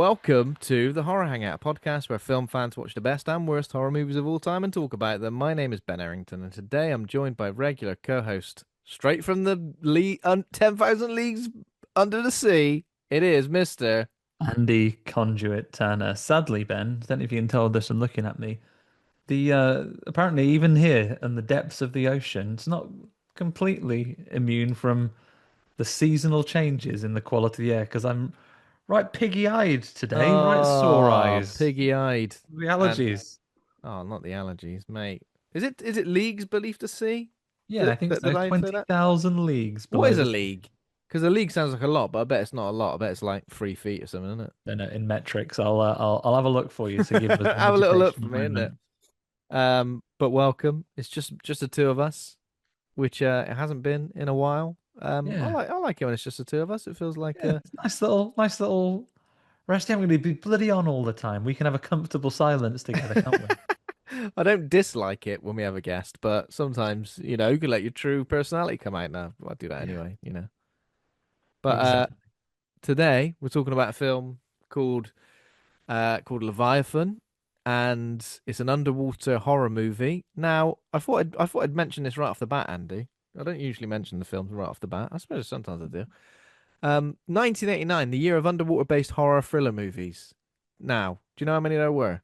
Welcome to the Horror Hangout podcast where film fans watch the best and worst horror movies of all time and talk about them. My name is Ben Errington, and today I'm joined by regular co-host straight from the 10,000 leagues under the sea. It is Mr. Andy Conduit Turner. Sadly, Ben, I don't know if you can tell this from looking at me. The apparently even here in the depths of the ocean, it's not completely immune from the seasonal changes in the quality of the air because I'm right piggy-eyed today, right sore Oh, eyes. piggy-eyed. The And allergies. oh, not the allergies, mate. Is it leagues beneath the sea? Yeah, I Did, think did, so. did I say that? 20,000 leagues What below is a the sea. league? Because a league sounds like a lot, but I bet it's not a lot. I bet it's like 3 feet or something, isn't Don't know, in metrics. I'll have a look for you to give us it? an Have a little look for educational me, isn't it? moment. But welcome. It's just the two of us, which it hasn't been in a while. I Yeah, like it when it's just the two of us. It feels like yeah, it's nice little rest. I'm going to be bloody on all the time. We can have a comfortable silence together, can't we? I don't dislike it when we have a guest, but sometimes you can let your true personality come out. Now I do that Yeah, anyway. But exactly. today we're talking about a film called called Leviathan, and it's an underwater horror movie. Now, I thought I'd mention this right off the bat, Andy. I don't usually mention the films right off the bat. I suppose sometimes I do. 1989, the year of underwater-based horror thriller movies. Now, do you know how many there were?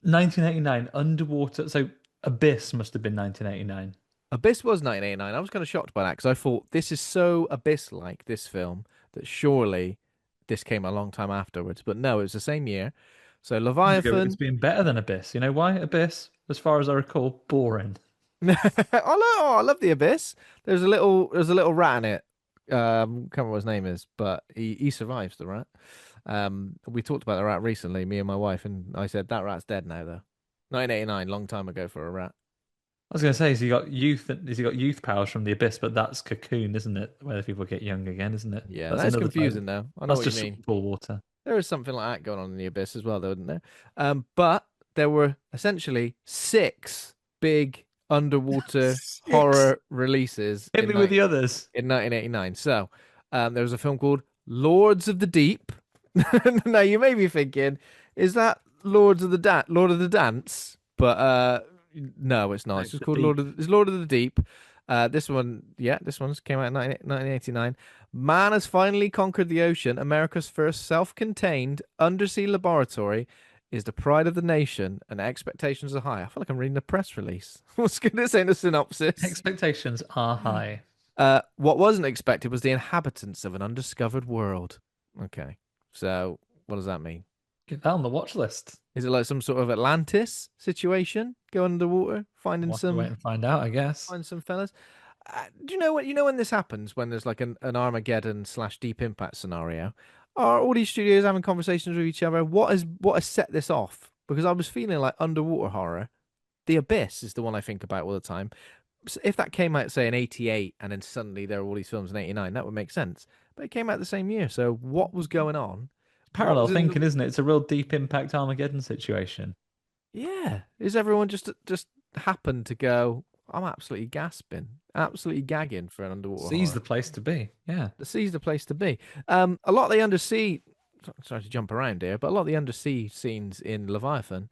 1989, underwater. So Abyss must have been 1989. Abyss was 1989. I was kind of shocked by that because I thought this is so Abyss-like, this film, that surely this came a long time afterwards. But no, it was the same year. So I'm gonna go with this Leviathan. being better than Abyss. You know why? Abyss, as far as I recall, boring. I love the Abyss. There's a little rat in it. Can't remember what his name is, but he survives the rat. We talked about the rat recently, me and my wife, and I said that rat's dead now though. 1989, long time ago for a rat. I was gonna say, has he got youth powers from the Abyss? But that's Cocoon, isn't it? Where people get young again, isn't it? Yeah, That's that is another title. confusing though. I know That's what you just mean. swimming pool water. There is something like that going on in the Abyss as well, though, isn't there? But there were essentially six big underwater Six. horror releases Hit me with the others. in 1989. So, there was a film called Lords of the Deep. Now you may be thinking, is that Lord of the Dance? But no, it's not. No, It's just the called deep. It's Lord of the Deep. This one's came out in 1989. Man has finally conquered the ocean. America's first self-contained undersea laboratory is the pride of the nation, and expectations are high. I feel like I'm reading a press release. What's going to say in the synopsis? Expectations are high. What wasn't expected was the inhabitants of an undiscovered world. Okay, so what does that mean? Get that on the watch list. Is it like some sort of Atlantis situation, going underwater, We'll have to wait and find out, I guess. find some fellas? Do you know what? You know when this happens, when there's like an Armageddon slash Deep Impact scenario, are all these studios having conversations with each other? What has set this off? Because I was feeling like underwater horror. The Abyss is the one I think about all the time. So if that came out, say, in '88, and then suddenly there were all these films in '89, that would make sense. But it came out the same year. So what was going on? What Parallel was in thinking, the? isn't it? It's a real deep impact Armageddon situation. Yeah, is everyone just happened to go? I'm absolutely gasping, absolutely gagging for an underwater See's the horror. place to be. Yeah. The sea's the place to be. A lot of the undersea. Sorry to jump around here, but a lot of the undersea scenes in Leviathan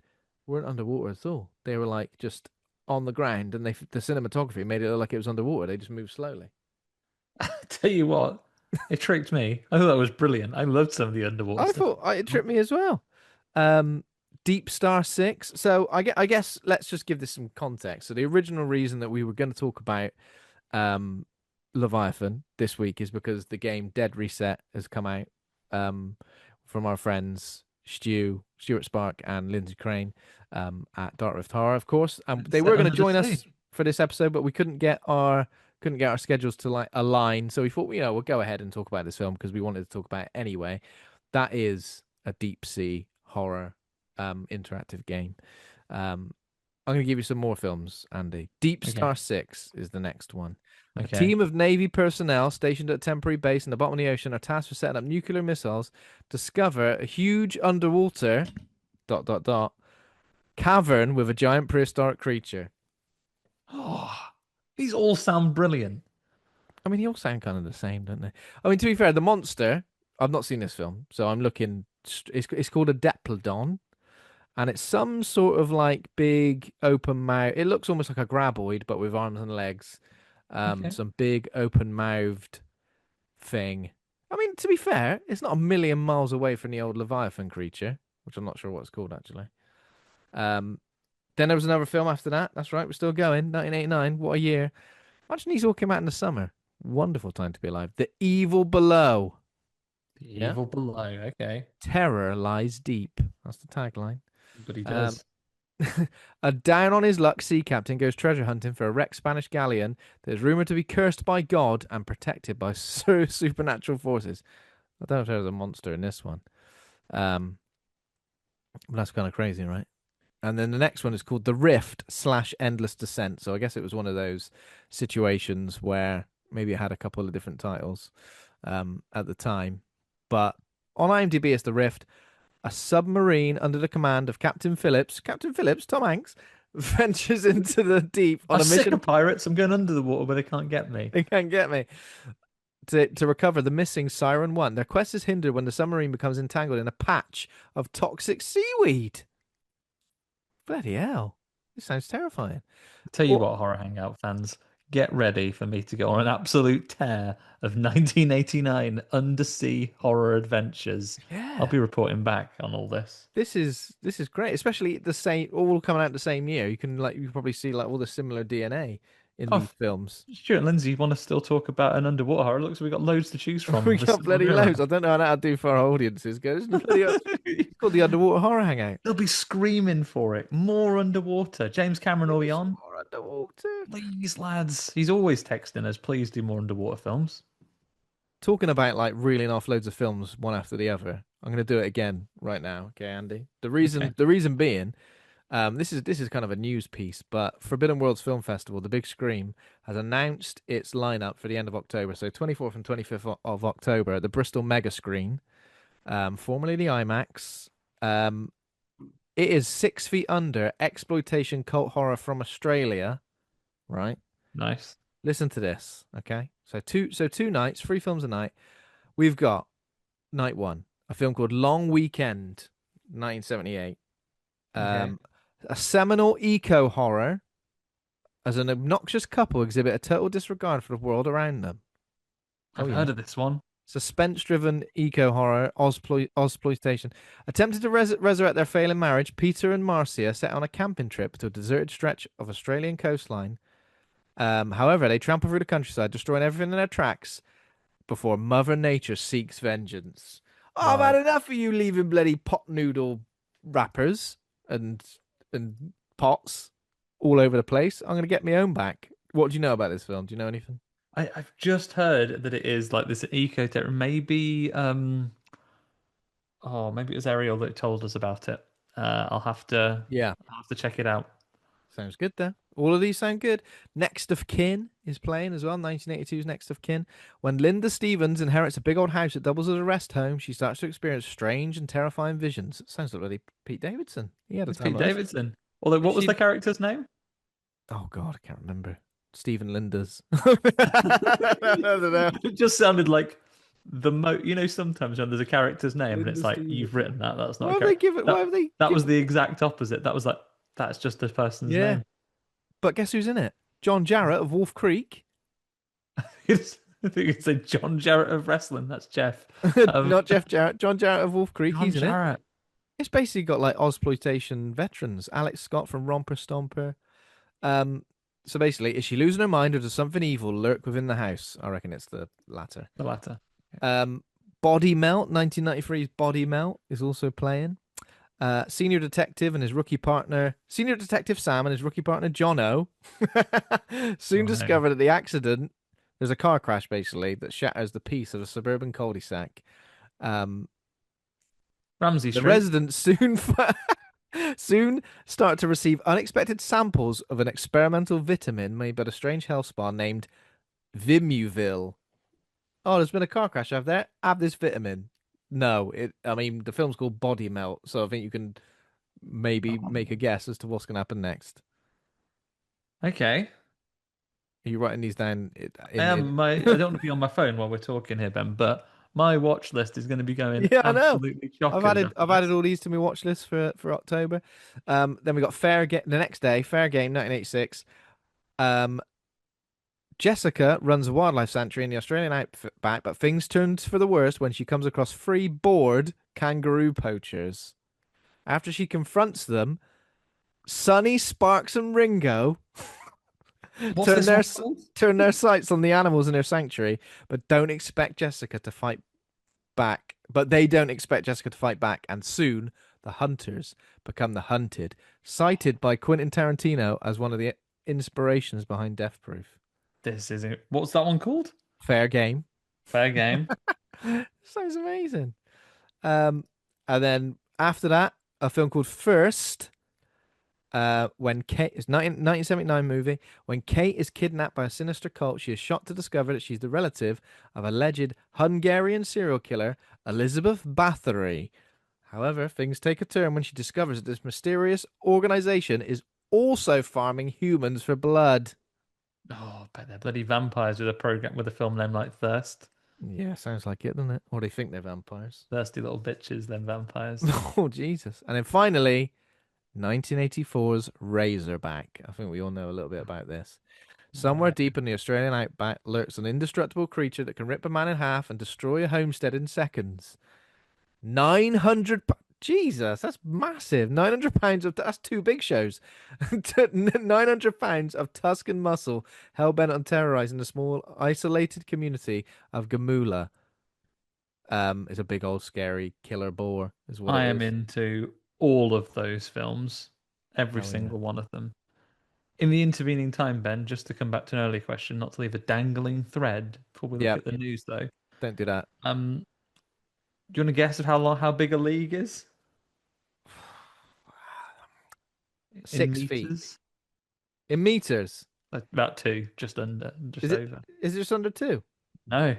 weren't underwater at all. They were like just on the ground, and the cinematography made it look like it was underwater. They just moved slowly. Tell you what, it tricked me. I thought that was brilliant. I loved some of the underwater I stuff. thought it tripped me as well. Um, Deep Star Six. So I guess let's just give this some context. So the original reason that we were going to talk about um, Leviathan this week is because the game Dead Reset has come out from our friends Stuart Spark, and Lindsay Crane at Dark Rift Horror, of course. They Set were going to under the join sea. us for this episode, but we couldn't get our schedules to like align. So we thought, we'll go ahead and talk about this film because we wanted to talk about it anyway. That is a deep sea horror interactive game. I'm going to give you some more films, Andy. Deep Okay. Star 6 is the next one. A Okay. team of Navy personnel stationed at a temporary base in the bottom of the ocean are tasked with setting up nuclear missiles, discover a huge underwater dot dot dot cavern with a giant prehistoric creature. Oh, these all sound brilliant. I mean, they all sound kind of the same, don't they? I mean, to be fair, the monster. I've not seen this film, so I'm looking. It's called a Diplodon, and it's some sort of like big open mouth. It looks almost like a graboid, but with arms and legs. Okay. Some big open mouthed thing. I mean, to be fair, it's not a million miles away from the old Leviathan creature, which I'm not sure what it's called actually. Um, then there was another film after that. That's right, we're still going. 1989. What a year! Imagine these all came out in the summer. Wonderful time to be alive. The Evil Below. The Yeah. evil below. Okay. Terror lies deep. That's the tagline. But he Um, does. a down on his luck sea captain goes treasure hunting for a wrecked Spanish galleon that is rumored to be cursed by God and protected by supernatural forces. I don't know if there's a monster in this one. Um, but that's kind of crazy, right? And then the next one is called The Rift slash Endless Descent. So I guess it was one of those situations where maybe it had a couple of different titles at the time. But on IMDb, it's The Rift, a submarine under the command of Captain Phillips, Tom Hanks, ventures into the deep on I'm a sick mission. of pirates. I'm going under the water, but they can't get me. They can't get me. To recover the missing Siren 1. Their quest is hindered when the submarine becomes entangled in a patch of toxic seaweed. Bloody hell. This sounds terrifying. Tell you Or, what, Horror Hangout fans, get ready for me to go on an absolute tear of 1989 undersea horror adventures. I'll yeah. be reporting back on all this. This is great, especially the same all coming out the same year. You can probably see like all the similar DNA in Oh, these films. Stuart and Lindsay want to still talk about an underwater horror. Looks like we've got loads to choose from We of a got similar bloody loads. era. I don't know how that'll do for our audiences. Goes bloody. It's called the Underwater Horror Hangout. They'll be screaming for it. More underwater. James Cameron, are we Yes, on? more underwater. Please, lads. He's always texting us. Please do more underwater films. Talking about like reeling off loads of films one after the other. I'm going to do it again right now. Okay, Andy. The Okay. reason the reason being, this is kind of a news piece, but Forbidden Worlds Film Festival, the Big Scream, has announced its lineup for the end of October. So 24th and 25th of October at the Bristol Mega Screen, formerly the IMAX. Um, it is 6 Feet Under, exploitation cult horror from Australia. Right. Nice. Listen to this. Okay. So two nights, 3 films a night. We've got night one, a film called Long Weekend, 1978. Okay. Um, a seminal eco horror as an obnoxious couple exhibit a total disregard for the world around them. Oh I've yeah. heard of this one. Suspense-driven eco horror, Ozploitation. Attempting to resurrect their failing marriage, Peter and Marcia set on a camping trip to a deserted stretch of Australian coastline. However, they trample through the countryside, destroying everything in their tracks before Mother Nature seeks vengeance. Oh, I've had Right. enough of you leaving bloody pot noodle wrappers and pots all over the place. I'm gonna get my own back. What do you know about this film? Do you know anything? I've just heard that it is like this eco terror. Maybe maybe it was Ariel that told us about it. Yeah, I'll have to check it out. sounds good there. All of these sound good. Next of Kin is playing as well. 1982's Next of Kin. When Linda Stevens inherits a big old house that doubles as a rest home, she starts to experience strange and terrifying visions. Sounds like really Pete Davidson. He had a It's time Pete of us. Davidson. Although, what was the She, character's name? oh God, I can't remember. Stephen Linda's. I don't know. It just sounded like sometimes when there's a character's name and Linda it's like you've Stevenson. written that, that's not Why a have they character. given? Why That have they that was given? the exact opposite. That was like that's just the person's Yeah, name. but guess who's in it? John Jarrett of Wolf Creek. I think it's a John Jarrett of wrestling. That's Jeff. Um, Not Jeff Jarrett. John Jarrett of Wolf Creek. John He's in it. Jarrett. It's basically got like Ozploitation veterans. Alex Scott from Romper Stomper. Um, so basically, is she losing her mind or does something evil lurk within the house? I reckon it's the latter. The latter. Um, Body Melt, 1993's Body Melt is also playing. Senior Detective Sam and his rookie partner Jono, soon Oh no. discover that the accident, there's a car crash basically that shatters the peace of a suburban cul-de-sac. Um, Ramsey the Street. residents soon start to receive unexpected samples of an experimental vitamin made by a strange health spa named Vimuville. Oh, there's been a car crash out there. Have this vitamin. No, I mean, the film's called Body Melt, so I think you can maybe make a Oh, guess as to what's going to happen next. okay. Are you writing these down I in? am my. I don't want to be on my phone while we're talking here, Ben, but My watch list is going to be going Yeah, I know. absolutely chockers after I've added this. all these to my watch list for October. Then we got Fair Game the next day. Fair Game, 1986. Um, Jessica runs a wildlife sanctuary in the Australian outback, but things turn for the worst when she comes across three bored kangaroo poachers. After she confronts them, Sonny, Sparks, and Ringo What's turn this their one s- called? turn their sights on the animals in her sanctuary, but don't expect Jessica to fight back. But they don't expect Jessica to fight back, and soon the hunters become the hunted, cited by Quentin Tarantino as one of the inspirations behind Death Proof. This isn't. What's that one called? Fair game. Fair game. Sounds amazing. Um, and then after that, a film called First. When Kate is 1979 movie. When Kate is kidnapped by a sinister cult, she is shocked to discover that she's the relative of alleged Hungarian serial killer Elizabeth Bathory. However, things take a turn when she discovers that this mysterious organization is also farming humans for blood. Oh, I bet they're bloody vampires with a program with a film name like Thirst. Yeah, sounds like it, doesn't it? Or they think they're vampires. Thirsty little bitches, then vampires. Oh, Jesus. And then finally, 1984's Razorback. I think we all know a little bit about this. Somewhere Yeah. deep in the Australian outback lurks an indestructible creature that can rip a man in half and destroy a homestead in seconds. 900. Jesus, that's massive. £900 of. That's two big shows. £900 of Tuscan muscle hell bent on terrorizing the small, isolated community of Gamula. Is a big old scary killer boar, is what it I am is. into all of those films, every Hell yeah. single one of them. In the intervening time, Ben, just to come back to an earlier question, not to leave a dangling thread before we look Yep. at the news, though. Don't do that. Um, do you want to guess of how big a league is in 6 feet meters? in meters. Like about two, just under, just Is it? over. Is it just under two? No,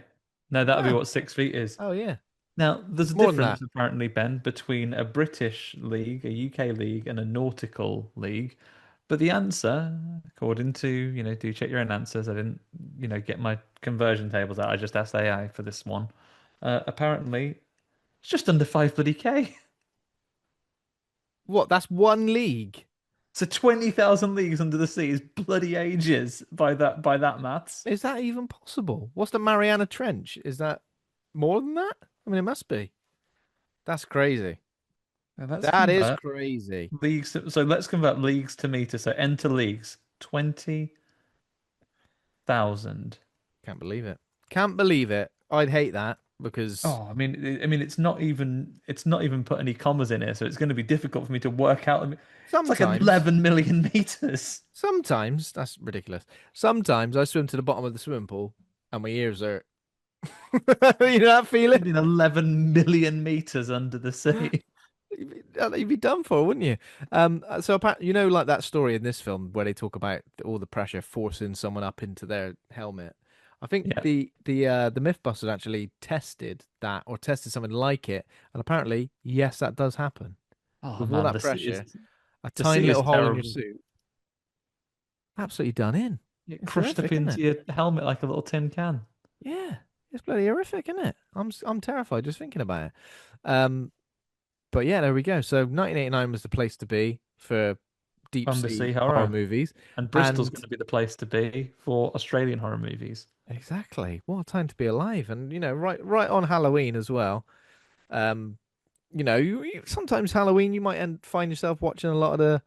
no, that would be Ah. what 6 feet is. Oh yeah. Now, there's a More than that. difference apparently, Ben, between a British league, a UK league, and a nautical league. But the answer, according to, do check your own answers. I didn't, get my conversion tables out. I just asked AI for this one. Apparently, it's just under 5 bloody K. What? That's one league. So 20,000 leagues under the sea is bloody ages by that maths. Is that even possible? What's the Mariana Trench? Is that more than that? I mean, it must be. That's crazy. Now let's That is convert crazy. leagues. So let's convert leagues to meters. So enter leagues 20,000. Can't believe it. Can't believe it. I'd hate that because Oh, I mean, it's not even put any commas in here, so it's going to be difficult for me to work out. I mean, it's like sometimes, 11 million meters. sometimes that's ridiculous. Sometimes I swim to the bottom of the swimming pool and my ears hurt. You know that feeling? I mean, 11 million meters under the sea. You'd be done for, wouldn't you? So apparently, like that story in this film where they talk about all the pressure forcing someone up into their helmet. I think Yeah. the MythBusters actually tested that or tested something like it, and apparently, yes, that does happen Oh with all man, that pressure. A the tiny sea is little hole in your terrible. suit, absolutely done in. It It's crushed up horrific, isn't it? into your helmet like a little tin can. Yeah, it's bloody horrific, isn't it? I'm terrified just thinking about it. Um, But yeah, there we go. So 1989 was the place to be for deep Undersea sea horror horror. movies. And Bristol's And going to be the place to be for Australian horror movies. exactly, what a time to be alive. And right on Halloween as well. Um, sometimes Halloween you might find yourself watching a lot of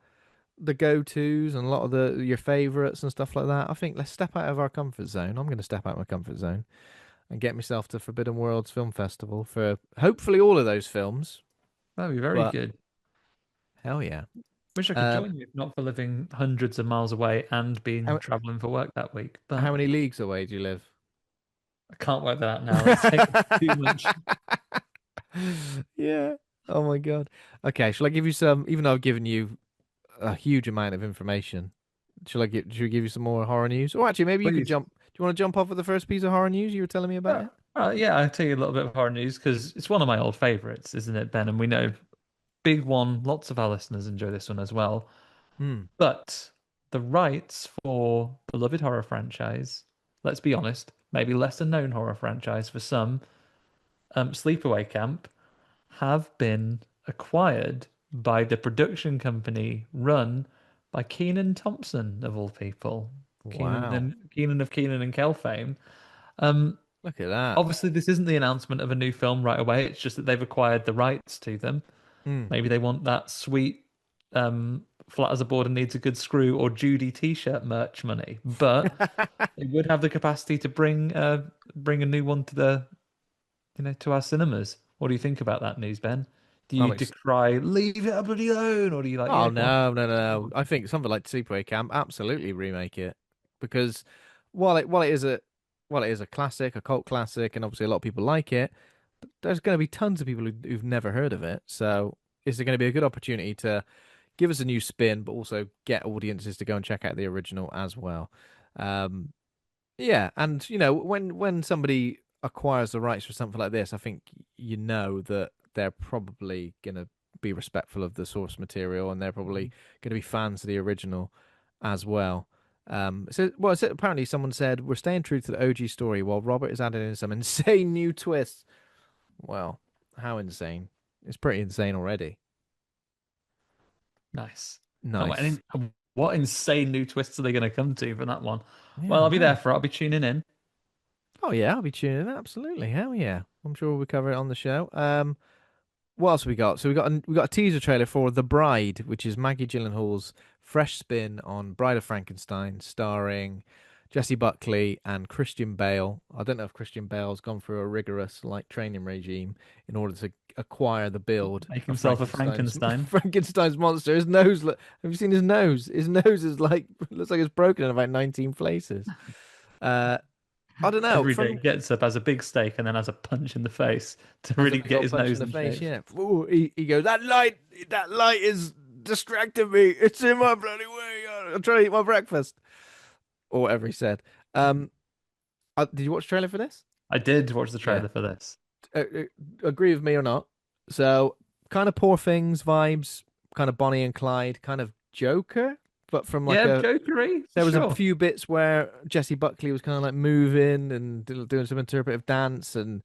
the go-tos and a lot of your favorites and stuff like that. I think let's step out of our comfort zone. I'm going to step out of my comfort zone and get myself to Forbidden Worlds Film Festival for hopefully all of those films. That'd be very But good. hell yeah. Wish I could Um, join you, if not for living hundreds of miles away and being how traveling for work that week. how But many leagues away do you live? I can't work that out now. That's taking too much. Yeah. Oh my God. Okay, shall I give you some, even though I've given you a huge amount of information, should we give you some more horror news? Or actually, maybe you could Please. jump. Do you want to jump off with the first piece of horror news you were telling me about Uh, it? yeah, I'll tell you a little bit of horror news because it's one of my old favorites, isn't it, Ben? And we know big one, lots of our listeners enjoy this one as well. Hmm. But the rights for beloved horror franchise, let's be honest, maybe lesser known horror franchise for some, Sleepaway Camp have been acquired by the production company run by Keenan Thompson, of all people. Wow. Keenan of Keenan and Kel fame. Um, Look at that. Obviously, this isn't the announcement of a new film right away. It's just that they've acquired the rights to them. Hmm. Maybe they want that sweet flat as a board and needs a good screw or Judy t-shirt merch money. But they would have the capacity to bring a new one to to our cinemas. What do you think about that news, Ben? Do you I'm ex decry leave it bloody alone, or do you like, Oh yeah, go on, no, no, no, come no. on? I think something like Sleepaway Camp absolutely remake it because while it is a classic, a cult classic, and obviously a lot of people like it, there's going to be tons of people who've never heard of it. So is it going to be a good opportunity to give us a new spin, but also get audiences to go and check out the original as well? Um, Yeah, and when somebody acquires the rights for something like this, I think you know that they're probably gonna be respectful of the source material, and they're probably gonna be fans of the original as well. Apparently someone said we're staying true to the OG story while Robert is adding in some insane new twists. Well, how insane? It's pretty insane already. Nice. Oh, Nice. and what insane new twists are they going to come to for that one? Yeah, Well, I I'll be there know. for it. I'll be tuning in. Oh yeah, I'll be tuning in. Absolutely. Hell yeah. I'm sure we'll cover it on the show. What else we got? So we got a teaser trailer for The Bride, which is Maggie Gyllenhaal's fresh spin on Bride of Frankenstein, starring Jessie Buckley and Christian Bale. I don't know if Christian Bale's gone through a rigorous training regime in order to acquire the build Make of himself a Frankenstein's Frankenstein. Frankenstein's monster. His nose, have you seen his nose? His nose is looks like it's broken in about 19 places. Uh, I don't know. Every day From gets up, has a big steak, and then has a punch in the face to Has a really big get old his punch in nose the in face, shape. yeah. Ooh, he goes, that light is distracting me. It's in my bloody way. I'm trying to eat my breakfast. Or whatever he said. Um, did you watch the trailer for this? I did watch the Yeah. trailer for this. Agree with me or not? So, kind of Poor Things vibes, kind of Bonnie and Clyde, kind of Joker, but from Yeah, jokery, there was a sure. few bits where Jessie Buckley was kind of like moving and doing some interpretive dance, and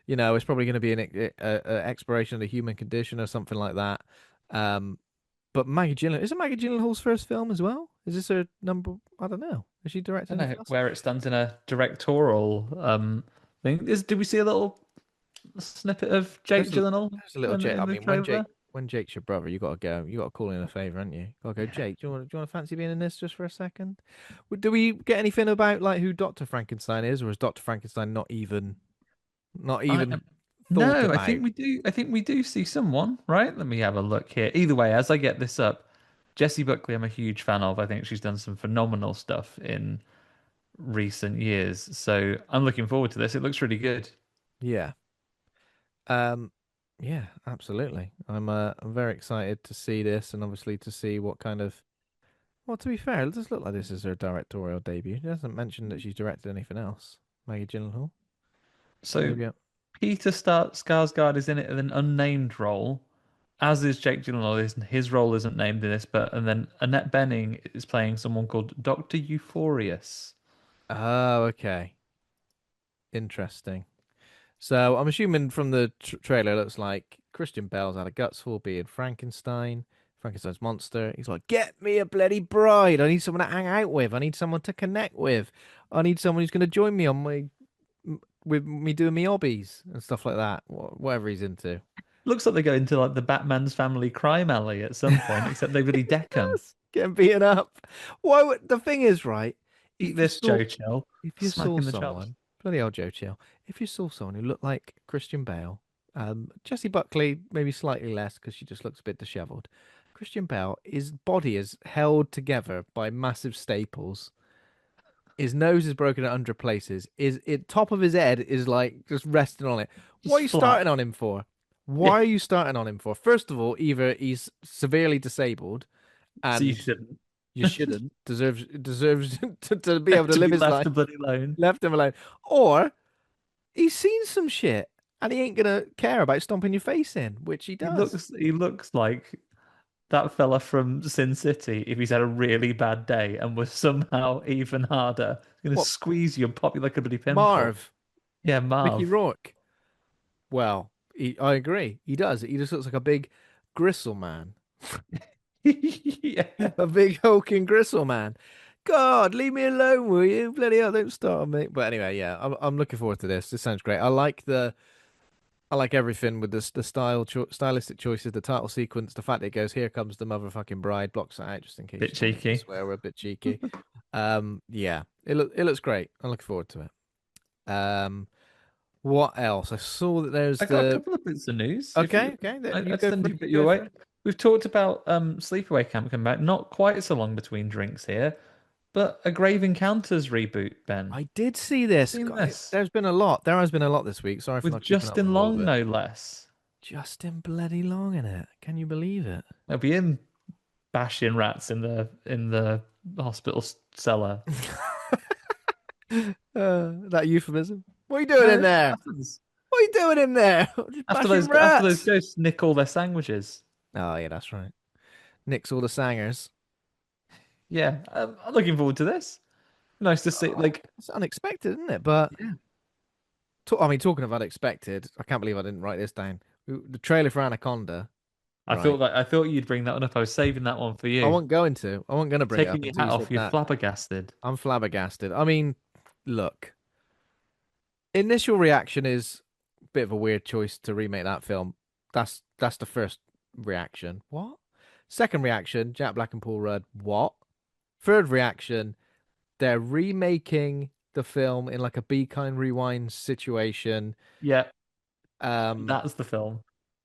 it's probably going to be an exploration of the human condition or something like that. Um, but is it Maggie Gyllenhaal's first film as well? Is this her number? I don't know. Has she I directed don't anything know else? where it stands in a directorial thing. Did we see a little snippet of Jake Gyllenhaal There's a little Jake. I in the mean, trailer? when Jake's your brother, you got to go. You got to call in a favor, haven't you? Got to go, Yeah. Jake. Do you want to fancy being in this just for a second? Do we get anything about who Doctor Frankenstein is, or is Doctor Frankenstein not even I thought No, I about? think we do. I think we do see someone, right? Let me have a look here. Either way, as I get this up, Jessie Buckley, I'm a huge fan of. I think she's done some phenomenal stuff in recent years. So I'm looking forward to this. It looks really good. Yeah. Um, yeah, absolutely. I'm very excited to see this, and obviously to see what kind of. Well, to be fair, it does look like this is her directorial debut. She hasn't mentioned that she's directed anything else. Maggie Gyllenhaal. So So maybe. Skarsgård is in it in an unnamed role, as is Jake Gyllenhaal. His role isn't named in this, but and then Annette Bening is playing someone called Dr. Euphorius. Oh, okay. Interesting. So I'm assuming from the trailer, it looks like Christian Bale's had a guts full being Frankenstein's monster. He's like, get me a bloody bride. I need someone to hang out with. I need someone to connect with. I need someone who's going to join me on with me doing my hobbies and stuff like that. Whatever he's into. Looks like they go into like the Batman's family crime alley at some point, except they really deck them. Yes, getting beaten up. Why would the thing is, right? Eat If you this, saw Joe Chill. if you saw Smacking the chops. someone, bloody old Joe Chill, if you saw someone who looked like Christian Bale, Jessie Buckley maybe slightly less because she just looks a bit disheveled. Christian Bale, his body is held together by massive staples. His nose is broken at 100 places. Top of his head is like just resting on it. What Just are you flat. starting on him for? Yeah. Why are you starting on him for? First of all, either he's severely disabled So you and shouldn't. you shouldn't deserves to be able to To live be his left life. a bloody alone. Left him alone, or he's seen some shit and he ain't gonna care about stomping your face in, which he does. He looks like that fella from Sin City if he's had a really bad day and was somehow even harder. He's gonna What squeeze you and pop you like a bloody pimple. Marv, Yeah, Mickey Marv. Rourke? Well, I agree. He does. He just looks like a big gristle man. Yeah. A big hulking gristle man. God, leave me alone, will you? Bloody hell, don't start on me. But anyway, yeah, I'm looking forward to this. This sounds great. I like everything with the stylistic choices, the title sequence, the fact that it goes, here comes the motherfucking bride, blocks it out just in case Bit you don't want to cheeky. swear, we're a bit cheeky. Yeah, it looks great. I'm looking forward to it. What else? I saw that there's I got a the couple of bits of news. If okay, you, okay, that you I'd go send for you it. a bit You your go for way. it. We've talked about Sleepaway Camp coming back. Not quite so long between drinks here, but a Grave Encounters reboot, Ben. I did see this. Seen God, this there's been a lot. There has been a lot this week. Sorry for with not keeping up with Justin all of Long, it. no less. Justin bloody Long in it. Can you believe it? They'll be in bashing rats in the hospital cellar. That euphemism. What are you doing in No, it there? happens. What are you doing in there? Just bashing After those rats. ghosts nick all their sandwiches. Oh yeah, that's right. Nick's all the sangers. Yeah, I'm looking forward to this. Nice to see. Oh, Like, it's unexpected, isn't it? But yeah, I mean, talking of unexpected, I can't believe I didn't write this down. The trailer for Anaconda, right? I thought you'd bring that one up. I was saving that one for I you. wasn't going to. I wasn't going to bring it Taking up your until hat you off, said you're that. flabbergasted. I'm flabbergasted. I mean, look, initial reaction is a bit of a weird choice to remake that film. That's the first reaction. What? Second reaction, Jack Black and Paul Rudd. What? Third reaction, they're remaking the film in like a Be Kind Rewind situation. Yeah, Um, that's the film.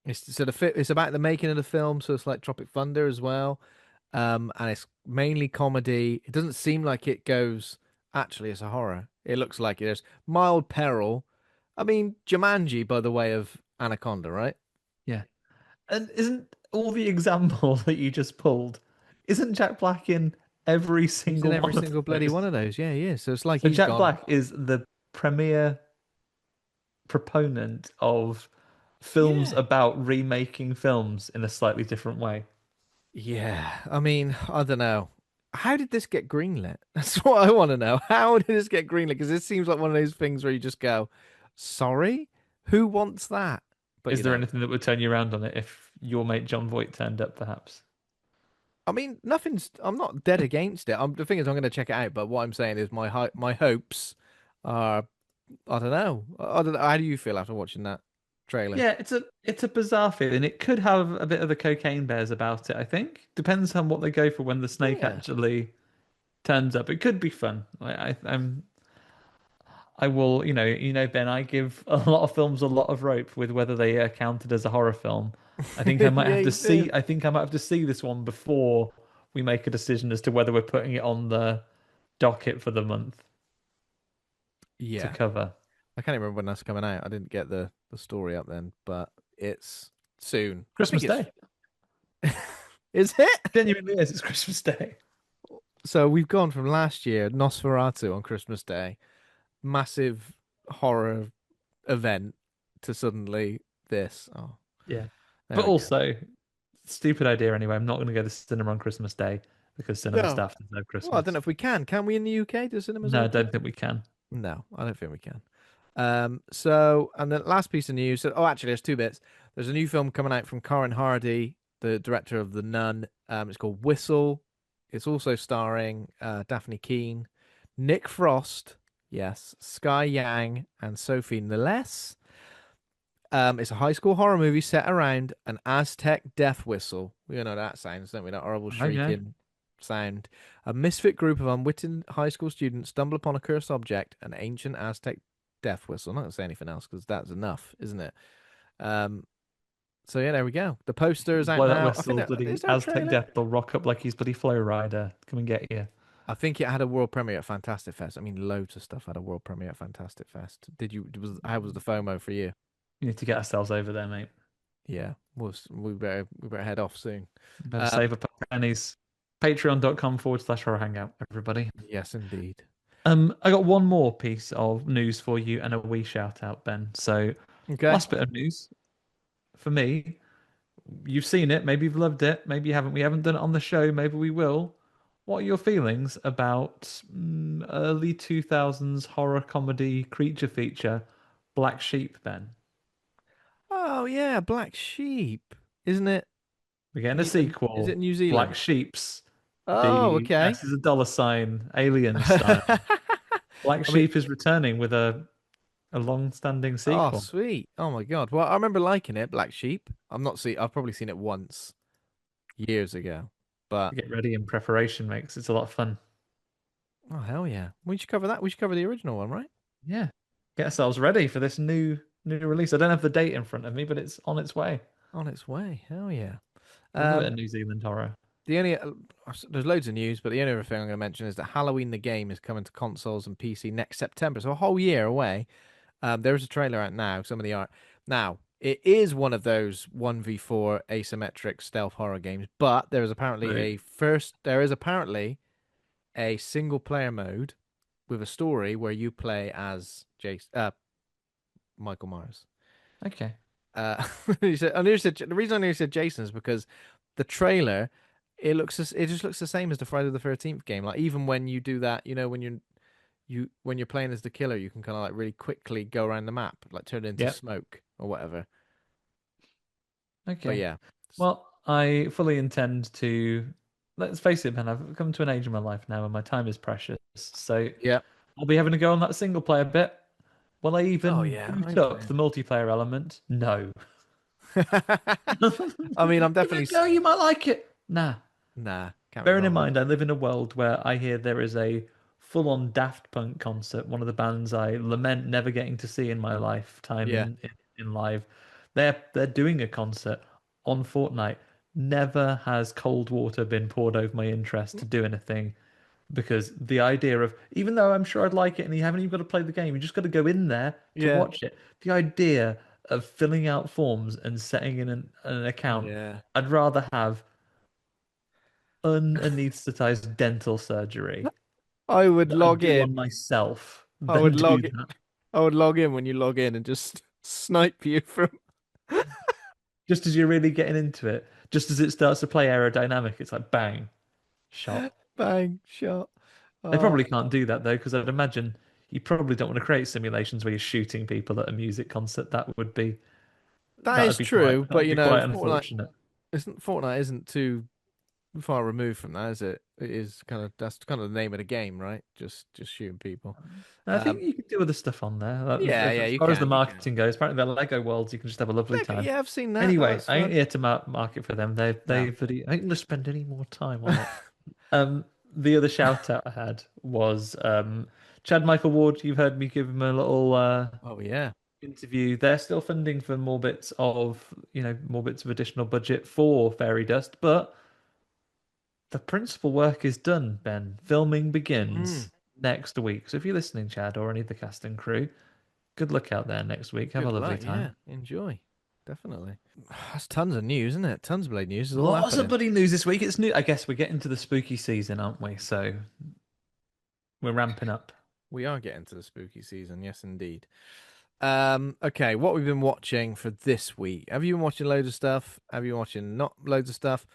it's about the making of the film, so it's like Tropic Thunder as well. And it's mainly comedy. It doesn't seem like it goes. Actually, it's a horror. It looks like there's mild peril. I mean, Jumanji by the way of Anaconda, right? Yeah. And isn't all the examples that you just pulled, isn't Jack Black in every He's in single every one of single bloody one those? of those. Yeah, he is. So it's like So he's Jack gone. Black is the premier proponent of films Yeah. about remaking films in a slightly different way. Yeah. I mean, I don't know. How did this get greenlit? That's what I want to know. How did this get greenlit? Because this seems like one of those things where you just go, sorry, who wants that? But Is you there know, anything that would turn you around on it if your mate John Voight turned up, perhaps? I mean, nothing's. I'm not dead against it. The thing is, I'm going to check it out. But what I'm saying is, my hopes are. I don't know. I don't know. How do you feel after watching that trailer? Yeah, it's a bizarre feeling. It could have a bit of the cocaine bears about it, I think. Depends on what they go for when the snake Yeah. actually turns up. It could be fun. I will, Ben, I give a lot of films a lot of rope with whether they are counted as a horror film. Yeah, you do. I think I might have to see this one before we make a decision as to whether we're putting it on the docket for the month to Yeah. cover. I can't even remember when that's coming out. I didn't get the story up then, but it's soon. I think Christmas it's. Day. Is it? Genuinely is. It's Christmas Day. So we've gone from last year, Nosferatu on Christmas Day, massive horror event, to suddenly this. Oh, Yeah. there But we go. also, stupid idea anyway. I'm not going to go to the cinema on Christmas Day because cinema No. staff deserve Well, I don't know Christmas. if we can. Can we in the UK? Do cinemas No, I open? don't think we can. No, I don't think we can. So, and the last piece of news. So, oh, actually, there's two bits. There's a new film coming out from Corin Hardy, the director of The Nun. It's called Whistle. It's also starring Daphne Keane, Nick Frost, yes, Sky Yang, and Sophie Nélès. It's a high school horror movie set around an Aztec death whistle. We all know that sounds, don't we? That horrible Okay. shrieking sound. A misfit group of unwitting high school students stumble upon a cursed object, an ancient Aztec death whistle. I'm not going to say anything else because that's enough, isn't it? Um, so yeah, there we go. The poster is out Blow that now. I think whistle, bloody is there a Aztec trailer? Death will rock up like he's bloody Flow Rider. Come and get you. I think it had a world premiere at Fantastic Fest. I mean, loads of stuff had a world premiere at Fantastic Fest. Did you? How was the FOMO for you? We need to get ourselves over there, mate. Yeah, we better head off soon. Better Um, save up our pennies. Patreon.com/ horror hangout, everybody. yes, indeed. I got one more piece of news for you and a wee shout out, Ben. So, Okay. last bit of news for me. You've seen it, maybe you've loved it, maybe you haven't. We haven't done it on the show, maybe we will. What are your feelings about early 2000s horror comedy creature feature Black Sheep, Ben? Oh yeah, Black Sheep, isn't it? We're getting a Is it sequel, New Black Zealand? Sheep's. Oh, The okay. S is a dollar sign, alien style. Black I mean, Sheep is returning with a long-standing oh sequel. sweet. Oh my God. Well, I remember liking it, Black Sheep. I've probably seen it once years ago, but Get ready in preparation, mate, 'cause it's a lot of fun. oh hell yeah, we should cover that. We should cover the original one, right? Yeah. Get ourselves ready for this new release. I don't have the date in front of me, but it's on its way. On its way. Hell yeah. Love a bit Um, of New Zealand horror. the only there's loads of news, but the only other thing I'm going to mention is that Halloween the game is coming to consoles and PC next September, so a whole year away. There is a trailer out now. Some of the art now. It is one of those 1v4 asymmetric stealth horror games, but Right. there is apparently a single player mode with a story where you play as Michael Myers. Okay. Uh, the reason I nearly said Jason is because the trailer it just looks the same as the Friday the 13th game. Like even when you do that, when you're playing as the killer, you can kind of like really quickly go around the map, like turn it into Yep. smoke or whatever. But Okay. yeah, Well, I fully intend to. Let's face it, man, I've come to an age in my life now and my time is precious. So yeah. I'll be having to go on that single player bit. Will I Oh even yeah, boot up the multiplayer element? No. I mean, I'm Give it definitely a go, you might like it. Nah. nah, can't be Bearing in bothered. mind, I live in a world where I hear there is a full-on Daft Punk concert, one of the bands I lament never getting to see in my lifetime Yeah, in live. They're doing a concert on Fortnite. Never has cold water been poured over my interest to do anything because the idea of even though I'm sure I'd like it and you haven't even got to play the game, you just got to go in there to yeah, watch it. The idea of filling out forms and setting in an account, yeah. I'd rather have unanesthetized dental surgery I would that I log do on in. myself I than would do log that. I would log in when you log in and just snipe you from Just as you're really getting into it, just as it starts to play aerodynamic, it's like bang, shot. bang shot. They Oh, probably can't do that though, because I'd imagine you probably don't want to create simulations where you're shooting people at a music concert. that is true, That but would be quite unfortunate. Fortnite isn't too far removed from that, is it? It is that's kind of the name of the game, right? Just shooting people. I think Um, you could do other stuff on there. yeah, yeah, As you far as the can, you can. marketing goes, apparently they're Lego worlds. You can just have a lovely Like, time. yeah, I've seen that. Anyway, That's I ain't fun. here to market for them. No. I ain't gonna spend any more time on it. The other shout out I had was Chad Michael Ward. You've heard me give him a little Oh yeah. interview. They're still funding for more bits of more bits of additional budget for Fairy Dust, but the principal work is done. Ben, filming Mm, begins next week. So if you're listening, Chad, or any of the cast and crew, good luck out there next week. Have a good lovely luck. time. Yeah, enjoy. Definitely. That's tons of news, isn't it? Tons of Blade news is all Lots of happening. bloody news this week. It's new. I guess we're getting to the spooky season, aren't we? So we're ramping up. We are getting to the spooky season, yes, indeed. Okay, what we've been watching for this week? Have you been watching loads of stuff? Have you been watching not loads of stuff?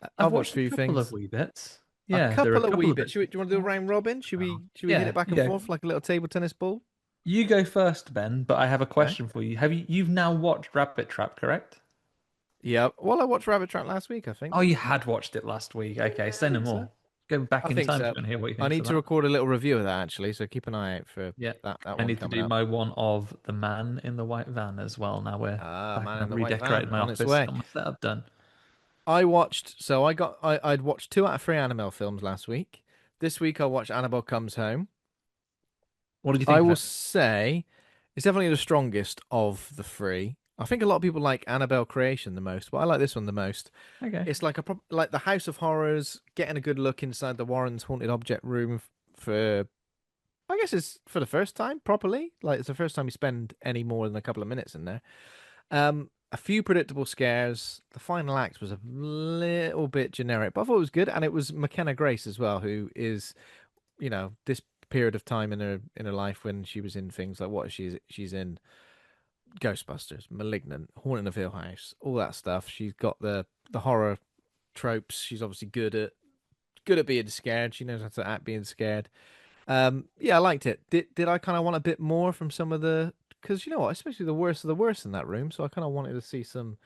I've I've watched a watched a few couple of things. wee bits. A Yeah, there are a couple of couple wee of bits. bits Do you want to do a to round robin? watch about. Should we hit it Yeah, back and yeah. forth like a little table tennis ball? You go first, Ben, but I have a Okay. question for you. You've now watched Rabbit Trap, correct? Yeah. Well, I watched Rabbit Trap last week, I Oh, think. you had watched it last week. Okay, Yeah, I say no think so. more. Go back I in think time so. to and hear what you I think need of to that. record a little review of that actually, so keep an eye out for Yeah. that I one need to coming do up. my one of The Man in the White Van as well. Now we're Ah, back Man and in I've the White redecorated Van my on its office, way. got my setup done. I'd watched 2 out of 3 Annabelle films last week. This week I watched Annabelle Comes Home. What did you I think of will it? say it's definitely the strongest of the three. I think a lot of people like Annabelle Creation the most, but I like this one the most. Okay. It's like like the House of Horrors, getting a good look inside the Warren's haunted object room for I guess it's for the first time properly. Like it's the first time you spend any more than a couple of minutes in there. A few predictable scares. The final act was a little bit generic, but I thought it was good, and it was McKenna Grace as well, who is this period of time in her life when she was in things like what she's in Ghostbusters, Malignant, Haunting of Hill House, all that stuff. She's got the horror tropes. She's obviously good at being scared. She knows how to act being scared. Yeah, I liked it. Did I kind of want a bit more from some of the because you know what, especially the worst of the worst in that room. So I kind of wanted to see some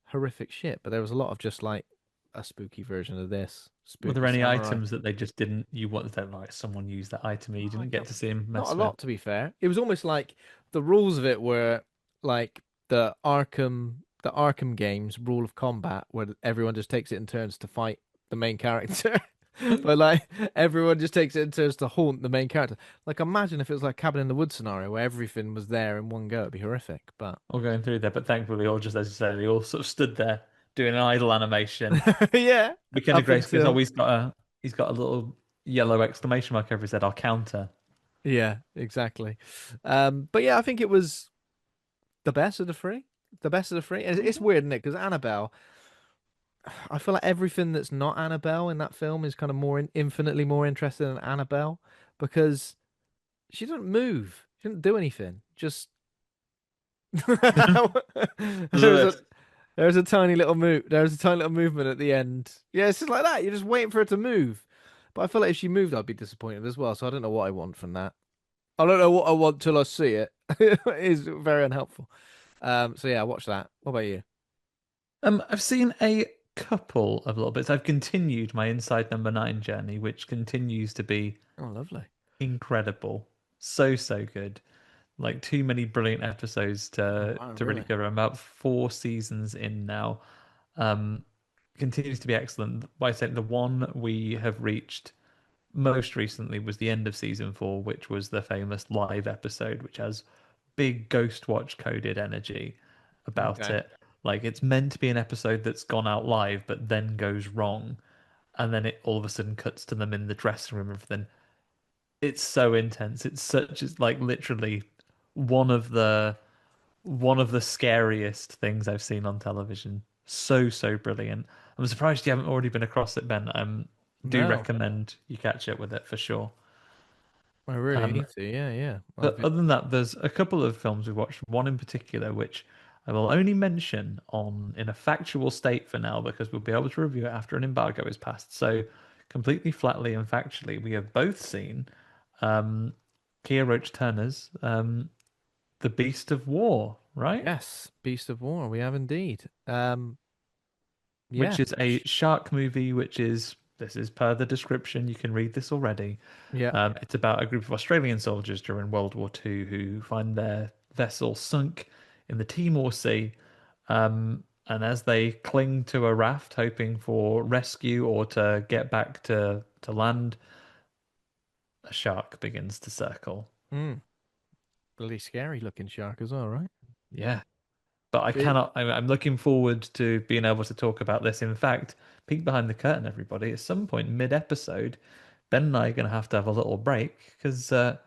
horrific shit, but there was a lot of just like a spooky version of this Were spooky there any samurai. items that they just didn't, you wanted to, like, someone used that item and you I didn't get don't, to see him not a mess with? lot to be fair. It was almost like the rules of it were like the Arkham games rule of combat, where everyone just takes it in turns to fight the main character. But like everyone just takes it in turns to haunt the main character. Like imagine if it was like Cabin in the Woods scenario where everything was there in one go. It'd be horrific. But All going through there, but thankfully, all just as you say, they all sort of stood there doing an idle animation. yeah, McKenna up Grace goes, "Oh, until he's got a little yellow exclamation mark over his head. I'll counter." yeah, exactly. But yeah, I think it was the best of the three. The best of the three. It's Okay. weird, isn't it? Because Annabelle, I feel like everything that's not Annabelle in that film is kind of infinitely more interesting than Annabelle because she doesn't move. She didn't do anything. Just there's a This. there's a tiny little move. There's a tiny little movement at the end. Yeah, it's just like that. You're just waiting for it to move. But I feel like if she moved, I'd be disappointed as well. So I don't know what I want from that. I don't know what I want till I see it. It is very unhelpful. So yeah, watch that. What about you? I've seen a couple of little bits. I've continued my Inside Number Nine journey, which continues to be Oh, lovely. incredible. So, so good. Like too many brilliant episodes Oh, to wow, really really? cover. I'm about 4 seasons in now. Um, Continues to be excellent. By saying the one we have reached most recently was the end of season 4, which was the famous live episode, which has big Ghost Watch coded energy about Okay. it. Like it's meant to be an episode that's gone out live, but then goes wrong, and then it all of a sudden cuts to them in the dressing room and everything. It's so intense. It's like literally one of the one of the scariest things I've seen on television. So, so brilliant. I'm surprised you haven't already been across it, Ben. Do No, recommend you catch up with it for sure. I really Um, need to. Yeah, yeah. but other than that, there's a couple of films we watched. One in particular, which I will only mention on in a factual state for now, because we'll be able to review it after an embargo is passed. So, completely flatly and factually, we have both seen um, Kia Roach Turner's The Beast of War, right? Yes, Beast of War. We have indeed. Yeah, Which is a shark movie, which is, this is per the description, you can read this already. yeah. It's about a group of Australian soldiers during World War II who find their vessel sunk in the Timor Sea. And as they cling to a raft, hoping for rescue or to get back to land, a shark begins to circle. Mm, really scary looking shark as well, right? Yeah, but I Big. cannot. I'm looking forward to being able to talk about this. In fact, peek behind the curtain, everybody. At some point mid-episode, Ben and I are going to have a little break because going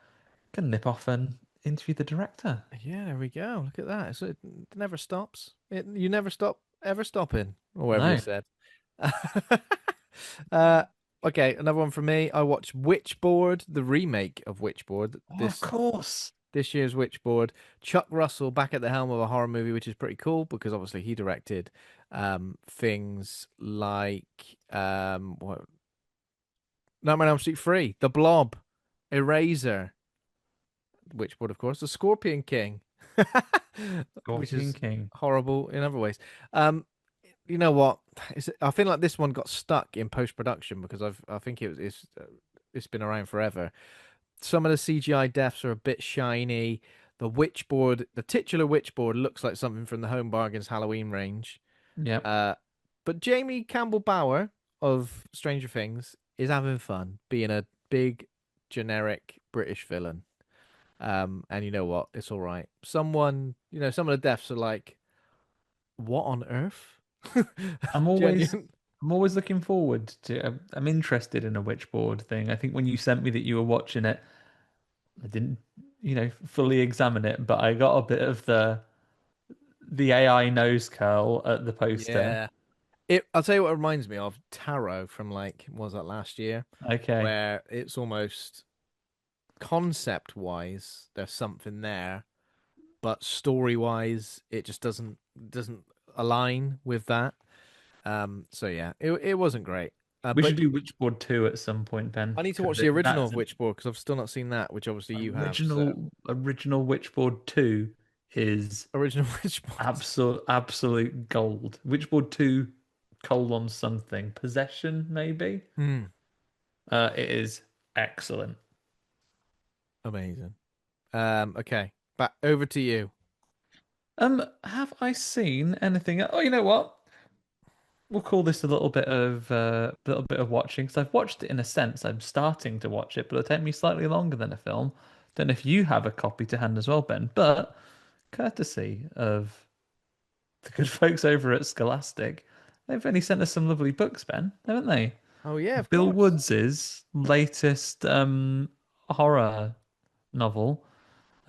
to nip off and interview the director. Yeah, there we go. Look at that. It never stops. You never stop ever stopping, or whatever you No. said. uh, okay, another one from me. I watched Witchboard, the remake of Witchboard. Oh, of course. This year's Witchboard. Chuck Russell back at the helm of a horror movie, which is pretty cool because obviously he directed things like what Nightmare on Elm Street 3, The Blob, Eraser, Witchboard, of course, The Scorpion King, which Scorpion is King. horrible in other ways. Um, you know what? I feel like this one got stuck in post production because I think it's been around forever. Some of the CGI deaths are a bit shiny. The titular witchboard looks like something from the Home Bargains Halloween range. Yep. Uh, but Jamie Campbell Bower of Stranger Things is having fun being a big generic British villain. And you know what? It's all right. Some of the deaths are like, what on earth? I'm always Genuine. I'm always looking forward to. I'm interested in a witchboard thing. I think when you sent me that you were watching it, I didn't, fully examine it, but I got a bit of the AI nose curl at the poster. Yeah. I'll tell you what it reminds me of Tarot from like, what was that last year? Okay. Where it's almost concept wise, there's something there, but story wise, it just doesn't align with that. So yeah, it wasn't great. We should But do Witchboard 2 at some point, Ben, I need to watch because the original that's of an Witchboard because I've still not seen that, which obviously you have. So original Witchboard 2 is original Witchboard. absolute gold. Witchboard 2 colon something. Possession, maybe? Hmm. It is excellent. Amazing. Okay, back over to you. Have I seen anything? Oh, you know what? We'll call this a little bit of watching because I've watched it in a sense. I'm starting to watch it, but it'll take me slightly longer than a film. Don't know if you have a copy to hand as well, Ben, but courtesy of the good folks over at Scholastic, they've only sent us some lovely books, Ben, haven't they? Oh yeah, of Bill course. Woods's latest horror novel.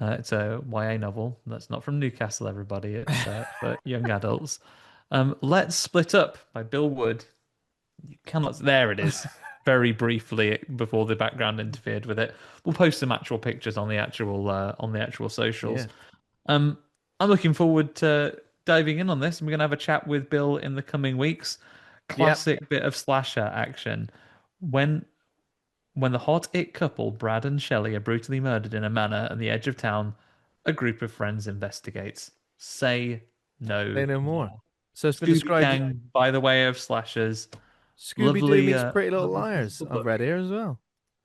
It's a YA novel. That's not from Newcastle, everybody. It's for young adults. Let's Split Up by Bill Wood. You cannot. There it is. Very briefly before the background interfered with it. We'll post some actual pictures on the actual socials. Yeah. Um, I'm looking forward to diving in on this, and we're gonna have a chat with Bill in the coming weeks. Yep. Classic bit of slasher action. When when the hot it couple, Brad and Shelley, are brutally murdered in a manor on the edge of town, a group of friends investigates. Say no Say no more. more. So it's been Scooby described. Gang, by the way of slashers. Scooby-Doo Lovely, meets Pretty Little lovely Liars. physical I've book. read here as well.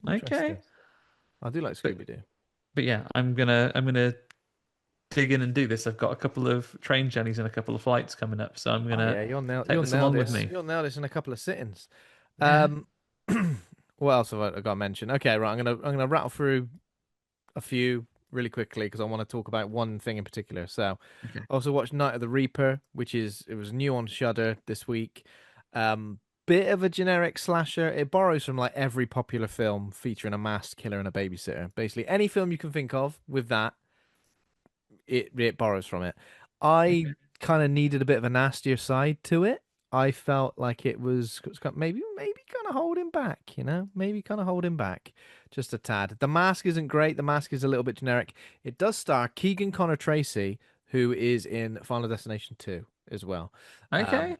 Okay, Interesting. I do like but Scooby-Doo. yeah, I'm gonna dig in and do this. I've got a couple of train journeys and a couple of flights coming up, so I'm Oh gonna yeah, take you'll this nail along with this. me. You'll nail this in a couple of sittings. Yeah. Um, what else have I got to mention? Okay, right. I'm gonna rattle through a few really quickly because I want to talk about one thing in particular. So, Okay. I also watched Night of the Reaper, it was new on Shudder this week. Bit of a generic slasher. It borrows from like every popular film featuring a masked killer and a babysitter. Basically, any film you can think of with that, it borrows from it. I Okay. kind of needed a bit of a nastier side to it. I felt like maybe kind of holding back, maybe kind of holding back just a tad. The mask isn't great. The mask is a little bit generic. It does star Keegan Connor Tracy, who is in Final Destination 2 as well. Um, Okay.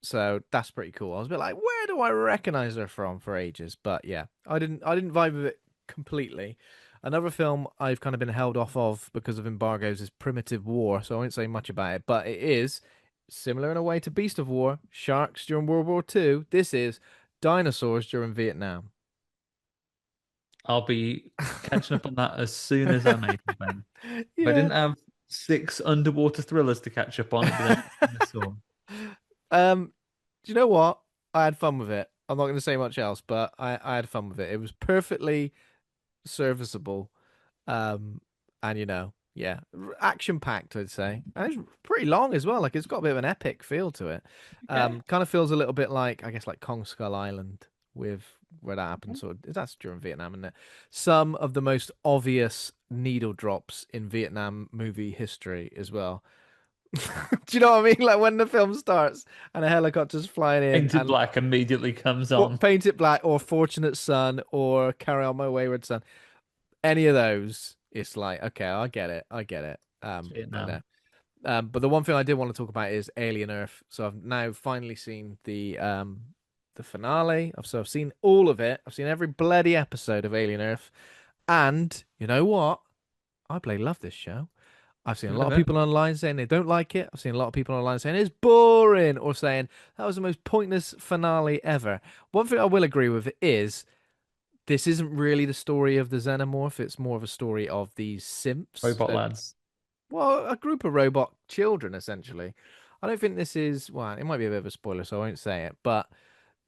so that's pretty cool. I was a bit like, where do I recognize her from for ages? But yeah, I didn't vibe with it completely. Another film I've kind of been held off of because of embargoes is Primitive War, so I won't say much about it, but it is similar in a way to Beast of War, sharks during World War II. This is dinosaurs during Vietnam. I'll be catching up on that as soon as I'm able, Ben. If I Yeah. didn't have six underwater thrillers to catch up on, it'd be the next thing I saw. Do you know what? I had fun with it. I'm not going to say much else, but I had fun with it. It was perfectly serviceable. And yeah, action packed, I'd say. And it's pretty long as well. Like it's got a bit of an epic feel to it. Okay. Kind of feels a little bit like, I guess, like Kong Skull Island with where that happened. So that's during Vietnam, isn't it? Some of the most obvious needle drops in Vietnam movie history as well. Do you know what I mean? Like when the film starts and a helicopter's flying in Painted and Black immediately comes on. Paint It Black or Fortunate Son or Carry On My Wayward Son, any of those, it's like, okay, I get it. I get it. But no. Vietnam. But the one thing I did want to talk about is Alien Earth. So I've now finally seen the finale. I've seen all of it. I've seen every bloody episode of Alien Earth. And you know what? I bloody love this show. I've seen a You lot love of it. people online saying they don't like it. I've seen a lot of people online saying it's boring or saying that was the most pointless finale ever. One thing I will agree with is this isn't really the story of the Xenomorph. It's more of a story of these simps. Robot lads. Well, a group of robot children, essentially. I don't think this is, well, it might be a bit of a spoiler, so I won't say it, but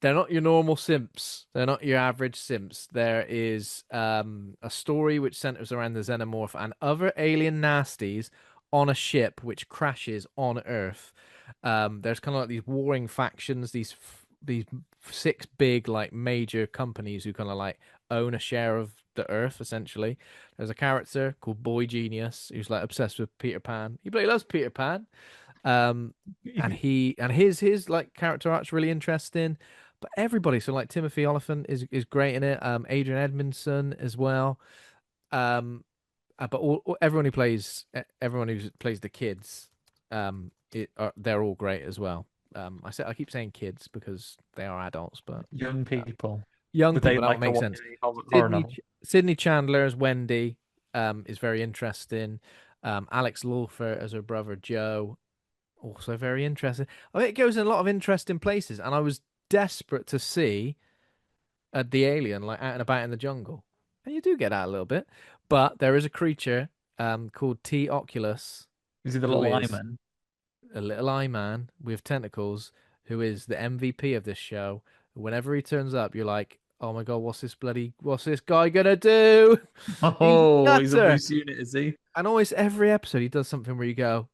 they're not your normal simps. They're not your average simps. There is a story which centers around the Xenomorph and other alien nasties on a ship which crashes on Earth. There's kind of like these warring factions, these six big like major companies who kind of like own a share of the Earth essentially. There's a character called Boy Genius who's like obsessed with Peter Pan. He bloody loves Peter Pan. Um, and his like character arc's really interesting. But everybody, so like Timothy Oliphant is great in it. Adrian Edmondson as well. Um, but everyone who plays the kids, they're all great as well. I keep saying kids because they are adults, but Young uh, people. young Would they people. That would like to make watch sense. any horror novel? Sydney Chandler as Wendy is very interesting. Alex Lawford as her brother Joe, also very interesting. I mean, it goes in a lot of interesting places, and I was desperate to see the alien like out and about in the jungle, and you do get that a little bit. But there is a creature called T. Oculus, Is he the who little is Lyman? a little eye man with tentacles, who is the MVP of this show. Whenever he turns up, you're like, oh my God, what's this guy gonna do? He's Oh, he's a nutter. loose unit, is he? And almost every episode, he does something where you go,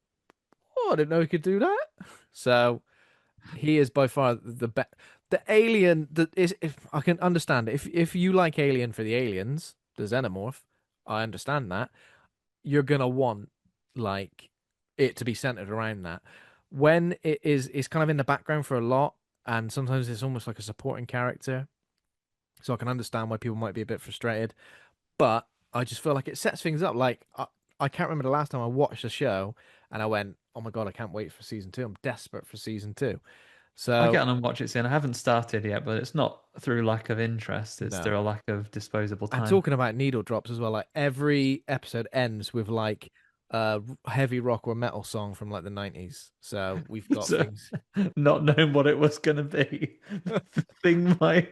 oh, I didn't know he could do that. So he is by far the best. The alien that is, if I can understand it, if you like Alien for the aliens, the xenomorph, I understand that. You're gonna want like it to be centered around that. When it is, it's kind of in the background for a lot, and sometimes it's almost like a supporting character. So I can understand why people might be a bit frustrated, but I just feel like it sets things up. I can't remember the last time I watched a show and I went, "Oh my God, I can't wait for season two. I'm desperate for season two." I So get on and watch it soon. I haven't started yet, but it's not through lack of interest. It's no. through a lack of disposable And time. talking about needle drops as well, like every episode ends with like a heavy rock or metal song from like the 90s. So we've got So, things. not knowing what it was going to be, the thing my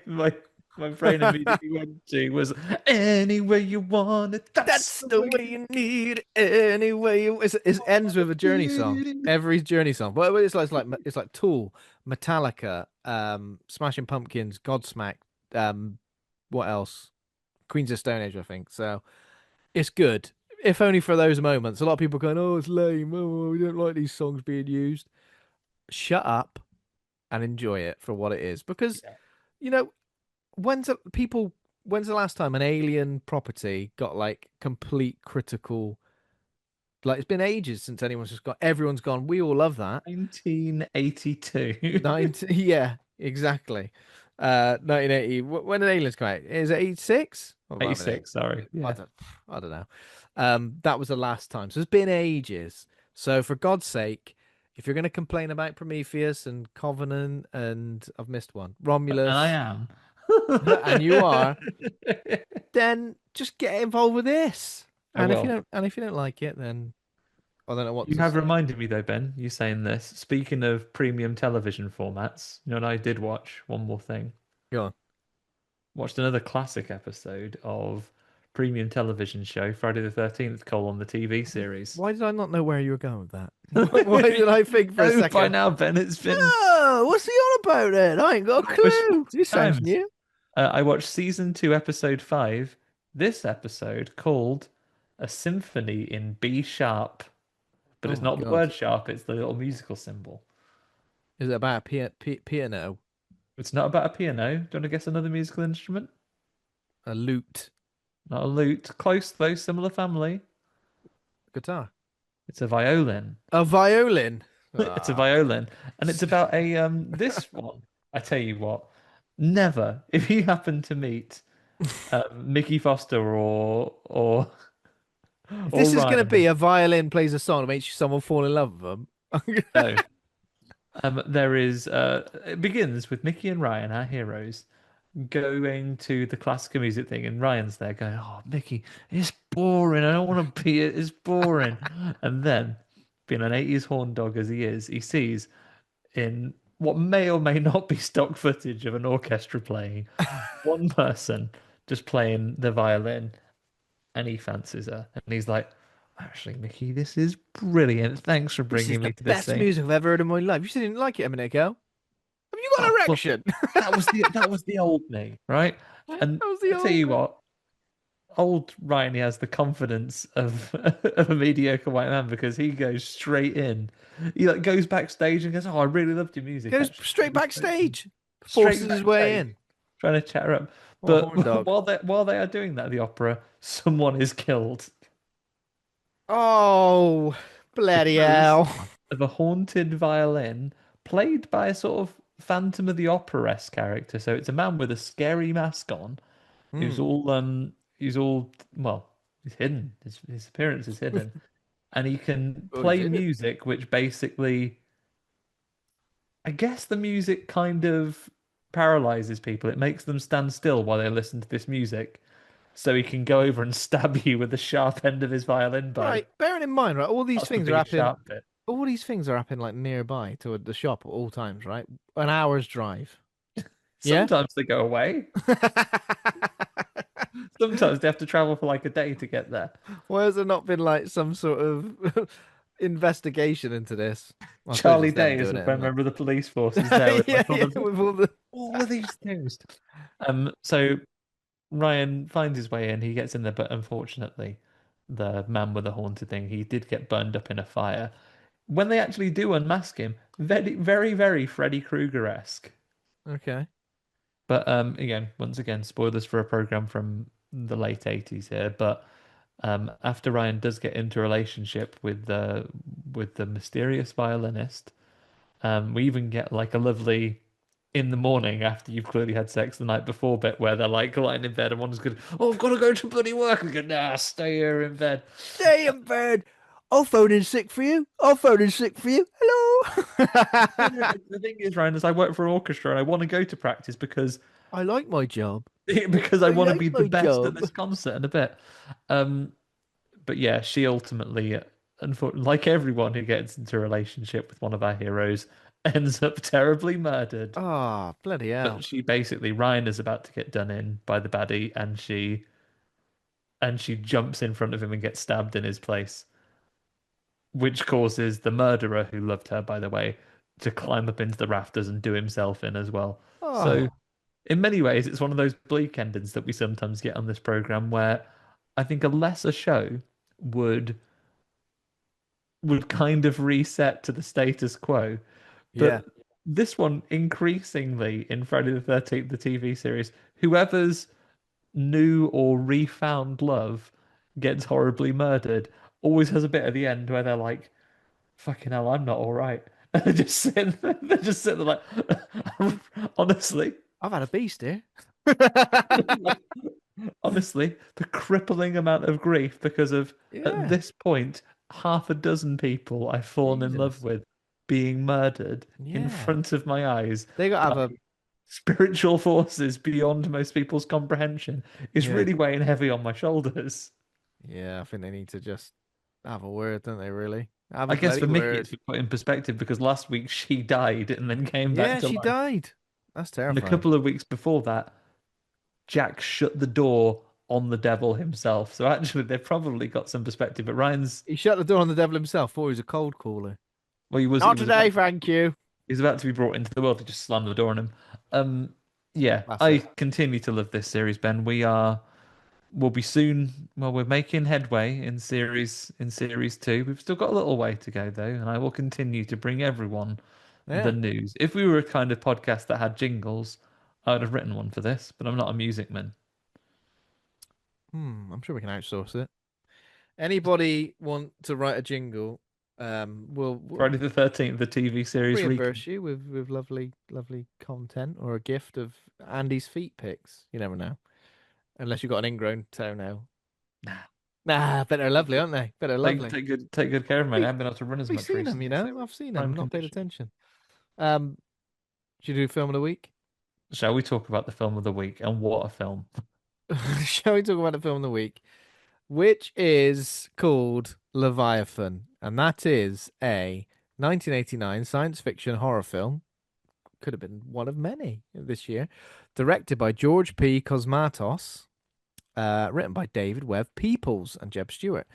brain immediately went to was anywhere you want it. That's That's the the way way you need it anyway. It ends with a Journey song. you. Every Journey song. But it's like Tool, Metallica, Smashing Pumpkins, Godsmack, what else? Queens of Stone Age, I think. So it's good. If only for those moments. A lot of people going, "Oh, it's lame. Oh, we don't like these songs being used." Shut up and enjoy it for what it is. Because Yeah. you know, when's the last time an alien property got like complete critical, like it's been ages since everyone's gone, we all love that. 1982. 90 yeah, exactly. 1980, when did Aliens come out? Is it 86 or might have been 86, sorry. I Yeah. don't I don't know. That was the last time, so it's been ages. So for God's sake, if you're going to complain about Prometheus and Covenant, and I've missed one, And I Romulus, am. and you are, then just get involved with this. I will. And if you don't like it, then I don't know what You to have say. reminded me though, Ben, you saying this. Speaking of premium television formats, you know, and I did watch one more thing. Go on. Watched another classic episode of premium television show Friday the 13th, on the TV series. Why did I not know where you were going with that? Why did I think for a Oh, by second? now, Ben, it's been Oh, what's he on about then? I ain't got a almost clue. 40 This sounds times. new. I watched season 2, episode 5. This episode called A Symphony in B sharp, but Oh it's my not the God. word sharp, it's the little musical symbol. Is it about a piano, It's not about a piano. Do you want to guess another musical instrument? a lute, Not a lute. Close though, similar family. guitar, It's a violin. a violin? It's a Ah. violin, and it's about a this one. I tell you what, never if you happen to meet Mickey Foster If or this is going to be Ryan. a violin plays a song that makes someone fall in love with them, No, there is. It begins with Mickey and Ryan, our heroes, going to the classical music thing, and Ryan's there going, "Oh, Mickey, it's boring. I don't want to be it. It's boring." And then, being an 80s horn dog as he is, he sees in what may or may not be stock footage of an orchestra playing, one person just playing the violin, and he fancies her. And he's like, actually, Mickey, this is brilliant. Thanks for this is bringing the me to this best thing. music I've ever heard in my life. You didn't like it a minute ago. Have you got an Oh, but erection? that was the old me, right? That And was the I tell old you me. what, old Ryan, he has the confidence of of a mediocre white man because he goes straight in. He like goes backstage and goes, "Oh, I really loved your music, Goes actually." straight backstage, Straight forces his way backstage, in. trying to chat her up. What a But horn dog. while they are doing that at the opera, someone is killed. Oh, The bloody ghost hell. of a haunted violin, played by a sort of Phantom of the Opera-esque character. So it's a man with a scary mask on, who's Hmm. all well, he's hidden. His appearance is hidden, and he can Oh, he's play in it. music which basically I guess the music kind of paralyzes people. It makes them stand still while they listen to this music, so he can go over and stab you with the sharp end of his violin bow. Right, bearing in mind, right, all these That's the things are biggest happening. sharp bit. All these things are happening like nearby to the shop at all times, right? An hour's drive. Yeah. Sometimes they go away. Sometimes they have to travel for like a day to get there. Why has there not been like some sort of investigation into this? Well, I suppose Charlie it's them Day is doing a it, isn't member of the police force is there with it? like Yeah, with all of these things. So Ryan finds his way in, he gets in there, but unfortunately, the man with the haunted thing, he did get burned up in a fire. When they actually do unmask him, very, very, very Freddy Krueger-esque. Okay. But again, once again, spoilers for a program from the late 80s here. But after Ryan does get into a relationship with the mysterious violinist, we even get like a lovely in the morning after you've clearly had sex the night before bit where they're like lying in bed and one's good, oh, I've got to go to bloody work. And go, nah, stay here in bed. Stay in bed. I'll phone in sick for you. I'll phone in sick for you. No, Hello. no, the thing is, Ryan, is I work for an orchestra and I want to go to practice because I like my job. because I I want to like be the my best at job. this concert in a bit. Um, but yeah, she ultimately, unfortunately, like everyone who gets into a relationship with one of our heroes, ends up terribly murdered. Ah, bloody But hell. she basically, Ryan is about to get done in by the baddie, and she jumps in front of him and gets stabbed in his place, which causes the murderer, who loved her, by the way, to climb up into the rafters and do himself in as well. So, Oh, in many ways, it's one of those bleak endings that we sometimes get on this program where I think a lesser show would kind of reset to the status quo. yeah. But this one, increasingly in Friday the 13th, the TV series, whoever's new or refound love gets horribly murdered always has a bit at the end where they're like, fucking hell, I'm not all right. And they're just sitting there like, honestly, I've had a beast here. honestly, the crippling amount of grief because of, at Yeah. this point, half a dozen people I've fallen in love Jesus. with being murdered in Yeah. front of my eyes They got to have by a spiritual forces beyond most people's comprehension is yeah. really weighing heavy on my shoulders. Yeah, I think they need to just have a word, don't they, really? Have a I guess bloody for Mickey, it's word. been put in perspective because last week she died and then came back Yeah, to she life. died. That's And a terrifying. couple of weeks before that, Jack shut the door on the devil himself. So actually, they've probably got some perspective. But Ryan's, He shut the door on the devil himself. Thought he was a cold caller. well, Not today, thank you. he was about to be brought into the world to just slam the door on him. Um, yeah, That's I it. continue to love this series, Ben. We'll be soon. Well, we're making headway in series two. We've still got a little way to go though, and I will continue to bring everyone the Yeah. news. If we were a kind of podcast that had jingles, I would have written one for this, but I'm not a music man. I'm sure we can outsource it. Anybody want to write a jingle? We'll Friday the 13th, the TV series recap. reimburse you with lovely content or a gift of Andy's feet pics. You never know, unless you've got an ingrown toenail. Nah, Nah, bet they're lovely, aren't they? Bet they're lovely. take good care of me. I We haven't been able to run as we've much seen them, you recently, so know. I've seen them, prime not paid condition. attention. Um, should we do film of the week? Shall we talk about the film of the week and what a film? Shall we talk about the film of the week, which is called Leviathan, and that is a 1989 science fiction horror film. Could have been one of many this year. Directed by George P. Cosmatos, written by David Webb Peoples and Jeb Stewart.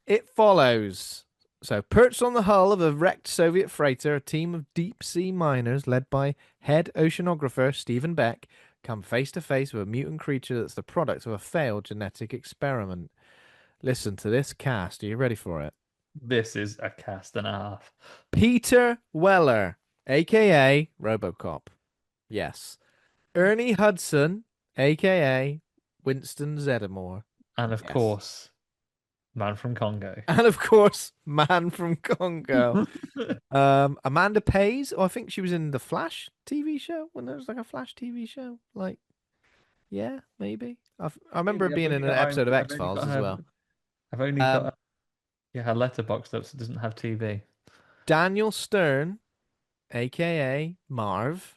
It follows. So, perched on the hull of a wrecked Soviet freighter, a team of deep sea miners led by head oceanographer Stephen Beck come face to face with a mutant creature that's the product of a failed genetic experiment. Listen to this cast. Are you ready for it? This is a cast and a half. Peter Weller, aka Robocop. Yes. Ernie Hudson, aka Winston Zeddemore. And of Yes. course, Man from Congo. And of course, Man from Congo. Amanda Pays. Oh, I think she was in the Flash TV show when there was like a Flash TV show. Like, yeah, maybe. I remember her Maybe being in an episode of I've X only Files got as her. well. I've only Um, got yeah her letterbox up, so it doesn't have TV. Daniel Stern, aka Marv.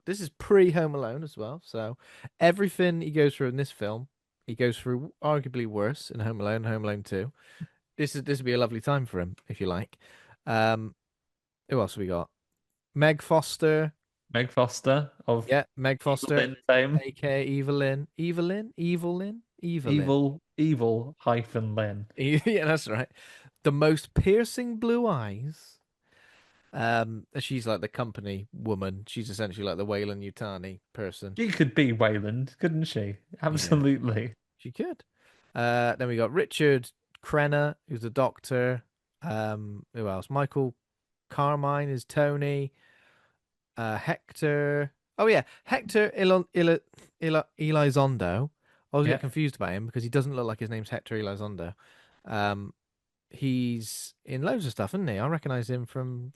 This is pre Home Alone as well. So everything he goes through in this film, he goes through arguably worse in Home Alone, Home Alone 2. This would be a lovely time for him, if you like. Um, who else have we got? Meg Foster. Meg Foster of Yeah, Meg Foster, Evelyn fame. aka Evelyn. Evelyn. Evil hyphen Lynn. Yeah, that's right. The most piercing blue eyes. She's like the company woman. She's essentially like the Wayland Yutani person. She could be Wayland, couldn't she? Yeah, Absolutely. she could. Then we got Richard Crenna, who's the doctor. Who else? Michael Carmine is Tony. Hector. Oh yeah, Hector Elizondo. I always get Yeah. confused about him because he doesn't look like his name's Hector Elizondo. Um, he's in loads of stuff, isn't he? I recognize him from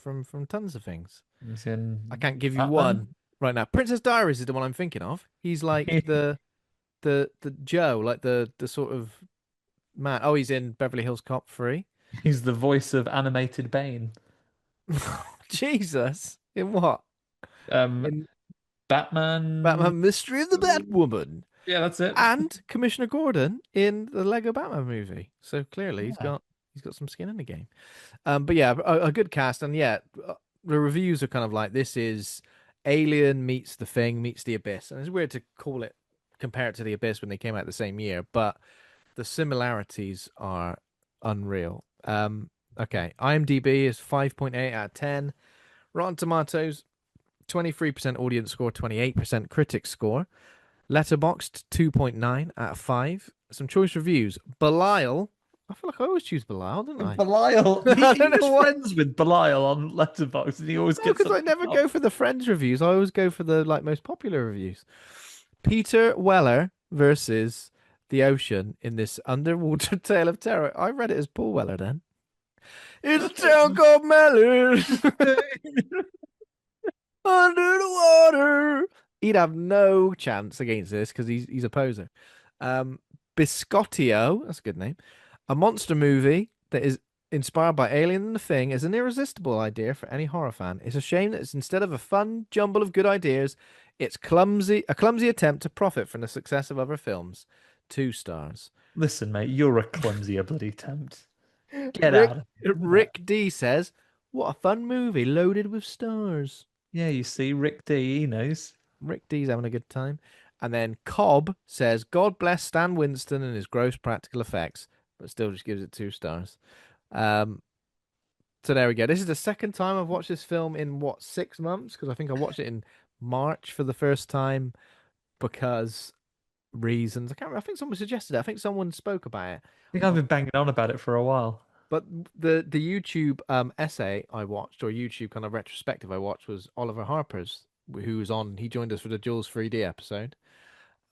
tons of things. He's I in can't give you one Batman. right now. Princess Diaries is the one I'm thinking of. He's like the Joe, like the sort of man. Oh, he's in Beverly Hills Cop 3. He's the voice of animated Bane. Jesus, in what? Um, In Batman. Batman Mystery of the Batwoman. Yeah, that's it. And Commissioner Gordon in the Lego Batman movie. So clearly Yeah. he's got some skin in the game. But yeah, a good cast, and yeah, the reviews are kind of like this is Alien meets The Thing meets The Abyss, and it's weird to call it compare it to The Abyss when they came out the same year, but the similarities are unreal. Okay, IMDb is 5.8 out of 10. Rotten Tomatoes 23% audience score, 28% critic score. Letterboxd 2.9 out of 5. Some choice reviews. Belial. I feel like I always choose Belial, don't I? Belial. I He don't know was what. friends with Belial on Letterboxd, and he always No, gets because I something never wrong. go for the Friends reviews. I always go for the like most popular reviews. Peter Weller versus the ocean in this underwater tale of terror. I read it as Paul Weller then. It's a town called Mellon under the water. He'd have no chance against this because he's a poser. Um, Biscottio, that's a good name. A monster movie that is inspired by Alien and the Thing is an irresistible idea for any horror fan. It's a shame that it's instead of a fun jumble of good ideas, it's a clumsy attempt to profit from the success of other films. 2 stars. Listen, mate, you're a clumsy bloody tempt. Get Rick out of here with that. Rick D says, "What a fun movie loaded with stars." Yeah, you see, Rick D, he knows. Rick D's having a good time. And then Cobb says, God bless Stan Winston and his gross practical effects, but still just gives it 2 stars. Um, so there we go. This is the second time I've watched this film in what, 6 months? Because I think I watched it in March for the first time because reasons. I can't remember. I think someone suggested it. I think someone spoke about it. I think I've been banging on about it for a while. But the YouTube essay I watched, or YouTube kind of retrospective I watched, was Oliver Harper's, who was on. He joined us for the Jules 3D episode.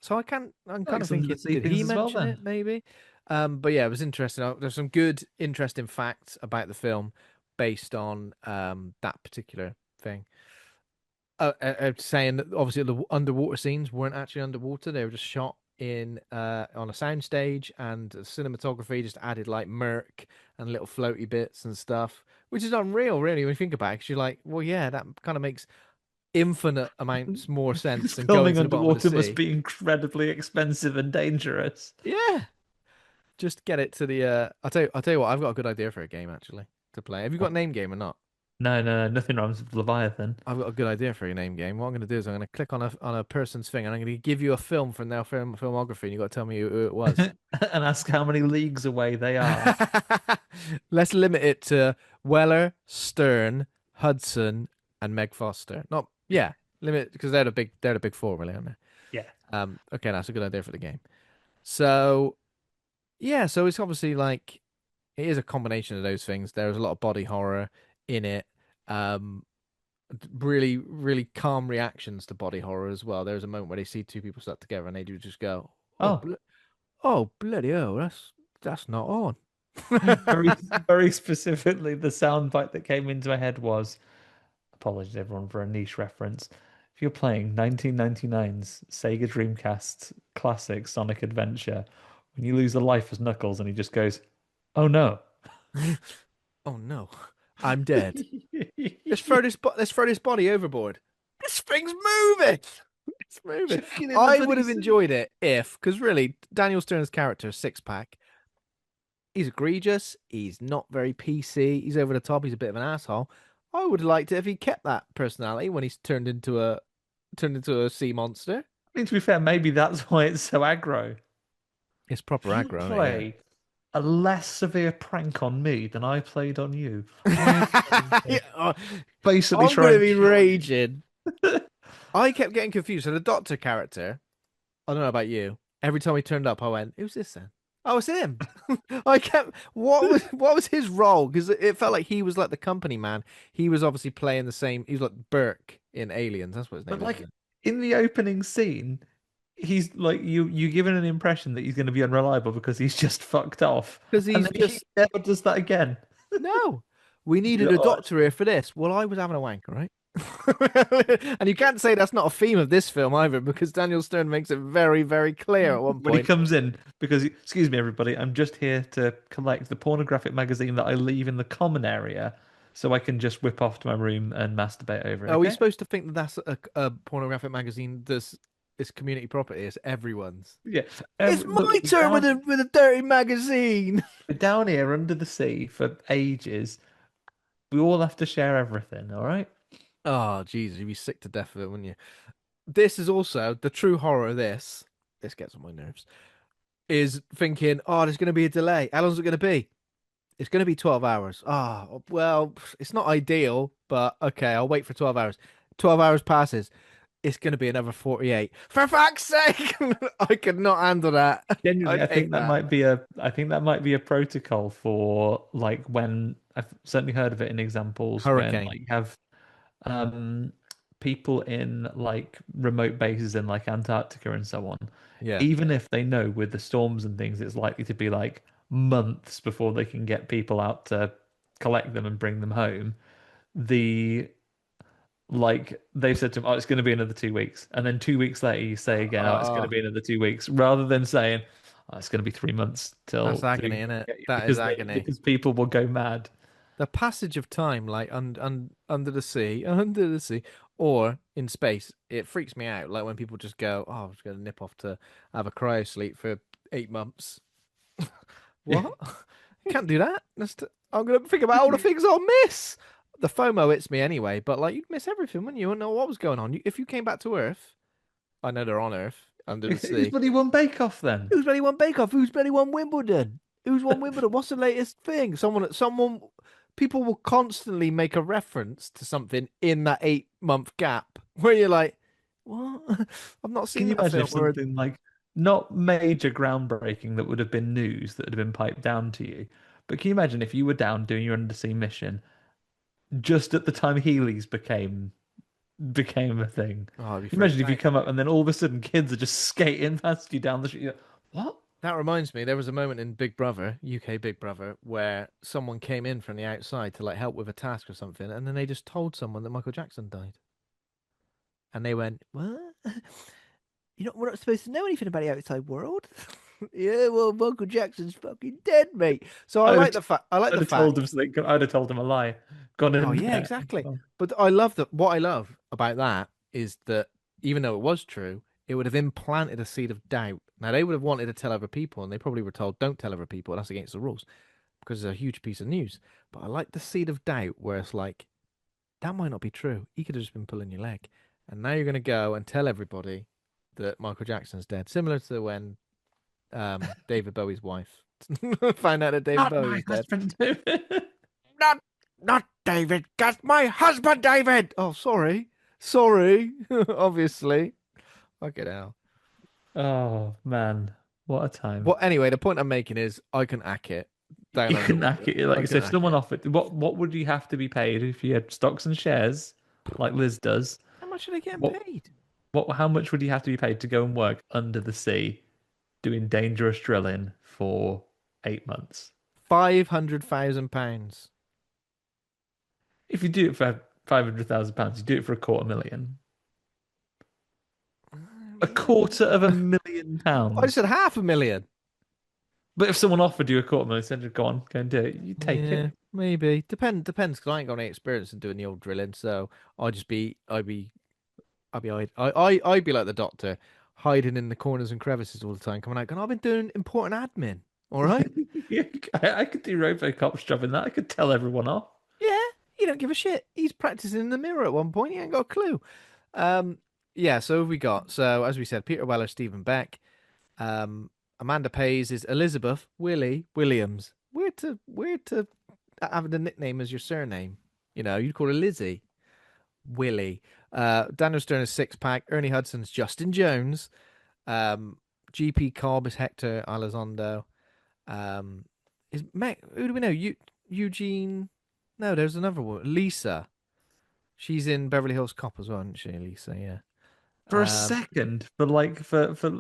So I'm kind of Excellent to thinking, see did things he as well mention then. it? Maybe. But yeah, it was interesting. There's some good, interesting facts about the film based on that particular thing. Saying that obviously the underwater scenes weren't actually underwater; they were just shot in on a soundstage, and the cinematography just added like murk and little floaty bits and stuff, which is unreal, really, when you think about it. Because you're like, well, yeah, that kind of makes infinite amounts more sense than going Filming to the bottom of the underwater must sea. be incredibly expensive and dangerous. Yeah, just get it to the. I'll tell you what. I've got a good idea for a game actually to play. Have you got a name game or not? No, nothing rhymes with Leviathan. I've got a good idea for your name game. What I'm going to do is I'm going to click on a person's thing, and I'm going to give you a film from their filmography, and you got to tell me who it was. And ask how many leagues away they are. Let's limit it to Weller, Stern, Hudson, and Meg Foster. Not yeah, limit because they're the big four, really, aren't they? Yeah. Okay, that's a good idea for the game. So yeah, so it's obviously like it is a combination of those things. There's a lot of body horror in it. Um, really, really calm reactions to body horror as well. There's a moment where they see two people stuck together and they do just go, "Oh, Oh, oh, bloody hell, that's not on." very, very specifically, the soundbite that came into my head was, apologies everyone for a niche reference. If you're playing 1999's Sega Dreamcast classic Sonic Adventure, when you lose a life as Knuckles and he just goes, "Oh no." Oh no, I'm dead. Let's throw this body overboard. This thing's moving. It's moving. Chuck it in the I would bloody have sea. enjoyed it if, because really, Daniel Stern's character, six pack, he's egregious. He's not very PC. He's over the top. He's a bit of an asshole. I would have liked it if he kept that personality when he's turned into a sea monster. I mean, to be fair, maybe that's why it's so aggro. It's proper You aggro, isn't it? Yeah. play a less severe prank on me than I played on you. I am going Yeah, to basically I'm try gonna and be kill you. raging. I kept getting confused. So the doctor character, I don't know about you. Every time he turned up, I went, "Who's this then?" Oh, it's him. I kept. What was his role? Because it felt like he was like the company man. He was obviously playing the same. He was like Burke in Aliens. That's what his But name is, like isn't it? in the opening scene, he's like you given an impression that he's going to be unreliable because he's just fucked off, Because and he's then he just never does that again. no. We needed a God. doctor here for this. Well, I was having a wank, all right? And you can't say that's not a theme of this film either, because Daniel Stern makes it very, very clear at one When he point. comes in, because excuse me, everybody, I'm just here to collect the pornographic magazine that I leave in the common area, so I can just whip off to my room and masturbate over it. Are we Okay? supposed to think that that's a pornographic magazine? This is community property. It's everyone's. Yeah. It's Look, my turn with a dirty magazine. we're down here under the sea for ages. We all have to share everything, all right? Oh, Jesus, you'd be sick to death of it, wouldn't you? This is also the true horror of this. This gets on my nerves. Is thinking, oh, there's going to be a delay. How long's it going to be? It's going to be 12 hours. Oh, well, it's not ideal, but okay, I'll wait for 12 hours. 12 hours passes. It's going to be another 48. For fuck's sake! I could not handle that. Genuinely, I'd I think hate that that. might be a protocol for like when I've certainly heard of it in examples when Hurricane. like you have um people in like remote bases in like Antarctica and so on. Yeah. Even if they know with the storms and things, it's likely to be like months before they can get people out to collect them and bring them home. The like they've said to him, "Oh, it's going to be another 2 weeks," and then 2 weeks later you say again, "Oh, it's going to Oh, be another 2 weeks," rather than saying, "Oh, it's going to be 3 months that's till agony, to isn't it? get you," That is agony. because people will go mad. The passage of time, like under the sea, under the sea, or in space, it freaks me out. Like when people just go, "Oh, I'm just going to nip off to have a cryo sleep for 8 months." Yeah. What? Can't do that. I'm gonna think about all the things I'll miss. The FOMO hits me anyway, but like you'd miss everything, wouldn't you? You wouldn't know what was going on. If you came back to Earth, I know they're on Earth under the It's sea. bloody one Bake Off then. Who's ready won Bake Off? Who's ready won Wimbledon? Who's won Wimbledon? What's the latest thing? People will constantly make a reference to something in that 8 month gap where you're like, what? I've not Can seen you that imagine film. if something like not major groundbreaking that would have been news that had been piped down to you, but can you imagine if you were down doing your undersea mission just at the time Heelys became a thing? Oh, I'd be Imagine freaked if you out. come up and then all of a sudden kids are just skating past you down the street. You're like, what? That reminds me, there was a moment in Big Brother, UK Big Brother, where someone came in from the outside to like help with a task or something, and then they just told someone that Michael Jackson died. And they went, "What? We're not supposed to know anything about the outside world." Yeah, well, Michael Jackson's fucking dead, mate. So I would have, I like I'd the have told him fact. something. I'd have told him a lie. Gone Oh in yeah, there. exactly. But I love that. What I love about that is that even though it was true, it would have implanted a seed of doubt. Now they would have wanted to tell other people, and they probably were told, "Don't tell other people. That's against the rules," because it's a huge piece of news. But I like the seed of doubt where it's like that might not be true. He could have just been pulling your leg, and now you're going to go and tell everybody that Michael Jackson's dead. Similar to when David Bowie's wife found out that David Not Bowie my was dead. husband. Not, not David. That's my husband, David. Oh, sorry, sorry. Obviously, fuck it out. Oh man, what a time. Well, anyway, the point I'm making is I can hack it down You under can the hack water. it. Like I so can if hack someone it. offered what would you have to be paid if you had stocks and shares like Liz does? How much are they getting What paid? how much would you have to be paid to go and work under the sea doing dangerous drilling for 8 months? £500,000. If you do it for £500,000, you do it for £250,000. A Yeah. quarter of £1 million. I just said 500,000. But if someone offered you a quarter million, said, "Go on, go and do it," you take Yeah. it. maybe depends because I ain't got any experience in doing the old drilling, so I'd be like the doctor, hiding in the corners and crevices all the time, coming out going, I've been doing important admin. All right. Yeah, I could do RoboCop's job in that. I could tell everyone off. Yeah, he don't give a shit. He's practicing in the mirror at one point. He ain't got a clue. Um, yeah. So who have we got? So as we said, Peter Weller, Stephen Beck. Amanda Pays is Elizabeth Willie Williams. Weird to have the nickname as your surname. You know, you'd call her Lizzie Willie. Daniel Stern is Six Pack. Ernie Hudson's Justin Jones. Um, GP Cobb is Hector Elizondo. Is Mac? Who do we know? Eugene. No, there's another one. Lisa. She's in Beverly Hills Cop as well, isn't she, Lisa? Yeah. For a Um, second, for Lisa, for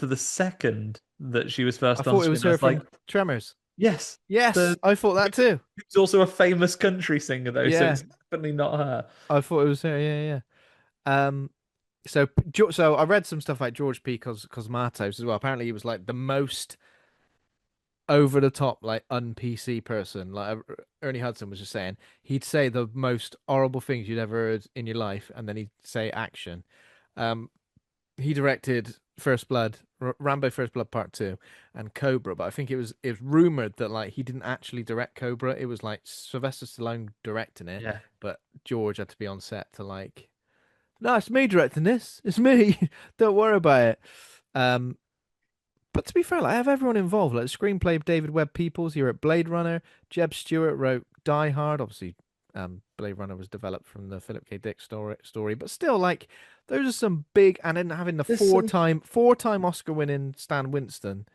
the second that she was I first on thought it was screen, I her was from like, Tremors. yes, Yes, the I thought that too. she's also a famous country singer though, so Yeah, it's definitely not her. I thought it was her. Yeah, yeah. So I read some stuff like George P. Cosmatos as well. Apparently, he was like the most over the top, like un-PC person. Like Ernie Hudson was just saying, he'd say the most horrible things you'd ever heard in your life, and then he'd say action. Um, he directed First Blood, Rambo First Blood Part Two, and Cobra. But I think it was rumored that like he didn't actually direct Cobra. It was like Sylvester Stallone directing it, Yeah. but George had to be on set to like, no, it's me directing this. It's me. Don't worry about it. Um, but to be fair, like, I have everyone involved. Like the screenplay, David Webb Peoples. He wrote Blade Runner. Jeb Stewart wrote Die Hard. Obviously, Blade Runner was developed from the Philip K. Dick story. But still, like, those are some big. And then having the There's some four-time Oscar-winning Stan Winston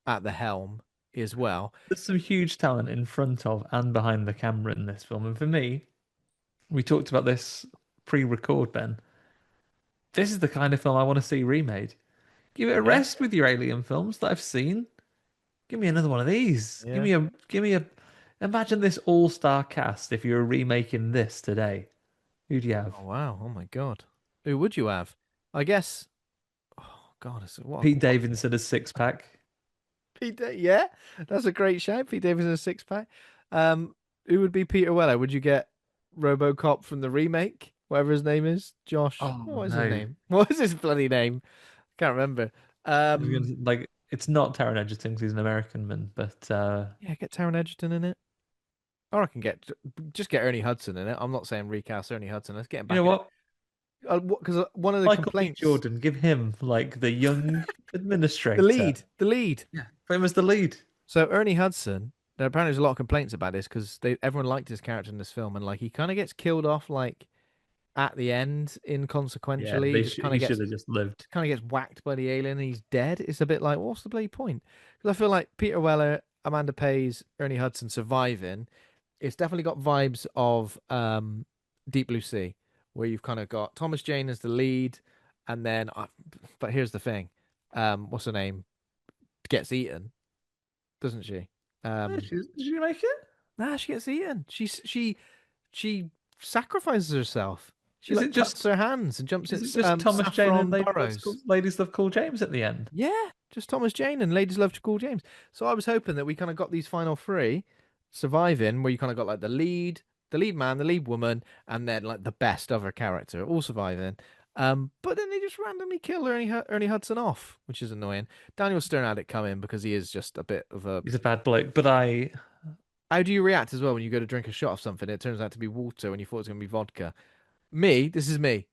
at the helm as well. there's some huge talent in front of and behind the camera in this film. And for me, we talked about this pre-record, Ben. This is the kind of film I want to see remade. Give it a Yeah, rest with your alien films that I've seen. Give me another one of these. yeah. Give me a. Imagine this all-star cast if you were remaking this today. Who'd you have? Oh wow. Oh my God. Who would you have? I guess. Oh God, Pete what Davidson as Six Pack. Yeah, that's a great shout. Pete Davidson, a six pack. Who would be Peter Weller? Would you get RoboCop from the remake? Whatever his name is, Josh. Oh What is his no. name? What is his bloody name? Can't remember. I was gonna, like it's not Taron Egerton 'cause he's an American man, but Yeah, get Taron Egerton in it. Or I can just get Ernie Hudson in it. I'm not saying recast Ernie Hudson. Let's get him you know back in it. what? Because one of the Michael B. complaints, Jordan, give him like the young the administrator. lead. Yeah. Put him as the lead. So Ernie Hudson, there apparently there's a lot of complaints about this because everyone liked his character in this film, and like he kind of gets killed off like at the end Yeah, inconsequentially. He just he should have just lived. kind of gets whacked by the alien and he's dead. It's a bit like, what's the bloody point? Because I feel like Peter Weller, Amanda Pays, Ernie Hudson surviving. It's definitely got vibes of Deep Blue Sea, where you've kind of got Thomas Jane as the lead, and then, but here's the thing, what's her name? Gets eaten, doesn't she? Um, Did she make it? nah, she gets eaten. She sacrifices herself. She Is like it cuts just her hands and jumps in is it just Thomas Jane and saffron burrows. Ladies Love Cool James at the end? Yeah, just Thomas Jane and Ladies Love to Call James. So I was hoping that we kind of got these final three surviving, where you kind of got like the lead man, the lead woman, and then like the best other character all surviving. But then they just randomly kill Ernie Hudson off, which is annoying. Daniel Stern had it come in because he is just a bit of a. He's a bad bloke, but I How do you react as well when you go to drink a shot of something? It turns out to be water when you thought it was going to be vodka. This is me.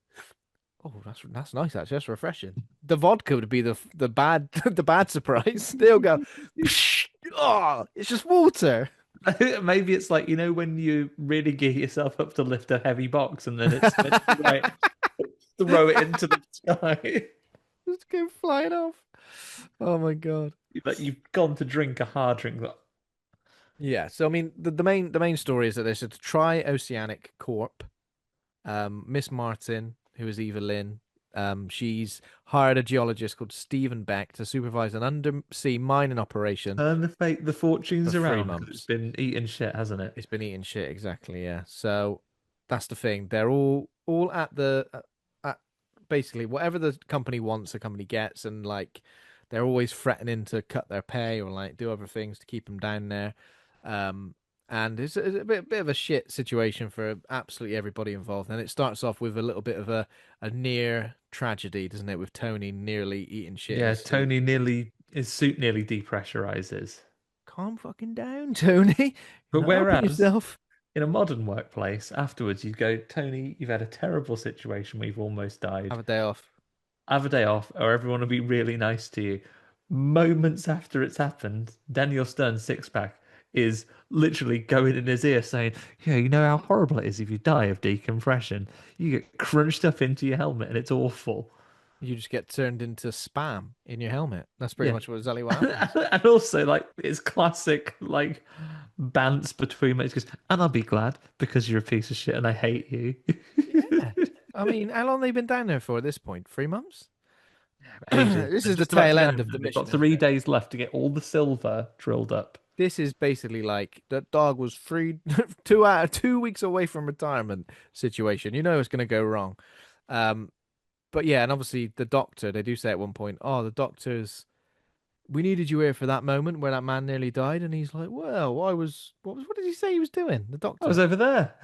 Oh, that's nice actually. That's refreshing. The vodka would be the bad the bad surprise. They'll go, oh, it's just water. maybe it's like when you really gear yourself up to lift a heavy box and then it's meant to be like throw it into the sky. Just go flying off. Oh my God. Like you've gone to drink a hard drink. Yeah. So I mean, the main story is that there's a tri-oceanic corp. Miss Martin, who is Eva Lynn. She's hired a geologist called Stephen Beck to supervise an undersea mining operation Turn the for fortunes three around because it's months. been eating shit, hasn't it? It's been eating shit, exactly. Yeah. So that's the thing. They're all at the at basically whatever the company wants, the company gets, and like they're always threatening to cut their pay or like do other things to keep them down there. Um, and it's a bit of a shit situation for absolutely everybody involved. And it starts off with a little bit of a near tragedy, doesn't it? With Tony nearly eating shit in Yeah, his suit. His suit nearly depressurizes. Calm fucking down, Tony. You're But not helping whereas yourself. in a modern workplace, afterwards you go, Tony, you've had a terrible situation where you've almost died. Have a day off. Have a day off, or everyone will be really nice to you. Moments after it's happened, Daniel Stern's six pack is literally going in his ear saying, "Yeah, you know how horrible it is if you die of decompression. You get crunched up into your helmet and it's awful." You just get turned into spam in your helmet. That's pretty Yeah. much exactly what happens. And also, like, it's classic, like, bants between mates. Because, and I'll be glad because you're a piece of shit and I hate you. Yeah. I mean, how long have they been down there for at this point? 3 months? Ages. This They're is the just about to tail go end home of now. the They've got mission, isn't 3 days left to get all the silver drilled up. this is basically like that dog was free 2 weeks away from retirement situation. You know it's going to go wrong. Um, but yeah, and obviously the doctor, they do say at one point, oh, the doctor's, we needed you here for that moment where that man nearly died. And he's like, well, what did he say he was doing? The I was doctor. over there.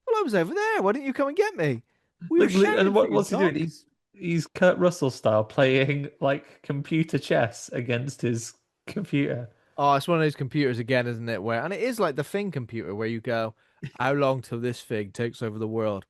Well, I was over there. Why didn't you come and get me? We were Like, shouting and for you, what's he doing? doc. He's Kurt Russell style playing like computer chess against his computer. Oh, it's one of those computers again, isn't it? Where, and it is like the Thing computer where you go, how long till this thing takes over the world?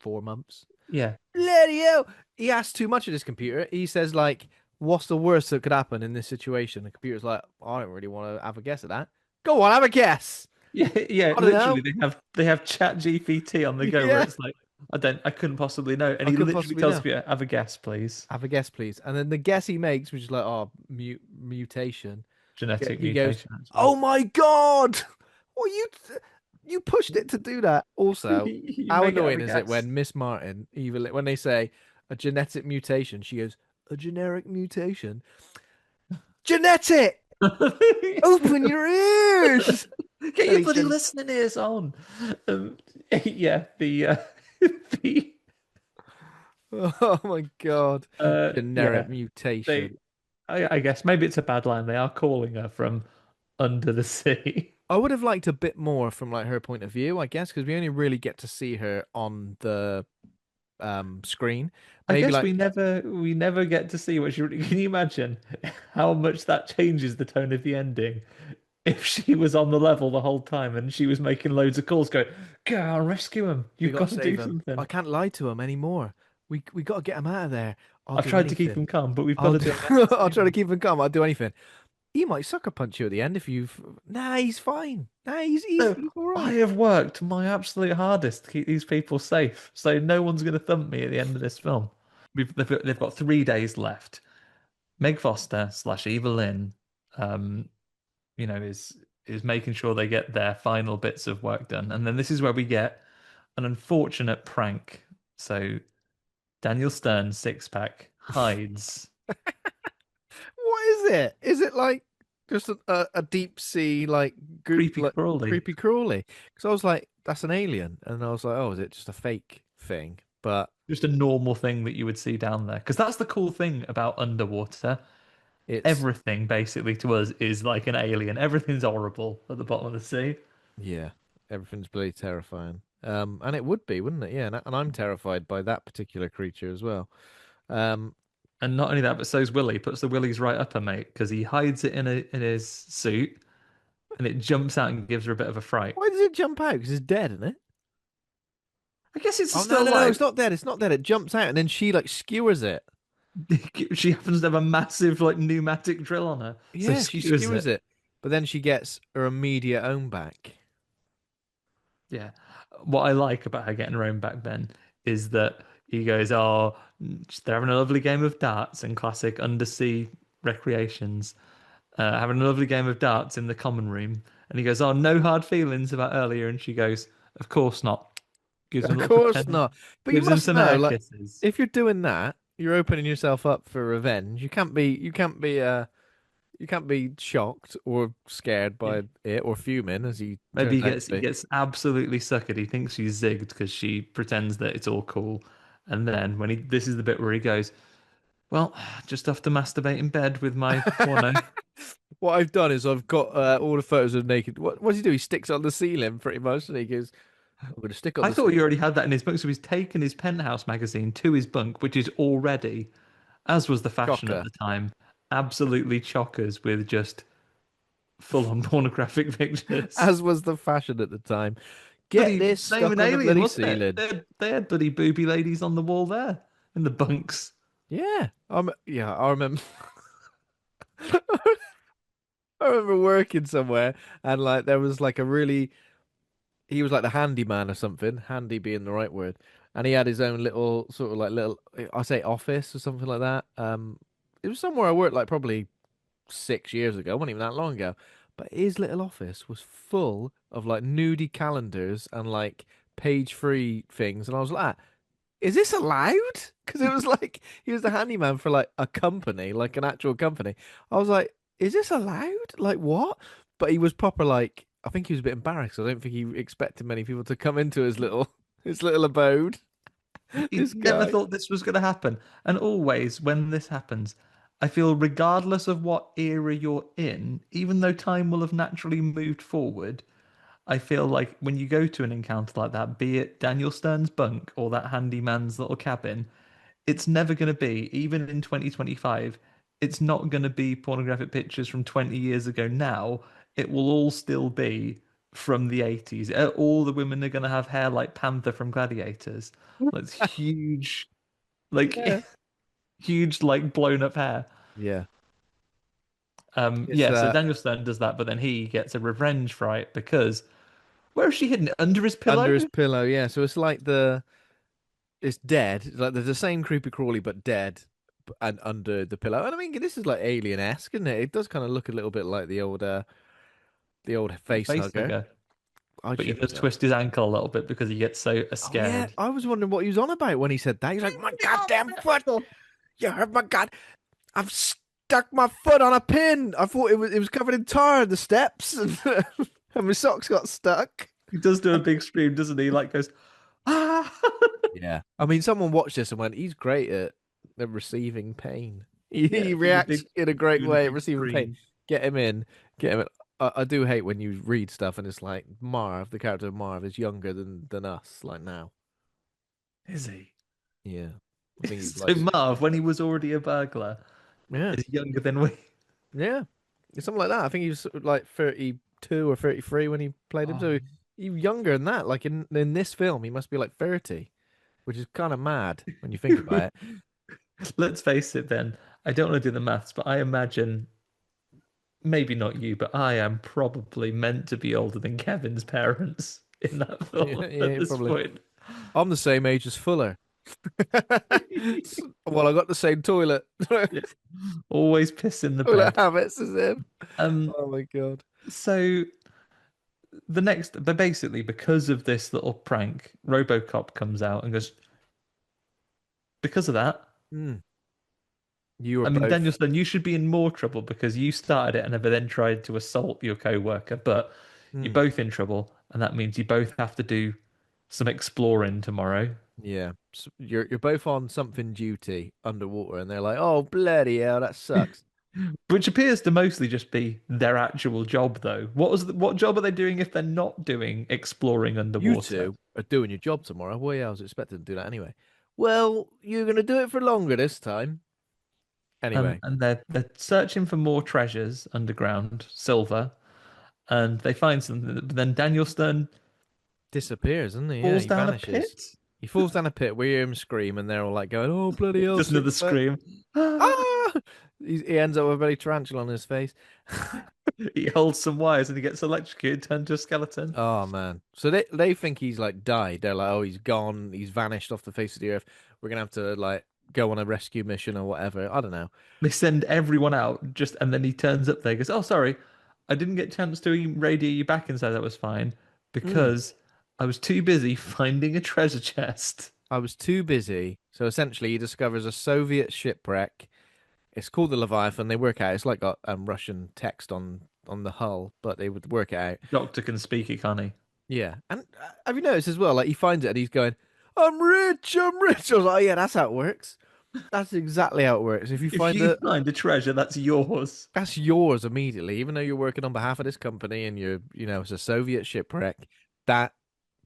4 months. Yeah. Bloody hell. He asks too much of this computer. He says, like, what's the worst that could happen in this situation? The computer's like, I don't really want to have a guess at that. Go on, have a guess. Yeah, yeah, I don't literally know. they have Chat GPT on the go where Yeah. it's like I couldn't possibly know. And I he couldn't literally possibly tells know. you, have a guess, please. Have a guess, please. And then the guess he makes, which is like, oh, mutation. Genetic He goes, mutation, actually. "Oh my God! Well, you pushed it to do that." Also, You how make it have annoying a is it guess. when Miss Martin, even when they say a genetic mutation, she goes, "A generic mutation, genetic. Open your ears." Get And your he bloody says, listening ears on. Um, yeah, the "Oh my God, generic yeah, mutation." they I guess maybe it's a bad line. They are calling her from under the sea. I would have liked a bit more from like her point of view, I guess, because we only really get to see her on the screen. I Maybe guess like we never get to see what she really. Can you imagine how much that changes the tone of the ending if she was on the level the whole time and she was making loads of calls going, "Go on, rescue him. we You've got got to to save do him. I something." can't lie to him anymore. We got to get him out of there. I'll I've do tried to keep anything. him calm, but we've got I'll to do. do it. We have to I'll save try to him. keep him calm. I'll do anything. He might sucker punch you at the end if you've. Nah, he's fine. Nah, No, he's all I right. have worked my absolute hardest to keep these people safe, so no one's going to thump me at the end of this film. They've got 3 days left. Meg Foster slash Eva Lynn, um, is making sure they get their final bits of work done, and then this is where we get an unfortunate prank. So Daniel Stern six pack hides What is it? Is it like just a deep sea like goop creepy like crawly, creepy crawly? Because I was like, that's an alien, and I was like, oh, is it just a fake thing? But just a normal thing that you would see down there. Because that's the cool thing about underwater. it's Everything basically to us is like an alien. Everything's horrible at the bottom of the sea. yeah, everything's bloody terrifying. And it would be, wouldn't it? Yeah, and I'm terrified by that particular creature as well. Um, And not only that, but so's Willy. Puts the willies right up her, mate, because he hides it in his suit, and it jumps out and gives her a bit of a fright. why does it jump out? Because it's dead, isn't it? I guess it's Oh no, still no, no! alive. It's not dead. It's not dead. It jumps out and then she like skewers it. She happens to have a massive like pneumatic drill on her, so Yeah, she skewers skewers it. it, but then she gets her immediate own back. Yeah. What I like about her getting her own back, Ben, is that he goes, "Oh, they're having a lovely game of darts and classic undersea recreations, having a lovely game of darts in the common room." And he goes, "Oh, no hard feelings about earlier." And she goes, "Of course not." Gives him Of a little course pretend, not. But you gives him must some know, air like, kisses. if you're doing that, you're opening yourself up for revenge. You can't be shocked or scared Yeah. by it or fuming as he Maybe turns he out gets to he be. gets absolutely suckered. He thinks she's zigged because she pretends that it's all cool. And then this is the bit where he goes, "Well, just have to masturbate in bed with my porno." what I've done is I've got all the photos of naked. What does he do? He sticks it on the ceiling pretty much, and he goes, "I'm going to stick on I the thought ceiling." you already had that in his book, so he's taken his penthouse magazine to his bunk, which is already, as was the fashion at Chocker, the time, absolutely chockers with just full-on pornographic pictures. as was the fashion at the time. Get Bloody this name stuck and on the alien, bloody wasn't it? ceiling. They had bloody booby ladies on the wall there in the bunks. Yeah, yeah. I remember. I remember working somewhere, and like there was like a really he was like the handyman or something, handy being the right word. And he had his own little sort of like little I say office or something like that. It was somewhere I worked like probably 6 years ago, wasn't even that long ago. But his little office was full of like nudie calendars and like page free things. And I was like, is this allowed? Because it was like he was the handyman for like a company, like an actual company. I was like, is this allowed? Like what? But he was proper like I think he was a bit embarrassed. I don't think he expected many people to come into his little his little abode. He This never guy. thought this was going to happen. And always, when this happens, I feel regardless of what era you're in, even though time will have naturally moved forward, I feel like when you go to an encounter like that, be it Daniel Stern's bunk or that handyman's little cabin, it's never going to be, even in 2025, it's not going to be pornographic pictures from 20 years ago now. It will all still be from the 80s. All the women are going to have hair like Panther from Gladiators. Like huge, like Yeah. huge, like blown up hair. Yeah. It's Yeah, so Daniel Stern does that, but then he gets a revenge for it because where is she hidden? Under his under pillow? his pillow. Yeah. So it's like the it's dead. Like there's the same creepy crawly but dead and under the pillow. And I mean this is like alien-esque, isn't it? It does kind of look a little bit like the old face Face hugger. hugger. I But he should does twist his ankle a little bit because he gets so Oh yeah, scared. I was wondering what he was on about when he said that. He's like, "My goddamn foot! You heard my god! I've stuck my foot on a pin. I thought it was covered in tar. The steps and, and my socks got stuck." He does do a big scream, doesn't he? Like goes, ah! Yeah, I mean, someone watched this and went, "He's great at receiving pain. Yeah, He doing a reacts big, in a great doing a way at big receiving pain. scream. Get him in. Get him in." I do hate when you read stuff and it's like Marv, the character of Marv, is younger than us, like now. Is he? Yeah, I think he's So like, Marv, when he was already a burglar, yeah. is younger than we. Yeah, something like that. I think he was sort of like 32 or 33 when he played him. Oh. So he younger than that. Like in this film, he must be like 30, which is kind of mad when you think about it. Let's face it, then. I don't want to do the maths, but I imagine maybe not you, but I am probably meant to be older than Kevin's parents in that Yeah, film at yeah, this probably. point. I'm the same age as Fuller. Well, I got the same toilet Yeah. Always piss in the toilet bed. habits as him. Um, Oh my God. so but basically because of this little prank, RoboCop comes out and goes, because of that, Mm, you were I mean, both. Danielson, you should be in more trouble because you started it and have then tried to assault your co-worker, but you're Mm, both in trouble, and that means you both have to do some exploring tomorrow. yeah, you're both on something duty underwater, and they're like, "Oh bloody hell, that sucks." Which appears to mostly just be their actual job, though. What job are they doing if they're not doing exploring You underwater? two are doing your job tomorrow. Well, yeah, I was expecting to do that anyway. Well, you're going to do it for longer this time. Anyway, And they're searching for more treasures underground, silver, and they find something. But then Daniel Stern disappears, doesn't he? Yeah, falls he down a vanishes. pit. He falls down a pit. We hear him scream, and they're all like going, "Oh, bloody hell, Just sick another fuck." scream. Ah! Ah! He ends up with a bloody tarantula on his face. He holds some wires and he gets electrocuted, turned to a skeleton. Oh, man. So they think he's like died. They're like, "Oh, he's gone. He's vanished off the face of the earth. We're going to have to like go on a rescue mission or whatever." I don't know. They send everyone out, just and then he turns up there, goes, "Oh, sorry, I didn't get a chance to radio you back and say that was fine Mm. because I was too busy finding a treasure chest." I was too busy. So essentially, he discovers a Soviet shipwreck. It's called the Leviathan. They work out it's like got Russian text on the hull, but they would work it out. Doctor can speak it, can't he? Yeah, and have you noticed as well? Like he finds it and he's going, "I'm rich, I'm rich." I was like, "Oh yeah, that's how it works." That's exactly how it works. If you If find you a find a treasure, that's yours. That's yours immediately, even though you're working on behalf of this company and it's a Soviet shipwreck. That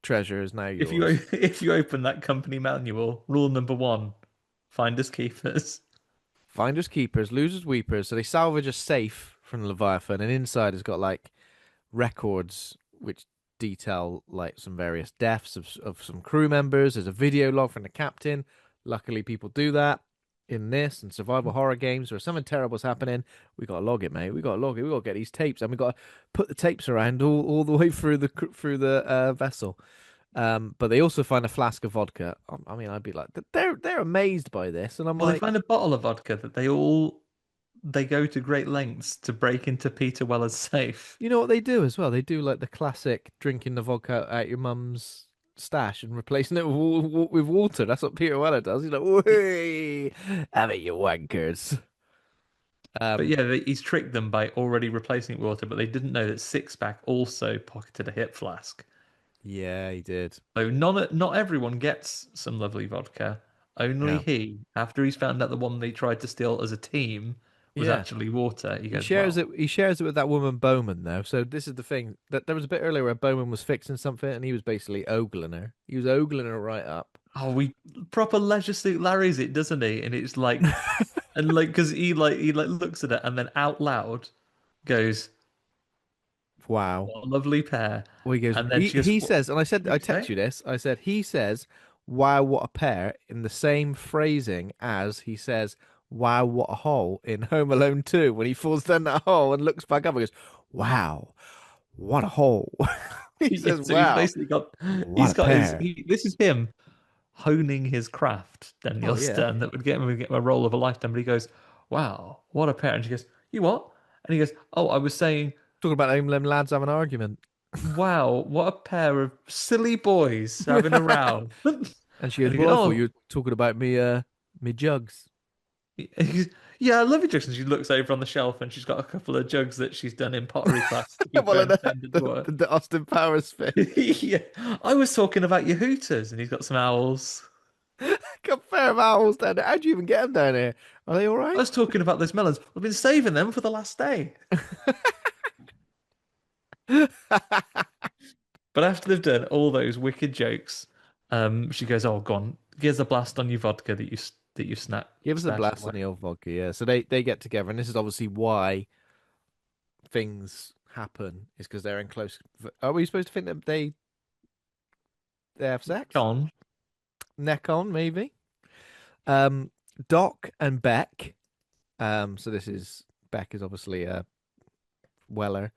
treasure is now If you yours. if you open that company manual, rule number one, finders keepers. Finders keepers, losers weepers. So they salvage a safe from the Leviathan, and inside has got like records which detail like some various deaths of some crew members. There's a video log from the captain. Luckily, people do that in this and survival horror games where something terrible's happening. We got to log it, mate. We got to log it. We got to get these tapes, and we got to put the tapes around all the way through the vessel. But they also find a flask of vodka. I mean, I'd be like, they're amazed by this, and I'm Well, they like, find a bottle of vodka that they go to great lengths to break into Peter Weller's safe. you know what they do as well? They do like the classic drinking the vodka out your mum's stash and replacing it with water. That's what Peter Weller does. He's like, "Whey, have it, you wankers." But Um, yeah, he's tricked them by already replacing it with water, but they didn't know that Sixpack also pocketed a hip flask. yeah, he did. So not everyone gets some lovely vodka. Only Yeah, he, after he's found out the one they tried to steal as a team was yeah. actually water, he He goes, shares well, it. He shares it with that woman Bowman, though. So this is the thing that there was a bit earlier where Bowman was fixing something, and he was basically ogling her. He was ogling her right up. oh, we proper Leisure Suit Larry's it, doesn't he? And it's like, and like, because he looks at it and then out loud goes, Wow. what a lovely pair. Well, he goes. And then He she goes, he what says, and I said, did I you text say? you this. I said he says, "Wow, what a pair!" in the same phrasing as he says, "Wow, what a hole" in Home Alone 2 when he falls down that hole and looks back up and goes, "Wow, what a hole." He Yeah, says, so he's "Wow, basically got, what he's a got his, pair." this is him honing his craft, Oh Daniel yeah, Stern, that would get him a role of a lifetime. But he goes, wow, what a pair. And she goes, you what? And he goes, oh, I was saying, talking about them lads having an argument, wow, what a pair of silly boys having a row. and she And goes, he goes, "Well, I thought you oh, were talking about me jugs." he goes, yeah, I love you, Jackson. She looks over on the shelf and she's got a couple of jugs that she's done in pottery class to keep Well, her I know entertained at work. the Austin Powers fit. Yeah, I was talking about your hooters, and he's got some owls. Got a pair of owls down there. How'd you even get them down here? Are they all I right? was talking about those melons. I've been saving them for the last day. But after they've done all those wicked jokes, she goes, "Oh, go on, here's a blast on your vodka that you Give us a stashed blast away." on the old vodka, yeah. So they get together, and this is obviously why things happen, is because they're in close. Are we supposed to think that they have sex? Con, Neck on, maybe. Um, Doc and Beck. So this is Beck is obviously Weller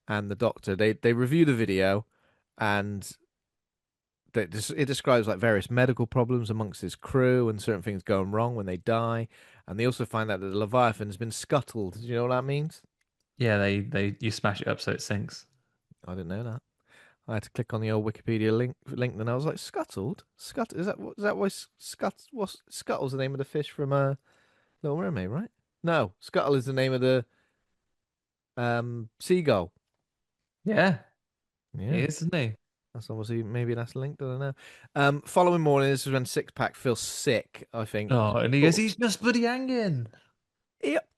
and the Doctor. They review the video, and it describes like various medical problems amongst his crew and certain things going wrong when they die. And they also find out that the Leviathan has been scuttled. Do you know what that means? yeah, they you smash it up so it sinks. I didn't know that. I had to click on the old Wikipedia link, and I was like, scuttled? Is that why Scuttle's the name of the fish from Little Mermaid, right? No, Scuttle is the name of the seagull. Yeah, he Yeah, is, isn't he? that's obviously maybe that's linked. I don't know. Following morning, this is when Six Pack feels sick. I think Oh, and he goes, he's just bloody hanging.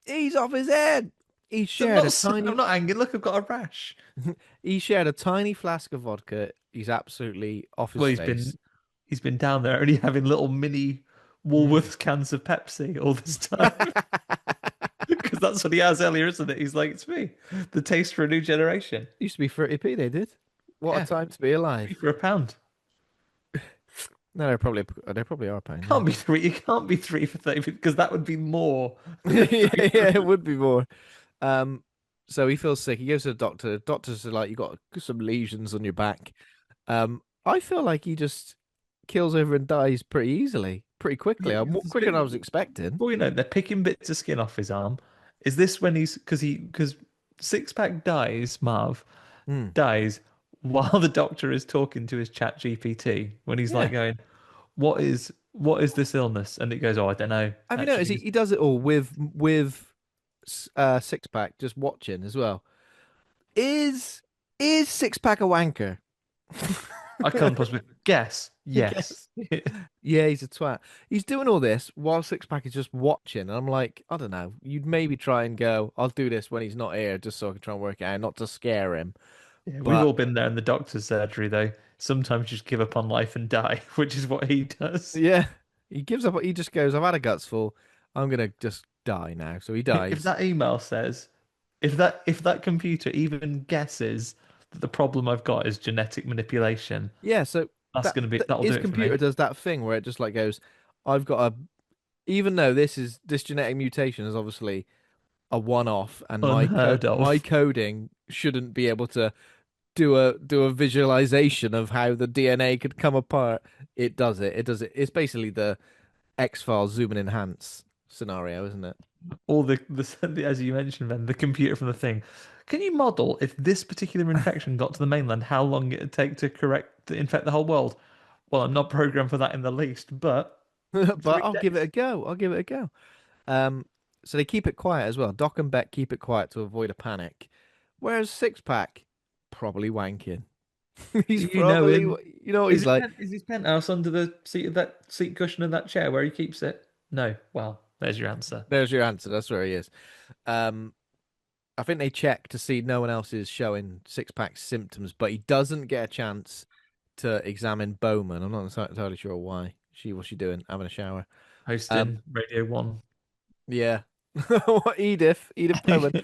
he's off his head. He I'm shared not, a tiny I'm not hanging. Look, I've got a rash. he shared a tiny flask of vodka. He's absolutely off his Well, face. he's been down there only having little mini Mm. Woolworths cans of Pepsi all this time. Because that's what he has earlier, isn't it? He's like, it's me, the taste for a new generation. Used to be 30p, they did. What a Yeah, time to be three alive. for a pound. No, they probably are a pound, yeah. Can't be three. You can't be three for 30 because that would be more than Yeah, three for. yeah, it would be more. Um, so he feels sick. He goes to the doctor. The doctor's like, you got some lesions on your back. I feel like he just kills over and dies pretty easily, pretty quickly. Quicker than I was expecting. Well, you know, they're picking bits of skin off his arm. Is this when he's because Six Pack dies, Marv Hmm. dies while the doctor is talking to his chat GPT when he's Yeah. like going, what is this illness? And it goes, oh, I don't know. Have you noticed Actually, he does it all with Six Pack just watching as well? Is Six Pack a wanker? I can't possibly guess. I Yes. guess. Yeah, he's a twat. He's doing all this while Six Pack is just watching. And I'm like, I don't know. You'd maybe try and go, I'll do this when he's not here, just so I can try and work it out, not to scare him. Yeah, we've But all been there in the doctor's surgery, though. Sometimes you just give up on life and die, which is what he does. yeah, he gives up. He just goes, I've had a guts full. I'm gonna just die now. So he If dies. that email says, if that computer even guesses that the problem I've got is genetic manipulation, Yeah, so that'll do his it for me. computer does that thing where it just like goes, I've got a even though this genetic mutation is obviously a one-off and Unheard my of. coding shouldn't be able to do a visualization of how the DNA could come apart. It does it. It does it. It's basically the X-Files zoom and enhance scenario, isn't it? All as you mentioned, Ben, the computer from the thing. Can you model if this particular infection got to the mainland, how long it'd take to infect the whole world? Well, I'm not programmed for that in the least, but But three I'll give it days. a go. I'll give it a go. Um, so they keep it quiet as well. Doc and Beck keep it quiet to avoid a panic. Whereas Six Pack, probably wanking. He's You know probably, him. you know, what he's like. Is his penthouse under the seat of that seat cushion of that chair where he keeps it? No. Well, there's your answer. There's your answer. That's where he is. Um, I think they check to see no one else is showing Six Pack's symptoms, but he doesn't get a chance to examine Bowman. I'm not entirely sure why. What's she doing? Having a shower. Um, Hosting Radio 1. yeah. Edith Bowman.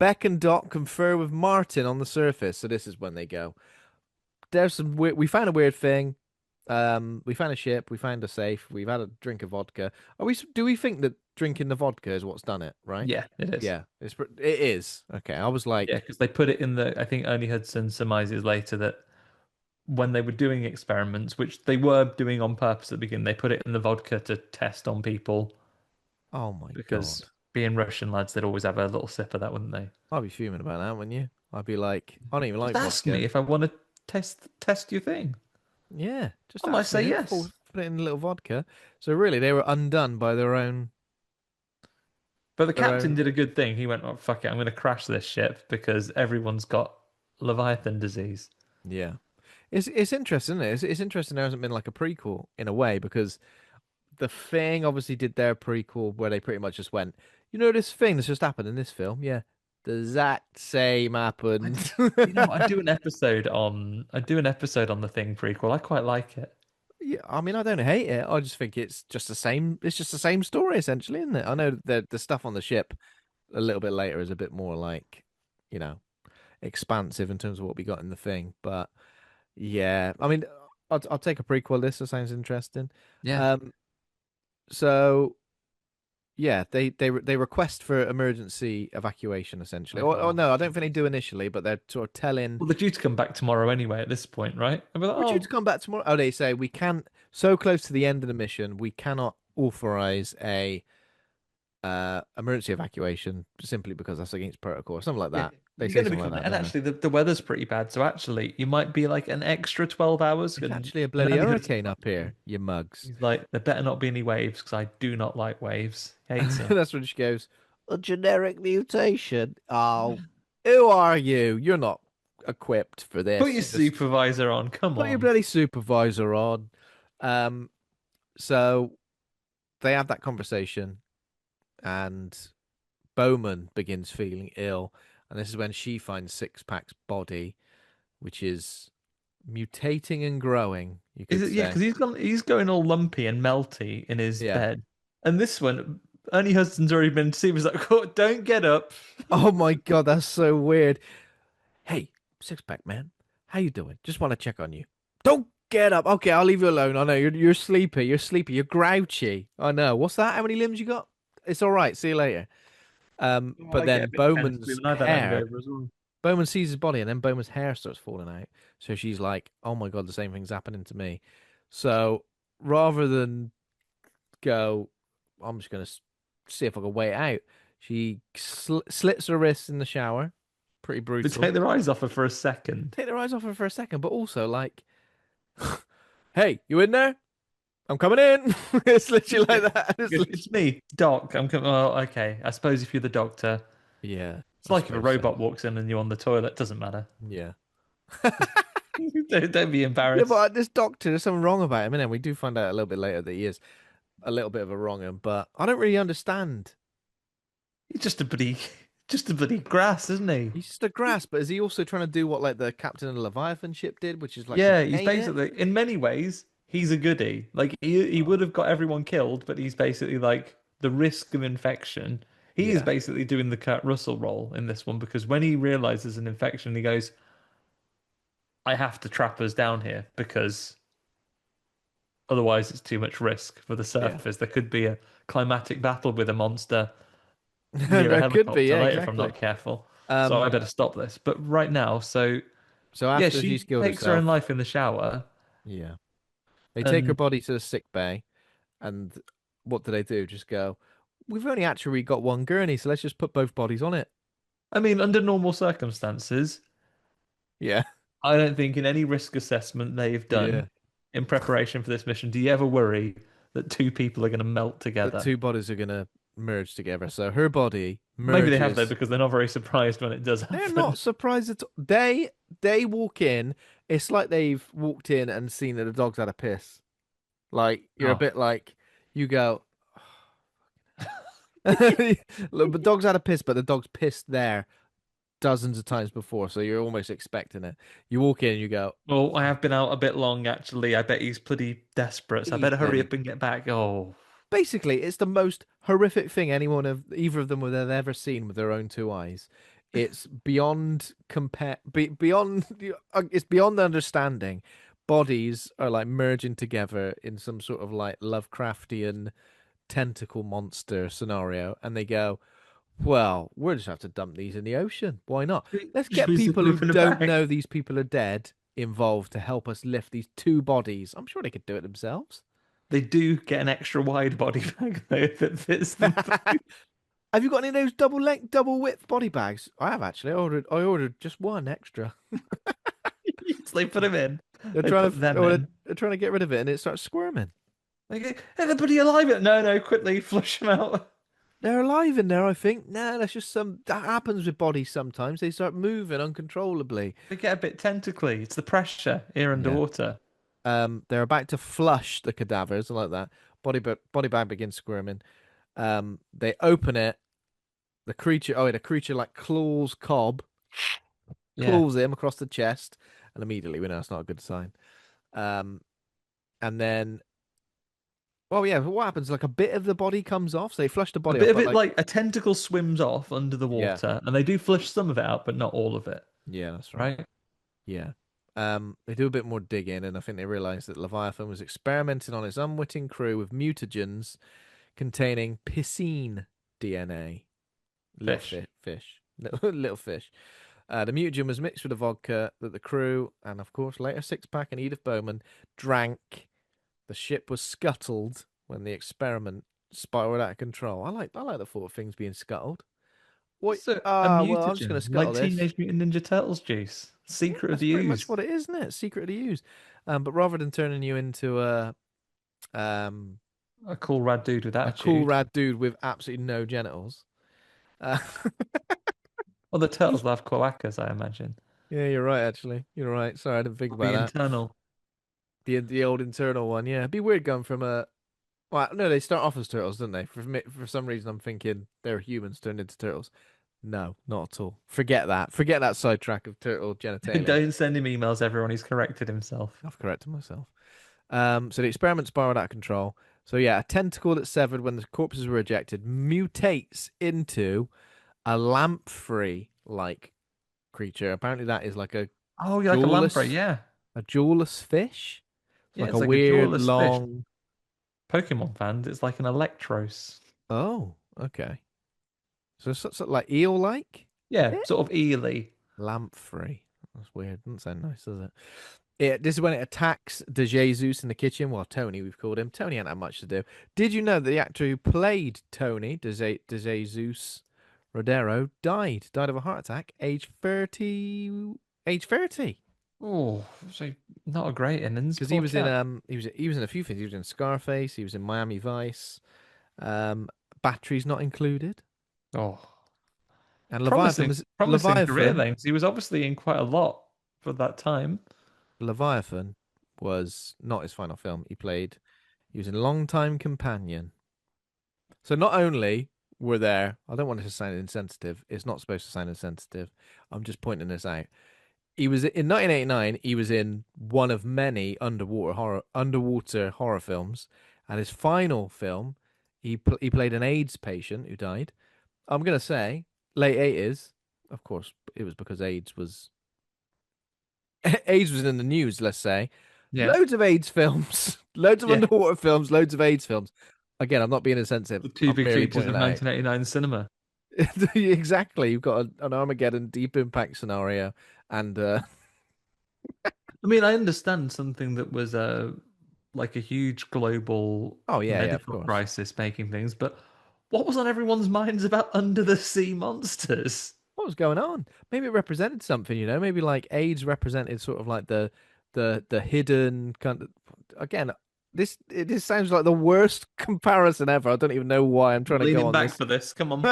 Beck and Doc confer with Martin on the surface. So this is when they go. There's some weird, we found a weird thing. We found a ship. We found a safe. We've had a drink of vodka. Do we think that drinking the vodka is what's done it? Right? Yeah, it is. Yeah, it is. Okay, I was Yeah, like, because they put it in the. I think Ernie Hudson surmises later that when they were doing experiments, which they were doing on purpose at the beginning, they put it in the vodka to test on people oh my because God. being Russian lads, they'd always have a little sip of that, wouldn't they? I'd be fuming about that, wouldn't you? I'd be like, I don't even Just like ask me vodka. if I want to test your thing. Yeah, I just might ask me. say Who yes. put it in a little vodka? So really, they were undone by But the their captain own. did a good thing. He went, "Oh fuck it, I'm going to crash this ship because everyone's got Leviathan disease." Yeah, it's interesting, isn't it? It's interesting. There hasn't been like a prequel in a way because the Thing obviously did their prequel where they pretty much just went, this thing that's just happened in this film. Yeah, the exact same I happened. did, I'd do an episode on the Thing prequel. I quite like it. Yeah, I mean, I don't hate it. I just think it's just the same. It's just the same story essentially, isn't it? I know the stuff on the ship a little bit later is a bit more like, you know, expansive in terms of what we got in the Thing. But yeah, I mean, I'll take a prequel list. That sounds interesting. Yeah. Um, so yeah, they request for emergency evacuation essentially. Or Oh, no, I don't think they do initially, but they're sort of telling well, they're due to come back tomorrow anyway. At this point, right? I'd be like, we're due to oh, come back tomorrow. Oh, they say we can't. So close to the end of the mission, we cannot authorize a emergency evacuation simply because that's against protocol or something like yeah, that. They you're say going to be something like coming. that, And don't they? actually, the weather's pretty bad. So actually, you might be like an extra 12 hours. It's actually a And bloody Andy Hudson's hurricane like, up here, you mugs. he's like, there better not be any waves because I do not like waves. Hates them. That's when she goes, a generic mutation. Oh, who are you? You're not equipped for Put this. your Just supervisor on. Come put your on. bloody supervisor on. Um, so they have that conversation, and Bowman begins feeling ill, and this is when she finds Six Pack's body, which is mutating and growing, you Is could it? Yeah, say. because he's going all lumpy and melty in his Yeah. bed. And this one, Ernie Hudson's already been to see. Was like, oh, don't get up. Oh my God, that's so weird. Hey, Six Pack man, how you doing? Just want to check on you. Don't get up. Okay, I'll leave you alone. I know you're sleepy. You're sleepy. You're grouchy. I know. What's that? How many limbs you got? It's all right. See you later. Oh, But I get then a bit tense Bowman's when I've had hair hangover as well. Bowman sees his body and then Bowman's hair starts falling out. So she's like, oh my God, the same thing's happening to me. So rather than go, I'm just going to see if I can wait it out, she slits her wrists in the shower. Pretty They brutal. take their eyes off her for a second. Take their eyes off her for a second, but also like, hey, you in there? I'm coming in. It's literally Yeah. like that. He goes, it's me, Doc. I'm coming. Oh, okay. I suppose if you're the doctor, Yeah, it's I like if a suppose so. robot walks in and you're on the toilet. Doesn't matter. Yeah. Don't be Yeah, embarrassed. but this doctor, there's something wrong about him, and then we do find out a little bit later that he is a little bit of a wrong 'un, but I don't really understand. He's just a bloody grass, isn't he? He's just a grass, but is he also trying to do what like the captain of the Leviathan ship did, which is like Yeah, he's contain it? basically, in many ways, he's a goodie. Like he would have got everyone killed, but he's basically like the risk of infection. He is Yeah, basically doing the Kurt Russell role in this one because when he realizes an infection, he goes, "I have to trap us down here because otherwise it's too much risk for the yeah. surface. There could be a climatic battle with a monster near a There could be, helicopter yeah, later if I'm exactly. not careful. So I Um, better stop this." But right now, so so yeah, after she's she killed takes her own herself, life in the shower, yeah, they take her and body to the sick bay, and what do they do? Just go, we've only actually got one gurney, so let's just put both bodies on it. I mean, under normal circumstances. Yeah, I don't think in any risk assessment they've yeah. done in preparation for this mission, do you ever worry that two people are going to melt The together? two bodies are gonna merge together. So her body Maybe they have though, merges. because they're not very surprised when it does They're happen. not surprised at all. They walk in. It's like they've walked in and seen that the dog's had a piss. Like you're a Oh, bit like you go. Look, but dog's had a piss, but the dog's pissed there dozens of times before, so you're almost expecting it. You walk in, you go well, I have been out a bit long actually. I bet he's pretty desperate, so I better hurry easy. up and get back. Oh, Basically, it's the most horrific thing either of them would have ever seen with their own two eyes. It's beyond it's beyond understanding. Bodies are like merging together in some sort of like Lovecraftian tentacle monster scenario, and they go, "Well, we'll just have to dump these in the ocean. Why not? Let's get shows them people who up in a don't bag. know these people are dead involved to help us lift these two bodies. I'm sure they could do it themselves." They do get an extra wide body bag though that fits them. Have you got any of those double length, double width body bags? I have actually. I ordered just one extra. So they put him in. They're They trying put to them or in. they're trying to get rid of it, and it starts squirming. They go, everybody alive? No, no, quickly flush them out. They're alive in there, I think. No, that's just some that happens with bodies sometimes. They start moving uncontrollably. They get a bit tentacly. It's the pressure here Yeah. underwater. They're about to flush the cadavers like that. Body bag begins squirming. They open it. The creature like Yeah. claws him across the chest, and immediately we know that's not a good sign. Um, and then, well, yeah, what happens? Like a bit of the body comes off. So they flush the A body bit off, of but it like, like a tentacle swims off under the yeah, water, and they do flush some of it out, but not all of it, yeah, that's right. right? Yeah. They do a bit more digging, and I think they realize that Leviathan was experimenting on its unwitting crew with mutagens containing piscine DNA. Little Fish. fish, little fish. The mutagen was mixed with the vodka that the crew and, of course, later Six Pack and Edith Bowman drank. The ship was scuttled when the experiment spiraled out of control. I like the thought of things being scuttled. What? So a Ah, well, I'm just gonna mutagen, scuttle like this. Teenage Mutant Ninja Turtles juice, Yeah, secret of that's the pretty much ooze. what it is, isn't it? Secret to use. But rather than turning you into um A cool rad dude with a cool attitude. rad dude with absolutely no genitals. Uh, Well, the turtles will have cloacas, I imagine. yeah, you're right. Actually, you're right. Sorry, I didn't think about The that. internal. The old internal one. Yeah, it'd be weird going from a. Well, no, they start off as turtles, don't they? For some reason, I'm thinking they're humans turned into turtles. No, not at all. Forget that. Forget that sidetrack of turtle genitalia. Don't send him emails, everyone. He's corrected himself. I've corrected myself. So the experiment spiraled out of control. So yeah, a tentacle that severed when the corpses were ejected mutates into a lamprey like creature. Apparently, that is like Oh, you're like a lamprey, jawless, yeah. a jawless fish. It's Yeah, like a it's like a weird jawless fish. long. Pokemon fans, it's like an Electros. Oh, okay. So it's sort of like eel like. Yeah, Yeah. sort of eely. Lamprey. That's weird. Doesn't sound nice, does it? This is when it attacks De Jesus in the kitchen. Well, Tony, we've called him. Tony hadn't had much to do. Did you know that the actor who played Tony, De Jesus Rodero, died of a heart attack, age 30, age 30? Oh, so not a great innings. Because he Poor was in chap. he was in a few things. He was in Scarface. He was in Miami Vice. Um, Batteries not included. Oh, And promising career Leviathan. then, 'cause he was obviously in quite a lot for that time. Leviathan was not his final film. He was in Longtime Companion. So not only were there, I don't want it to sound insensitive. It's not supposed to sound insensitive. I'm just pointing this out. He was in 1989. He was in one of many underwater horror films, and his final film, he played an AIDS patient who died. I'm gonna say late 80s. Of course, it was because AIDS was AIDS was in the news. Let's say Yeah. loads of AIDS films, loads of Yeah. underwater films, loads of AIDS films. Again, I'm not being insensitive. The two I'm big merely features pointing of it out. 1989 cinema. Exactly. You've got an Armageddon deep impact scenario, and I mean, I understand something that was like a huge global oh yeah, yeah, of medical course. crisis making things, but what was on everyone's minds about under the sea monsters? What was going on? Maybe it represented something, you know. Maybe like AIDS represented sort of like the hidden kind of. Again, this sounds like the worst comparison ever. I don't even know why I'm trying to go Leaning on back this. for this, come on.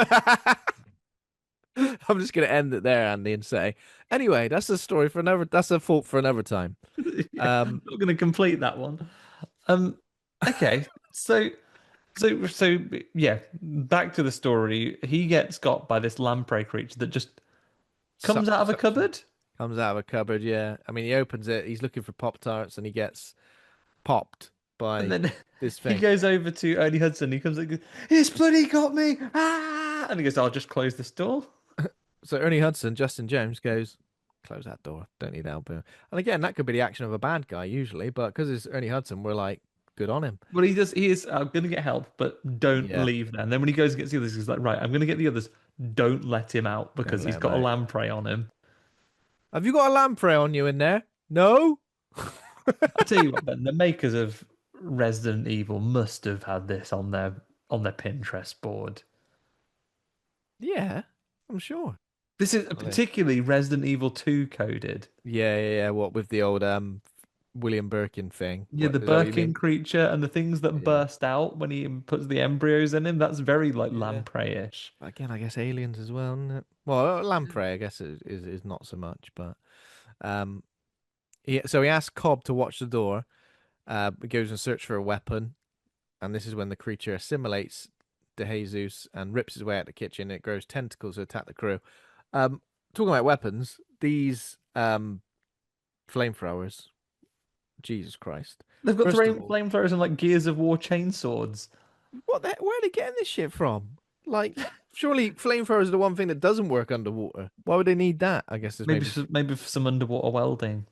I'm just going to end it there, Andy, and say, anyway, that's a story for another. That's a fault for another time. Yeah, I'm Um, not going to complete that one. Um, okay, so yeah, back to the story. He gets got by this lamprey creature that just comes out of a sucks him. cupboard, Comes out of a cupboard. Yeah, I mean, he opens it. He's looking for Pop Tarts, and he gets popped and by then this he thing. goes over to Ernie Hudson. He comes and goes, "It's bloody got me!" Ah! And he goes, "I'll just close this door." So Ernie Hudson, Justin Jones goes, close that door. Don't need help here. And again, that could be the action of a bad guy usually, but because it's Ernie Hudson, we're like, good on him. Well, he does. He is. I'm gonna get help, but don't Yeah, leave there. And then when he goes and gets the others, he's like, "Right, I'm gonna get the others. Don't let him out don't because let he's him got a out. lamprey on him." Have you got a lamprey on you in there? No. I tell you what, Ben, the makers of Resident Evil must have had this on their Pinterest board. Yeah, I'm sure. This is Well, particularly Resident Evil 2 coded. yeah, yeah, yeah. What with the old William Birkin thing? Yeah, What the is that? What you Birkin mean? creature and the things that Yeah, burst out when he puts the embryos in him, that's very like yeah. lamprey-ish. Again, I guess aliens as well, isn't it? Well, lamprey, I guess is not so much, but um, so he asks Cobb to watch the door. He goes and search for a weapon, and this is when the creature assimilates De Jesus and rips his way out the kitchen. It grows tentacles to attack the crew. Um, Talking about weapons, these flamethrowers. Jesus Christ! They've got First of all, flamethrowers and like Gears of War chainswords. where are they getting this shit from? Like, surely flamethrowers are the one thing that doesn't work underwater. Why would they need that? I guess there's Maybe maybe, maybe for some underwater welding.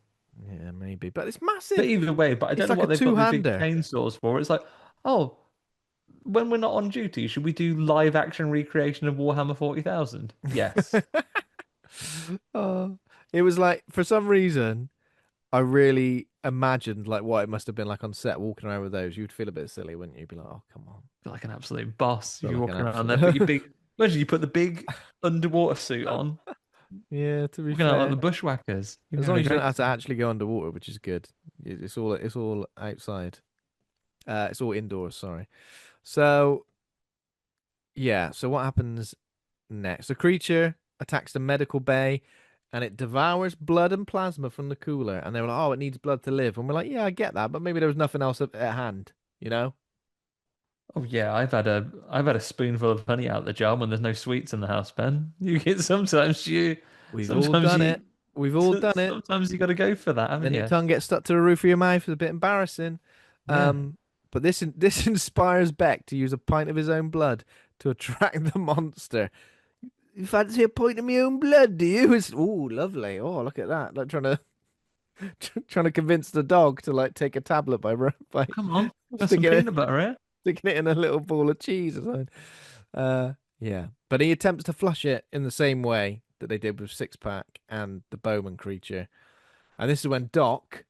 yeah, maybe, but it's But massive. either way, but I It's don't know like a what they've got these big two-hander. chainsaws for. It's like, oh, when we're not on duty, should we do live action recreation of Warhammer 40,000? Yes. Oh, it was like for some reason I really imagined like what it must have been like on set walking around with those. You'd feel a bit silly, wouldn't you? Be like, oh, come on. Feel like an absolute boss if Feel you're like an walking around there. Put your absolute. big, imagine you put the big underwater suit on, Yeah, to be walking out like the fair, bushwhackers. You're as long having a as you don't great have to time. actually go underwater, which is good. It's all outside. It's all indoors, sorry. So, yeah, so what happens next? The creature attacks the medical bay and it devours blood and plasma from the cooler. And they were like, oh, it needs blood to live. And we're like, yeah, I get that, but maybe there was nothing else at hand, you know? Oh yeah, I've had a spoonful of honey out the jar when there's no sweets in the house, Ben. You get We've all sometimes done you it. We've all done it. sometimes you got to go for that, haven't Then your you? tongue gets stuck to the roof of your mouth. It's a bit embarrassing. Yeah. But this inspires Beck to use a pint of his own blood to attract the monster. You fancy a pint of my own blood, do you? It's lovely. Oh, look at that! Like trying to convince the dog to like take a tablet by Come on, got some sticking it peanut butter here. sticking it in a little ball of cheese or something. Yeah. But he attempts to flush it in the same way that they did with Six Pack and the Bowman creature. And this is when Doc,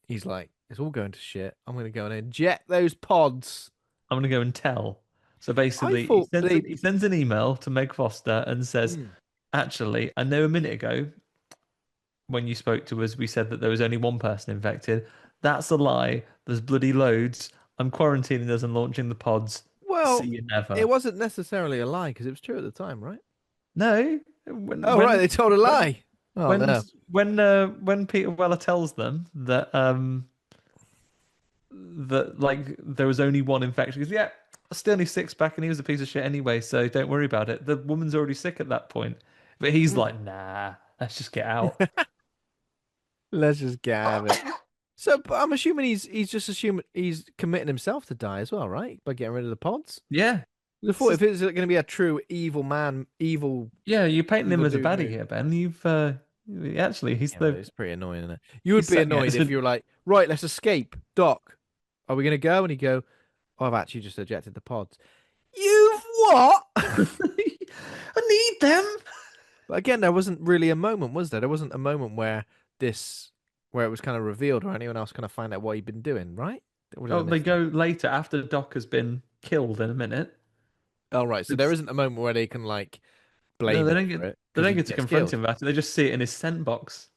he's like, it's all going to shit. I'm going to go and inject those pods. I'm gonna go and tell. So I basically, he thought sends they. an, he sends an email to Meg Foster and says, Mm. "Actually, I know a minute ago when you spoke to us, we said that there was only one person infected. That's a lie. There's bloody loads. I'm quarantining us and launching the pods. See Well, you it never." wasn't necessarily a lie because it was true at the time, right? No, Oh, right. They told a when lie. Oh When no. when Peter Weller tells them that like there was only one infection, because yeah, still only six back, and he was a piece of shit anyway, so don't worry about it. The woman's already sick at that point, but he's Mm. like, nah, let's just get out. Let's just get out of it. So, but I'm assuming he's just assuming he's committing himself to die as well, right? By getting rid of the pods. Yeah, I it's thought just if it's going to be a true evil man, yeah, you're painting him evil as a dude baddie move. here, Ben. You've actually he's Yeah, but the it's pretty annoying, isn't it? You would he's be setting it annoyed as if an you're like, right, let's escape. Doc, are we going to go? And you go, oh, I've actually just ejected the pods. You've what? I need them. But again, there wasn't really a moment, was there? There wasn't a moment where this, where it was kind of revealed or anyone else kind of find out what he'd been doing, right? Or did I Oh, they miss that? go later after Doc has been killed in a minute. Oh, right. So there It's isn't a moment where they can like no, blame him for it they because don't he get to gets confront killed. him about it. They just see it in his scent box.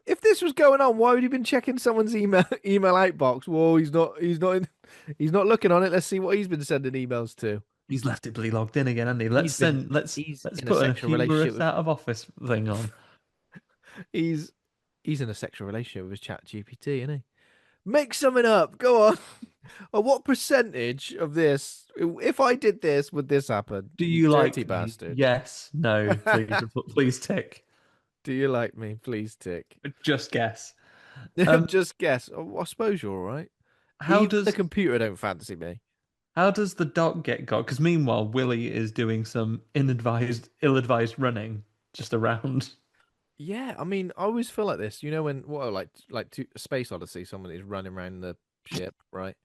If this was going on, why would he been checking someone's email outbox? Whoa, he's not looking on it. Let's see what he's been sending emails to. He's left it bloody logged in again, hasn't he? He's been he's Let's in a put a sexual relationship humorous with out of office thing on. he's he's in a sexual relationship with his chat GPT, isn't he? Make something up. Go on. Or what percentage of this, if I did this, would this happen? Do You you dirty like me? bastard. Yes, no, please, please tick. Do you like me? Please tick. Just guess. Um, Just guess. Oh, I suppose you're all right. how Even the does computer don't fancy me. how does the dog get got? Because meanwhile, Willie is doing some ill-advised running just around. Yeah, I mean, I always feel like this. You know, when what like Space Odyssey, someone is running around the ship, right?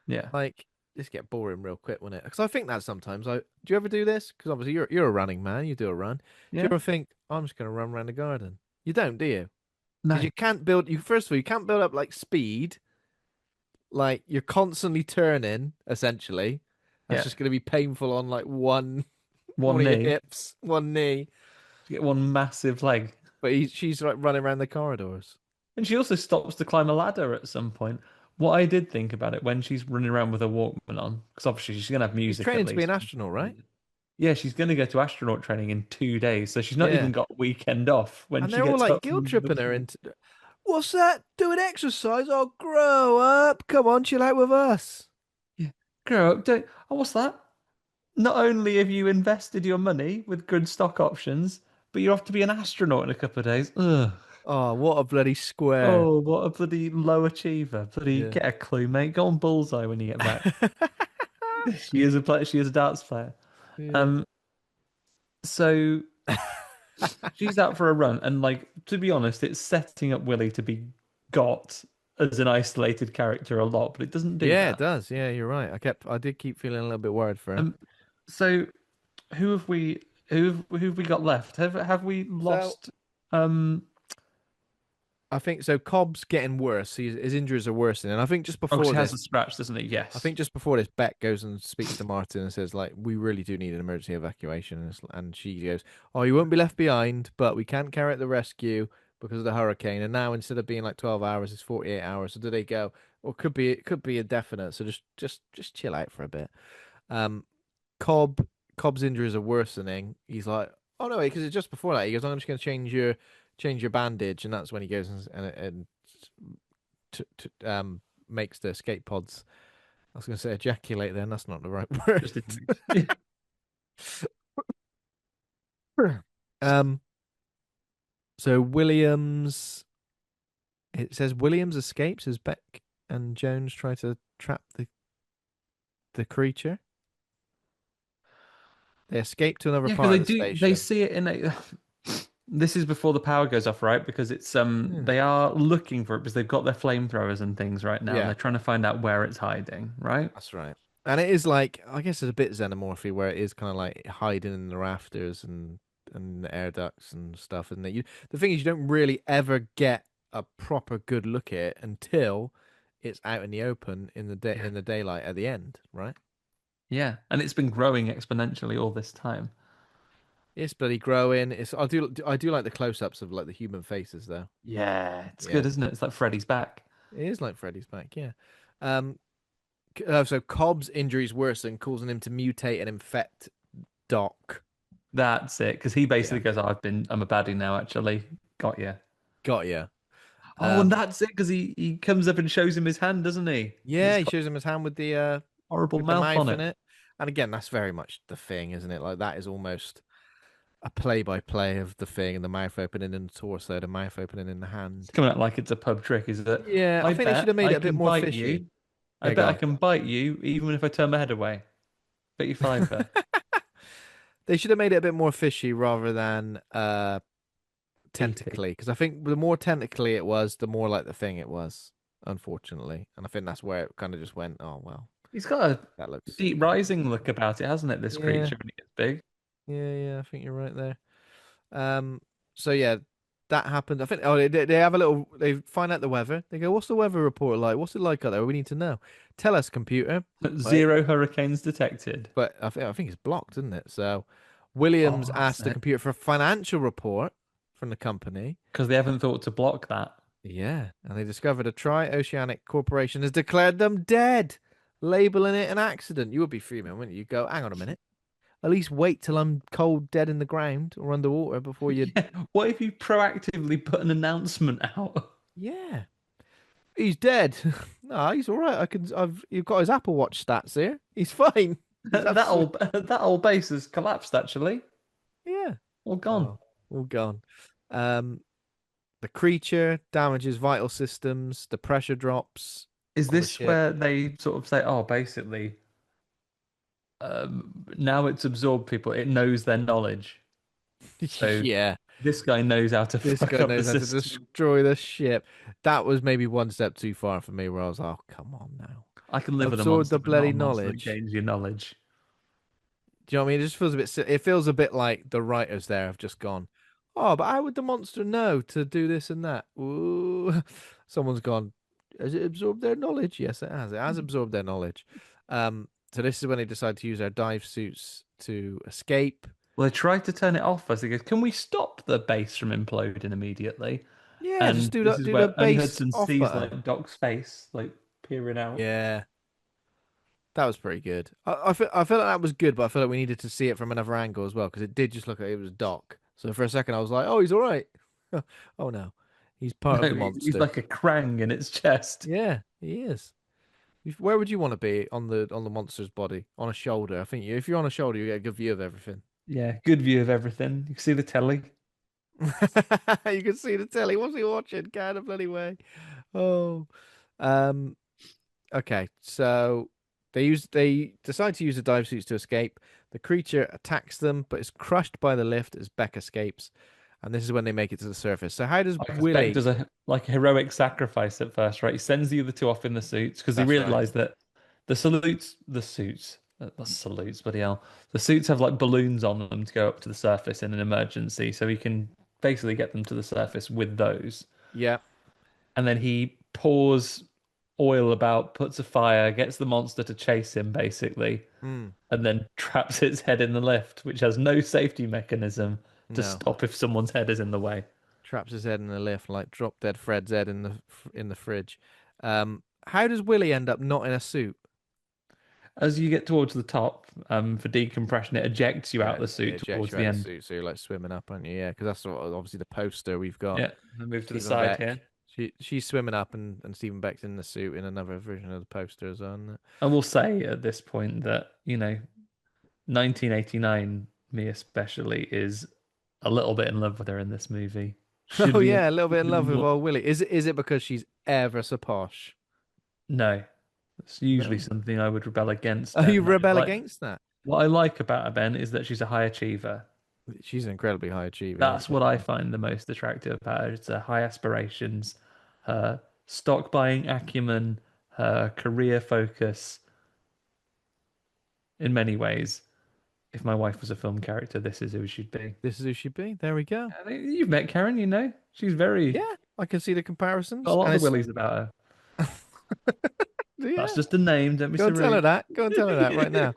Yeah, Like this get boring real quick, wouldn't it? Because I think that sometimes. Do you ever do this? Because obviously you're a running man. You do a run. Do you yeah. ever think I'm just gonna run around the garden? You don't, do you? Because No, you can't build. You first of all, you can't build up like speed. Like you're constantly turning. Essentially, that's yeah. just gonna be painful on like one One of your knee. hips, one knee. Get one massive leg. But she's like running around the corridors. And she also stops to climb a ladder at some point. What I did think about it when she's running around with her Walkman on, because obviously she's going to have She's music at training to be an least. astronaut, right? Yeah, she's going to go to astronaut training in 2 days, so she's not even Yeah. got a weekend off when And she they're all gets like up guilt from the tripping her mission. into, what's that? Doing exercise? Oh, grow up. Come on, chill out with us. Yeah, grow up. Don't. Oh, what's that? Not only have you invested your money with good stock options, but you're off to be an astronaut in a couple of days. Ugh. Oh, what a bloody square. Oh, what a bloody low achiever. Bloody Yeah. get a clue, mate. Go on bullseye when you get back. She is a player. She is a darts player. Yeah. Um, so she's out for a run, and like to be honest, it's setting up Willie to be got as an isolated character a lot, but it doesn't do Yeah, it that. does. Yeah, you're right. I did keep feeling a little bit worried for her. Um, so who have we who have we got left? Have we So lost? Um, I think so. Cobb's getting worse. His injuries are worsening. And I think just oh, before she has this, a scratch, doesn't it? I Yes. think just before this, Beck goes and speaks to Martin and says, like, we really do need an emergency evacuation. And she goes, oh, you won't be left behind, but we can't carry out the rescue because of the hurricane. And now instead of being like 12 hours, it's 48 hours. So do they go? Or it could be indefinite. So just chill out for a bit. Um, Cobb Cobb's injuries are worsening. He's like, oh no, because it's just before that. He goes, I'm just going to change your bandage, and that's when he goes and makes the escape pods. I was going to say ejaculate. Then that's not the right word. Just a- um. So Williams. It says Williams escapes as Beck and Jones try to trap the creature. They escape to another Yeah, because part they of the do. They station. see it in a. This is before the power goes off, right? Because it's Yeah. they are looking for it because they've got their flamethrowers and things right now, and Yeah. they're trying to find out where it's hiding, right? That's right. And it is like I guess it's a bit xenomorphy where it is kind of like hiding in the rafters and the air ducts and stuff. And the thing is, you don't really ever get a proper good look at it until it's out in the open Yeah. in the daylight at the end, right? Yeah, and it's been growing exponentially all this time. It's bloody growing. It's I do like the close ups of like the human faces though. Yeah, it's good, Yeah, isn't it? It's like Freddy's back. it is like Freddy's back. Yeah. Um. So Cobb's injuries worsen, causing him to mutate and infect Doc. That's it. Because he basically Yeah, goes, I'm a baddie now, actually. Got you. got you. Oh, and Um, that's it. Because he comes up and shows him his hand, doesn't he? And yeah, it's he got shows him his hand horrible with the mouth on mouth in it. it. And again, that's very much the thing, isn't it? Like that is almost a play-by-play of the thing and the mouth opening in the torso, the mouth opening in the It's hand. coming out like it's a pub trick, is that Yeah, I I think they should bet have made I it a bit can more bite fishy. you. I Yeah, bet go I on. can bite you even if I turn my head away. Bet you fiver. They should have made it a bit more fishy rather than Beefy. tentacly, because I think the more tentacly it was, the more like the thing it was, unfortunately. And I think that's where it kind of just went, oh well, He's got a that looks deep kind of rising look about it, hasn't it? This yeah, creature when he gets big. yeah, I think you're right there. Um, so yeah, that happened. I think oh they have a little they find out the weather. They go, what's the weather report like? What's it like out there? We need to know. Tell us, computer. Wait, Zero hurricanes detected. but I think it's blocked, isn't it? So Oh, Williams that's asked the it. computer for a financial report from the company. Because they haven't thought to block that. Yeah, and they discovered a tri-oceanic corporation has declared them dead, labeling it an accident. You would be fuming, wouldn't you? You go, hang on a minute. At least wait till I'm cold, dead in the ground or underwater before you. Yeah. What if you proactively put an announcement out? Yeah, he's dead. No, he's all right. I can. I've. You've got his Apple Watch stats here. He's fine. He's That absolutely. old that old base has collapsed actually. Yeah. All gone. Oh, all gone. Um, the creature damages vital systems. The pressure drops Is on the this ship. where they sort of say, oh, basically, now it's absorbed people. It knows their knowledge. So Yeah. this guy knows how to This fuck guy up the knows how to system. destroy the ship. That was maybe one step too far for me, where I was, oh, come on now. I can live with a Absorb monster, the but not bloody a monster that knowledge. gains your knowledge. Do you know what I mean? It just feels a bit. It feels a bit like the writers there have just gone, oh, but how would the monster know to do this and that? Ooh, someone's gone. Has it absorbed their knowledge? Yes, it has. It has absorbed their knowledge. So this is when they decide to use their dive suits to escape. Well, they tried to turn it off as he goes, can we stop the base from imploding immediately? Yeah, just And do this the is do the where Ernie base Hudson off sees button. like Doc's face, like peering out. Yeah, that was pretty good. I feel like that was good, but I feel like we needed to see it from another angle as well because it did just look like it was Doc. So for a second, I was like, "Oh, he's all right." Oh no, he's part of No, the he's monster. like a krang in its chest. Yeah, he is. Where would you want to be on the monster's body? On a shoulder? I think if you're on a shoulder, you get a good view of everything. Yeah, good view of everything. You can see the telly. You can see the telly. What's he watching? Get out of bloody way. Oh, um, okay, so they decide to use the dive suits to escape. The creature attacks them, but is crushed by the lift as Beck escapes, and this is when they make it to the surface. So how does Because Beck Willie? does a like a heroic sacrifice at first, right? He sends the other two off in the suits because he That's right. realized that the suits, the salutes, bloody hell, the suits have like balloons on them to go up to the surface in an emergency, so he can basically get them to the surface with those. Yeah. And then he pours oil about, puts a fire, gets the monster to chase him, basically, Mm, and then traps its head in the lift, which has no safety mechanism to no. stop if someone's head is in the way. Traps his head in the lift, like drop dead Fred's head in the fridge. How does Willie end up not in a suit? As you get towards the top, for decompression, it ejects you out Yeah, of the it suit ejects towards you out the of the end. suit, so you're like swimming up, aren't you? Yeah, because that's obviously the poster we've got. Yeah, and move to the Stephen side Beck. here. She's swimming up, and Stephen Beck's in the suit in another version of the poster as well. Isn't it? I will say at this point that, 1989, me especially, is a little bit in love with her in this movie. Oh Should be yeah, a little bit in love with more. old Willie. Is it because she's ever so posh? No, it's usually No. something I would rebel against. Oh, you And rebel against that? what I like about her, Ben, is that she's a high achiever. She's an incredibly high achiever. Yeah, That's what I definitely. find the most attractive about her. It's her high aspirations, her stock buying acumen, her career focus. In many ways, if my wife was a film character, this is who she'd be. This is who she'd be. There we go. I think you've met Karen, she's very Yeah, I can see the got a comparisons, lot and of the it's willies about her. That's yeah. just a name, don't be Go so and tell her rude. that. Go and tell her that right now.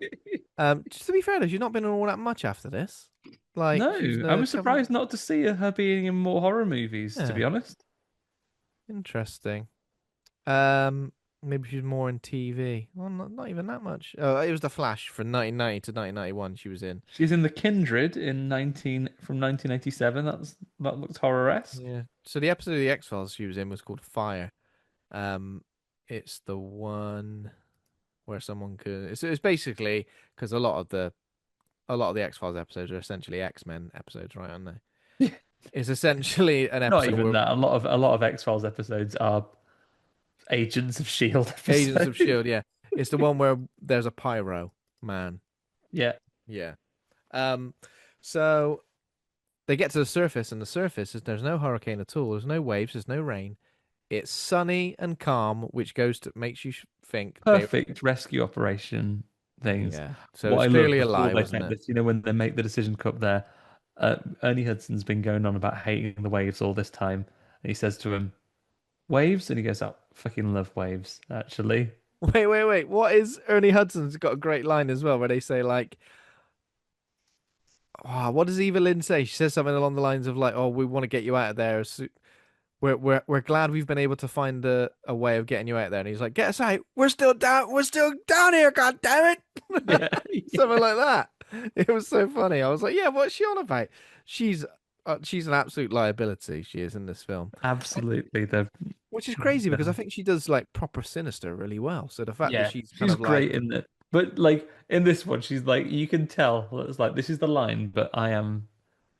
Just to be fair, though, she's not been in all that much after this. Like she's No, in I a was couple. surprised not to see her being in more horror movies, to Yeah, be honest. interesting. Um, Maybe she's more in TV. Well, not even that much. Oh, it was The Flash from 1990 to 1991 she was in. She's in The Kindred in 1987. That looks horror-esque. Yeah. So the episode of the X-Files she was in was called Fire. Um, it's the one where someone could. It's basically because a lot of the X-Files episodes are essentially X-Men episodes, right? Aren't they? It's essentially an Not episode even where that. A lot of X-Files episodes are Agents of Shield Agents of episodes. Shield. Yeah, it's the one where there's a pyro man. Yeah, Yeah. Um, so they get to the surface, and the surface is there's no hurricane at all. There's no waves. There's no rain. It's sunny and calm, which makes you think they. perfect rescue operation things. Yeah. So What it's I love clearly a before lie, they wasn't make it? this, when they make the decision cup there, Ernie Hudson's been going on about hating the waves all this time. And he says to him, "Waves," and he goes, "Oh, fucking love waves, actually." Wait, wait, wait. What is Ernie Hudson's got a great line as well where they say like, oh, what does Eva Lynn say? She says something along the lines of like, "Oh, we want to get you out of there. We're glad we've been able to find a way of getting you out there." And he's like, "Get us out. We're still down. We're still down here. God damn it!" Yeah, Something yeah, like that. It was so funny. I was like, "Yeah, what's she on about?" She's she's an absolute liability. She is in this film, absolutely. The which is crazy because I the think she does like proper Sinister really well. So the fact that Yeah, she's kind she's of like, great in it. But like in this one, she's like you can tell it's like this is the line, but I am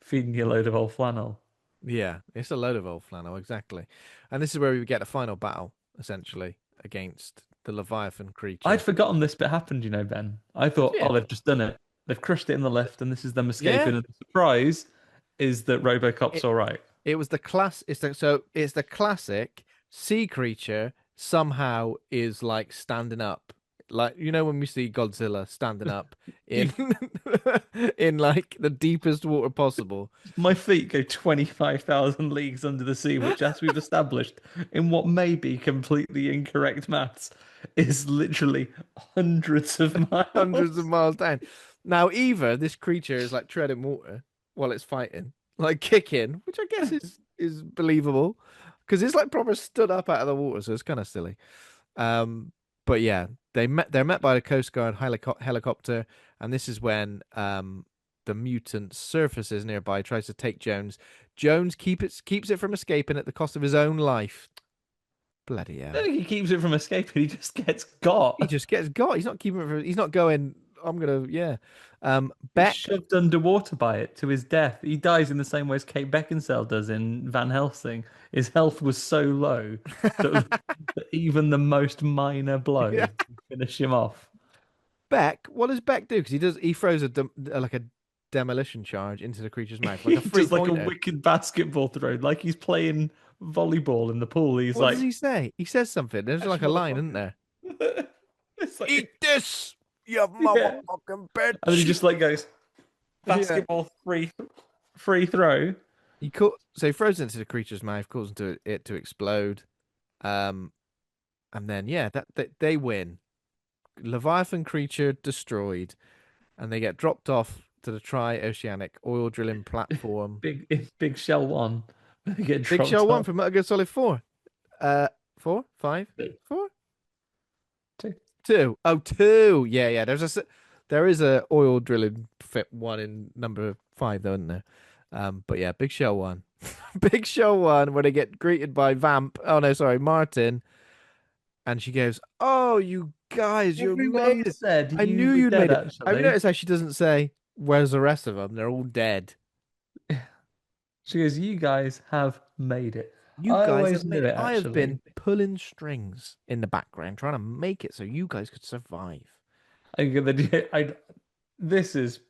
feeding you a load of old flannel. yeah, it's a load of old flannel, exactly. And this is where we get a final battle, essentially, against the Leviathan I'd creature. forgotten this bit happened, Ben. I thought, Yeah. oh, they've just done it. They've crushed it in the lift, and this is them Yeah. escaping. And the surprise is that RoboCop's It all right. it was the class it's the classic sea creature somehow is like standing up. Like when we see Godzilla standing up in in like the deepest water possible. My feet go 25,000 leagues under the sea, which, as we've established in what may be completely incorrect maths, is literally hundreds of Hundreds of miles. miles down. Now, either this creature is like treading water while it's fighting, like kicking, which I guess is believable because it's like proper stood up out of the water, so it's kind of silly. Um, but yeah, they're met by the Coast Guard helicopter, and this is when the mutant surfaces nearby, tries to take Jones. Jones keeps it from escaping at the cost of his own life. Bloody I don't hell. think he keeps it from escaping. He just gets He got. just gets got. He's not keeping it from, he's not going, I'm gonna, yeah. He's Beck, shoved underwater by it to his death. He dies in the same way as Kate Beckinsale does in Van Helsing. His health was so low that, that even the most minor blow yeah. can finish him off. Beck, what does Beck do? Because he throws like a demolition charge into the creature's mouth, like He a three does like a pointer. wicked basketball throw, like he's playing volleyball in the pool. He's What does like, he say? He says something. There's catch like a line, isn't motherfucker. there? It's Eat like, this, you yeah. motherfucking And then he bitch. just like goes, Yeah. basketball free throw. So he throws it into the creature's mouth, causes it to explode. Um, and then yeah, that they win. Leviathan creature destroyed, and they get dropped off to the Tri-Oceanic oil drilling platform. Big Shell 1 when they get Big dropped Shell 1 off. from Metal Gear Solid 4. Four, five, four, Two. two. Oh, two. Yeah, yeah. There is a oil drilling fit one in number 5 though, isn't there? But yeah, Big Shell 1. Big Shell 1 where they get greeted by Vamp. Oh no, sorry, Martin. And she goes, "Oh, you guys, you made Everyone it. said I you knew were you'd dead, made it." Have you actually. noticed how she doesn't say, "Where's the rest of them? They're all dead." She goes, "You guys have made it." You I guys have always made knew it. it, I have actually. been pulling strings in the background trying to make it so you guys could survive. This is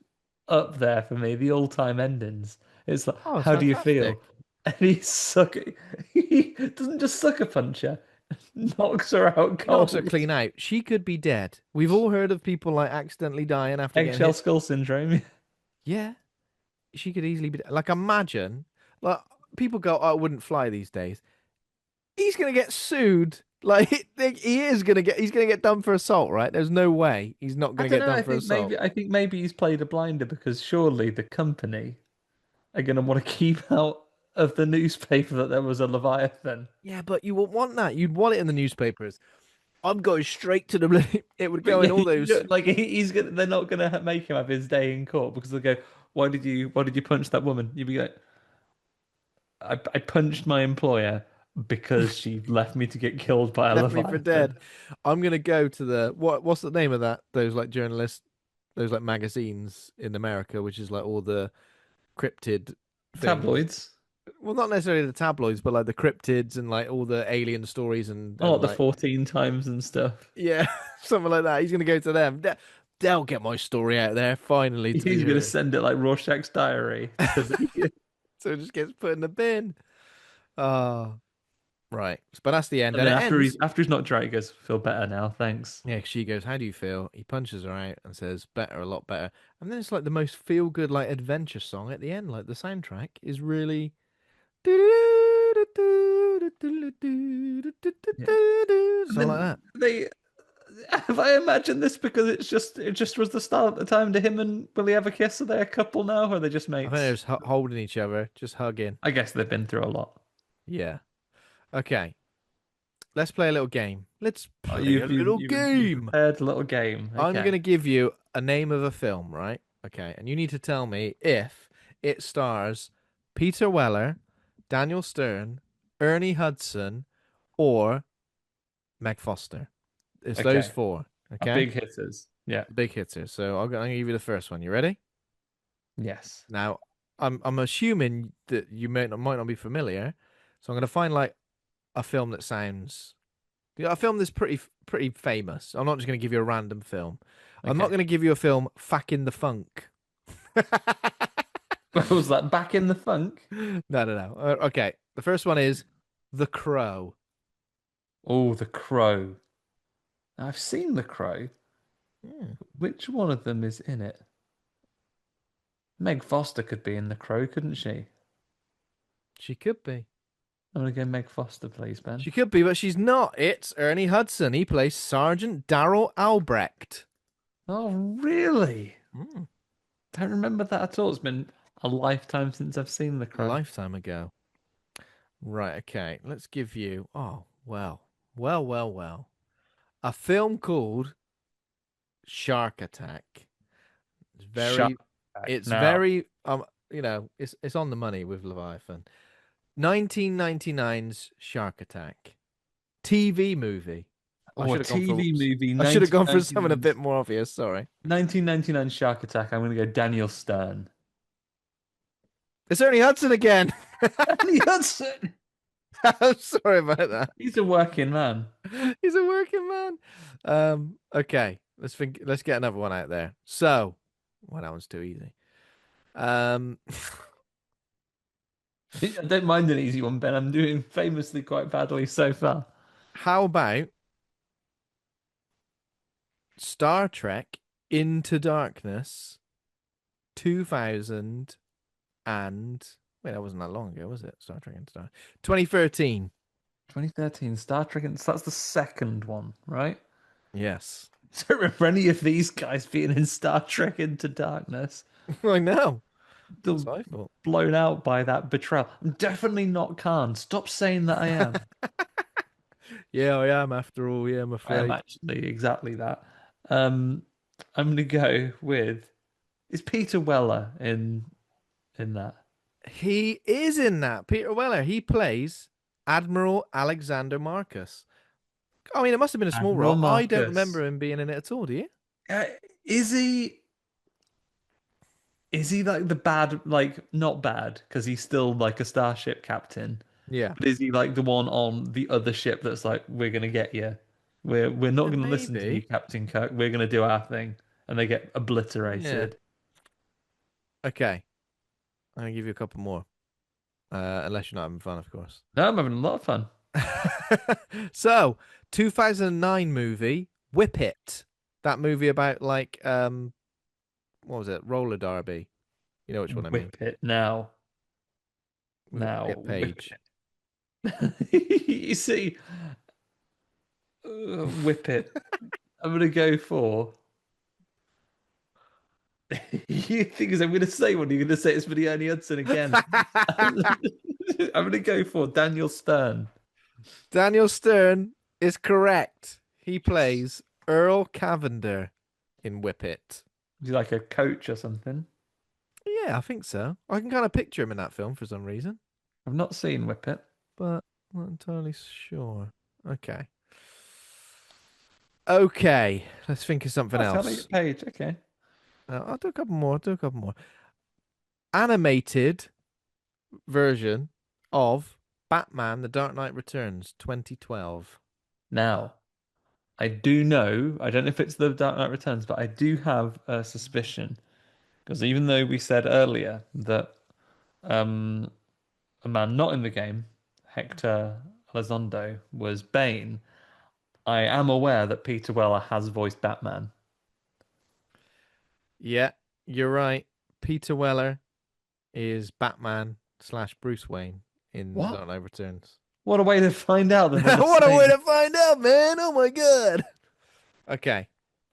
up there for me, the all-time endings. It's like, Oh, it's how do you feel? fantastic. And he doesn't just sucker punch her, knocks her out He knocks her cold. clean out. She could be dead. We've all heard of people like accidentally dying after getting Eggshell hit. skull syndrome. Yeah, she could easily be like imagine like people go, "Oh, I wouldn't fly these days." He's gonna get sued. Like he's gonna get done for assault, right? There's no way he's not I gonna don't get know. done for assault. I think maybe he's played a blinder because surely the company are going to want to keep out of the newspaper that there was a Leviathan. Yeah, but you wouldn't want that. You'd want it in the newspapers. I'm going straight to the. It would But go in yeah, all those. like he's gonna. They're not gonna make him have his day in court because they'll go, Why did you punch that woman?" You'd be like, I punched my employer because she left me to get killed by a Left me for dead. Leviathan." I'm gonna go to the what's the name of that? Those like journalists, those like magazines in America, which is like all the cryptid things. Tabloids. Well, not necessarily the tabloids, but like the cryptids and like all the alien stories Oh, and the like 14 times and stuff. yeah, something like that. He's gonna go to them. They'll get my story out there finally to be He's gonna heard. send it like Rorschach's diary to the. So it just gets put in the bin. Oh, right. But that's the end, And and then it ends. after he's not dry, he goes, "Feel better now, thanks." Yeah, she goes, "How do you feel?" He punches her out and says, "Better, a lot better." And then it's like the most feel-good like adventure song at the end. Like the soundtrack is really Yeah. And something like then that. they have I imagined this because it just was the start of the time to him and will he ever kiss? Are they a couple now or are they just I think they're mates? just holding each other, just hugging. I guess they've been through a lot. Yeah. Okay. Let's play a little game. Let's Oh, play a little you've game. prepared a little game. I'm going Okay. to give you a name of a film, right? Okay. And you need to tell me if it stars Peter Weller, Daniel Stern, Ernie Hudson, or Meg Foster. It's those Okay. four. A Okay. big hitters. Yeah. The big hitters. So I'm going to give you the first one. You ready? Yes. Now, I'm assuming that you might not be familiar. So I'm going to find like a film that sounds a film that's pretty famous. I'm not just going to give you a random film. I'm not Okay. going to give you a film Fack in the Funk. What was that? Back in the funk? No, no, no. Okay. The first one is The Crow. Oh, The Crow. I've seen The Crow. Hmm. Which one of them is in it? Meg Foster could be in The Crow, couldn't she? She could be. I'm gonna go Meg Foster, please, Ben. She could be, but she's not. It's Ernie Hudson. He plays Sergeant Darrell Albrecht. Oh, really? Hmm. Don't remember that at all. It's been a lifetime since I've seen The A Crow. lifetime ago. Right, okay. Let's give you. Oh, well. A film called Shark Attack. It's Shark very, Attack. it's Now, very, it's on the money with Leviathan. 1999's Shark Attack. TV movie. I oh, a should have gone for, TV movie, I should have gone for something a 1999, bit more obvious. Sorry. 1999 Shark Attack. I'm gonna go Daniel Stern. It's Ernie Hudson again. Ernie Hudson. I'm sorry about that. He's a working man. He's a working man. Okay. Let's get another one out there. So, well, that one's too easy. Um, I don't mind an easy one, Ben. I'm doing famously quite badly so far. how about Star Trek Into Darkness 2000 and wait, that wasn't that long ago, was it? Star Trek Into Darkness 2013. 2013 Star Trek, and that's the second one, right? Yes. So remember any of these guys being in Star Trek Into Darkness, I know. That's still what I thought. blown out by that betrayal. I'm definitely not Khan. Stop saying that I am. Yeah, I am after all. Yeah, I'm I am afraid. actually exactly that. Um, I'm gonna go with is Peter Weller in that? He is in that. Peter Weller. He plays Admiral Alexander Marcus. I mean, it must have been a small Admiral role. I don't Marcus. remember him being in it at all, do you? Uh, is he is he like the bad like not bad because he's still like a starship captain? Yeah. But is he like the one on the other ship that's like, we're gonna get you. We're not gonna listen to you, Maybe. Captain Kirk. We're gonna do our thing, and they get Yeah. obliterated. Okay. I'm gonna give you a couple more. Unless you're not having fun, of course. No, I'm having a lot of fun. So, 2009 movie, Whip It. That movie about like what was it? Roller derby. You know which one I mean? Whip it now. With Now, Elliot whip Page. it. You see, whip it. I'm gonna go for. You think is I'm gonna say one? You're gonna say it's for the Ernie Hudson again. I'm gonna go for Daniel Stern. Daniel Stern is correct. He plays Earl Cavender in Whippet. Is he like a coach or something? Yeah, I think so. I can kind of picture him in that film for some reason, I've not seen Whippet. but I'm not entirely sure. Okay. Okay, let's think of something Oh, it's Elliot else. Page. Okay. I'll do a couple more. I'll do a couple more. Animated version of Batman: The Dark Knight Returns 2012. Now, I do know, I don't know if it's the Dark Knight Returns, but I do have a suspicion. Because even though we said earlier that um, a man not in the game, Hector Elizondo, was Bane, I am aware that Peter Weller has voiced Batman. Yeah, you're right. Peter Weller is Batman slash Bruce Wayne in The What? Dark Knight Returns. What a way to find out that they're the What a way same. to find out, man! Oh my god. Okay.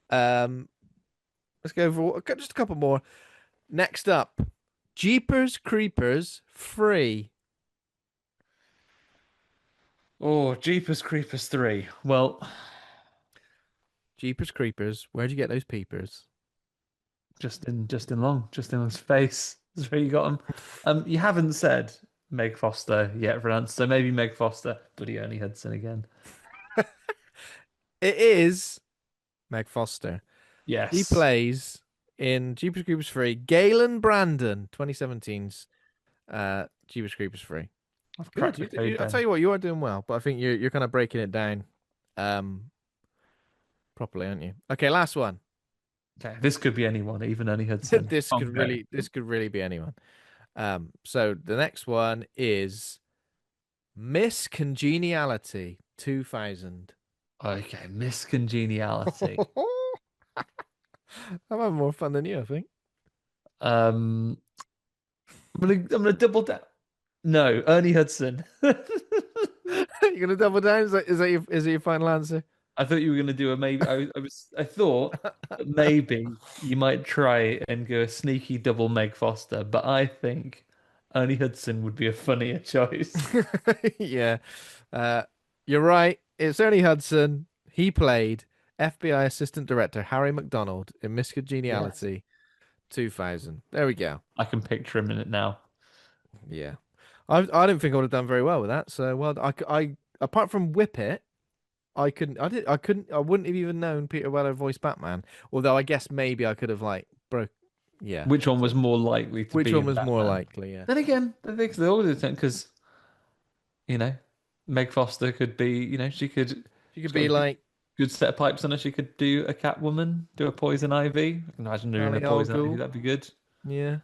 Um, let's go for just a couple more. Next up, Jeepers Creepers free. Oh, Jeepers Creepers 3. Well, Jeepers Creepers. Where'd you get those peepers? Justin Long's face. That's where you got him. You haven't said Meg Foster yet for an answer, so maybe Meg Foster, but Ernie Hudson again. It is Meg Foster. She Yes. plays in Jeepers Creepers free. Galen Brandon, 2017's Jeepers Creepers free. I've Good. cracked the code, I'll tell Ben. you what, you are doing well, but I think you're kind of breaking it down properly, aren't you? Okay, last one. Okay, this could be anyone, even Ernie Hudson. Okay. This could really be anyone. So the next one is Miss Congeniality 2000. Okay, Miss Congeniality. I'm having more fun than you, I think. Um, I'm gonna double down. No, Ernie Hudson. You're gonna double down? Is that your final answer? I thought you were gonna do a maybe. I thought that maybe you might try and go a sneaky double Meg Foster, but I think Ernie Hudson would be a funnier choice. Yeah. Uh, you're right. It's Ernie Hudson. He played FBI Assistant Director Harry McDonald in Miss Yes. Congeniality 2000. There we go. I can picture him in it now. Yeah. I didn't think I would have done very well with that. So, well, apart from Whip It, I wouldn't have even known Peter Weller voiced Batman. Although I guess maybe I could have like broke, yeah. Which one was So more likely to which be one the was more Batman? likely? Yeah. Then again, I think they all do because you know, Meg Foster could be, she could, She could she's got be a good, like good set of pipes on her. She could do a Catwoman, do a Poison Ivy. I can imagine doing a Charlie Al Poison Ivy. Ghul. That'd be good. Yeah.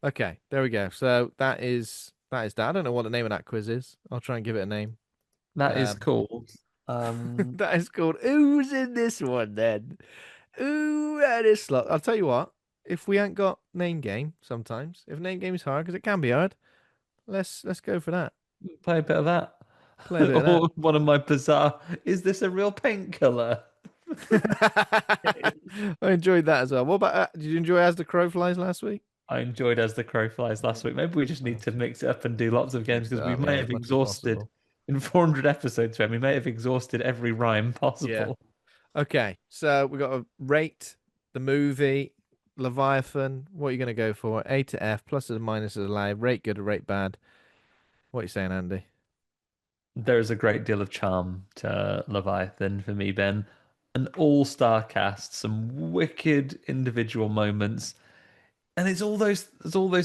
Okay, there we go. So that is that. I don't know what the name of that quiz is. I'll try and give it a name. That is Um, called. Um, that is called Who's in this one then? Ooh, that is slot. I'll tell you what. If we ain't got name game, sometimes if name game is hard because it can be hard, let's go for that. play a bit of that. Play a bit of that. Or one of my bizarre. Is this a real paint color? I enjoyed that as well. What about did you enjoy As the Crow Flies last week? I enjoyed As the Crow Flies last week. Maybe we just need to mix it up and do lots of games Mix it because we up, may yeah, as have much as exhausted possible. in 400 episodes, when we may have exhausted every rhyme Yeah. possible. Okay, so we got to rate the movie Leviathan. What are you going to go for? A to F, pluses and minuses allowed. Rate good or rate bad? What are you saying, Andy? There is a great deal of charm to Leviathan for me, Ben. An all-star cast, some wicked individual moments, and it's all those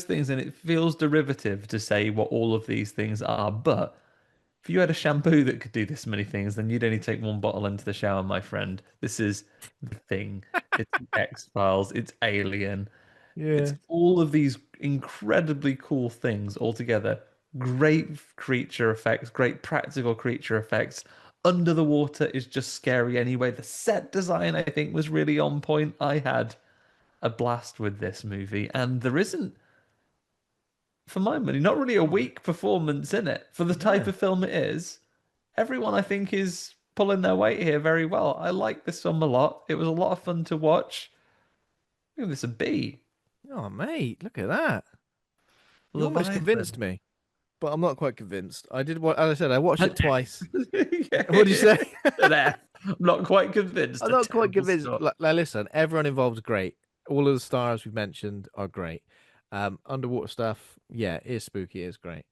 things, and it feels derivative to say what all of these things are. But if you had a shampoo that could do this many things, then you'd only take one bottle into the shower, my friend. This is the thing. It's the X-Files. It's Alien. It's Yeah. all of these incredibly cool things all together. Great creature effects, great practical creature effects. Under the water is just scary anyway. The set design, I think, was really on point. I had a blast with this movie, and there isn't, for my money, not really a Oh, weak performance in it for the type no. of film it is. Everyone, I think, is pulling their weight here very well. I like this film a lot. It was a lot of fun to watch. Give this a B. Oh, mate, look at that. You almost convinced Leviathan. me, but I'm not quite convinced. I did what, as I said, I watched An it twice. F. What did you say? An F. I'm not quite convinced. I'm A not quite terrible convinced. start. Like, listen, everyone involved is great. All of the stars we've mentioned are great. Underwater stuff, yeah, it is spooky, it is great.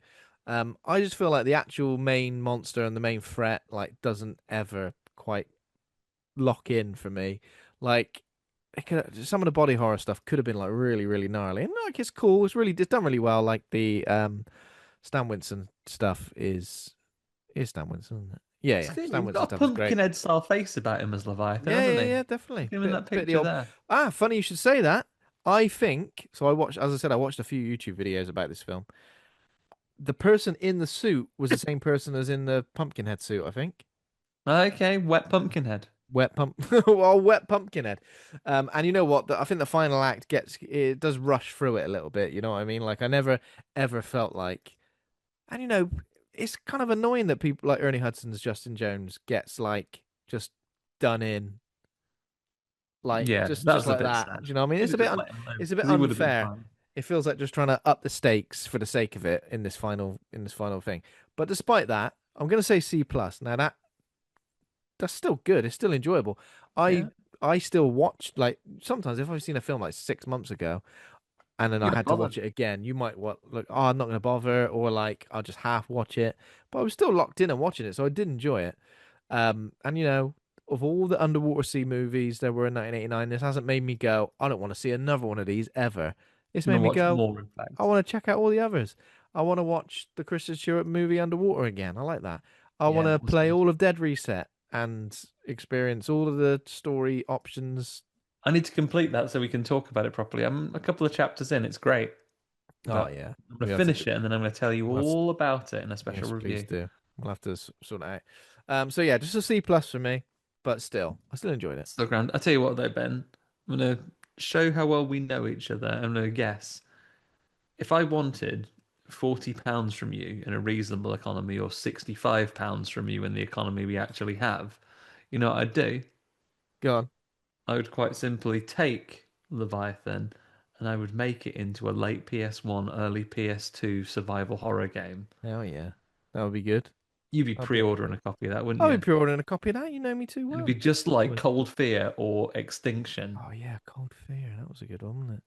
I just feel like the actual main monster and the main threat like doesn't ever quite lock in for me. Like some of the body horror stuff could have been like really, really gnarly. And like it's cool. It's done really well. Like the Stan Winston stuff is Stan Winston, isn't it? Yeah, It's yeah. clearly Stan he's Winston got a stuff is great. pumpkin head style face about him as Leviathan, Yeah, hasn't yeah, he? yeah, Look definitely. at him in that Bit of the picture old. there. Funny you should say that. I think so. I watched, as I said, I watched a few YouTube videos about this film. The person in the suit was the same person as in the Pumpkinhead suit, I think. Okay, wet pumpkin head. Wet pump, well, wet Pumpkinhead. And you know what? I think the final act it does rush through it a little bit. You know what I mean? Like I never ever felt like, and it's kind of annoying that people like Ernie Hudson's Justin Jones gets like just done in like Yeah, just that just was a like bit that. sad. Do you know what I mean? Could have just let him live It's a bit because he would have been unfair. fine. It feels like just trying to up the stakes for the sake of it in this final thing. But despite that, I'm going to say C plus. Now that's still good. It's still enjoyable. I Yeah, I still watch like sometimes if I've seen a film like 6 months ago and then I you're not had to bothered. watch it again, you might look, oh, I'm not going to bother, or like I'll just half watch it. But I was still locked in and watching it, so I did enjoy it. And of all the underwater sea movies there were in 1989, this hasn't made me go, I don't want to see another one of these ever. It's I'm made gonna me watch go, more, in I fact. want to check out all the others. I want to watch the Kristen Stewart movie Underwater again. I like that. I want Yeah, to that was play good. all of Dead Reset and experience all of the story options. I need to complete that so we can talk about it properly. I'm a couple of chapters in. It's great, Oh but yeah, I'm gonna we have to. finish it and then I'm gonna tell you We'll have to all about it in a special yes, please review. do. We'll have to sort it out. So yeah, just a C plus for me, but still, I still enjoyed it. So grand. I tell you what though, Ben, I'm gonna show how well we know each other. I'm gonna guess if I wanted £40 from you in a reasonable economy or £65 from you in the economy we actually have, you know what I'd do? Go on. I would quite simply take Leviathan and I would make it into a late PS1, early PS2 survival horror game. Hell yeah, that would be good. You'd be That'd be really pre-ordering good. a copy of that, wouldn't I'll be you? pre-ordering a copy of that. You know me too It'd be well. just like Probably. Cold Fear or Extinction. Oh yeah, Cold Fear. That was a good one, wasn't it?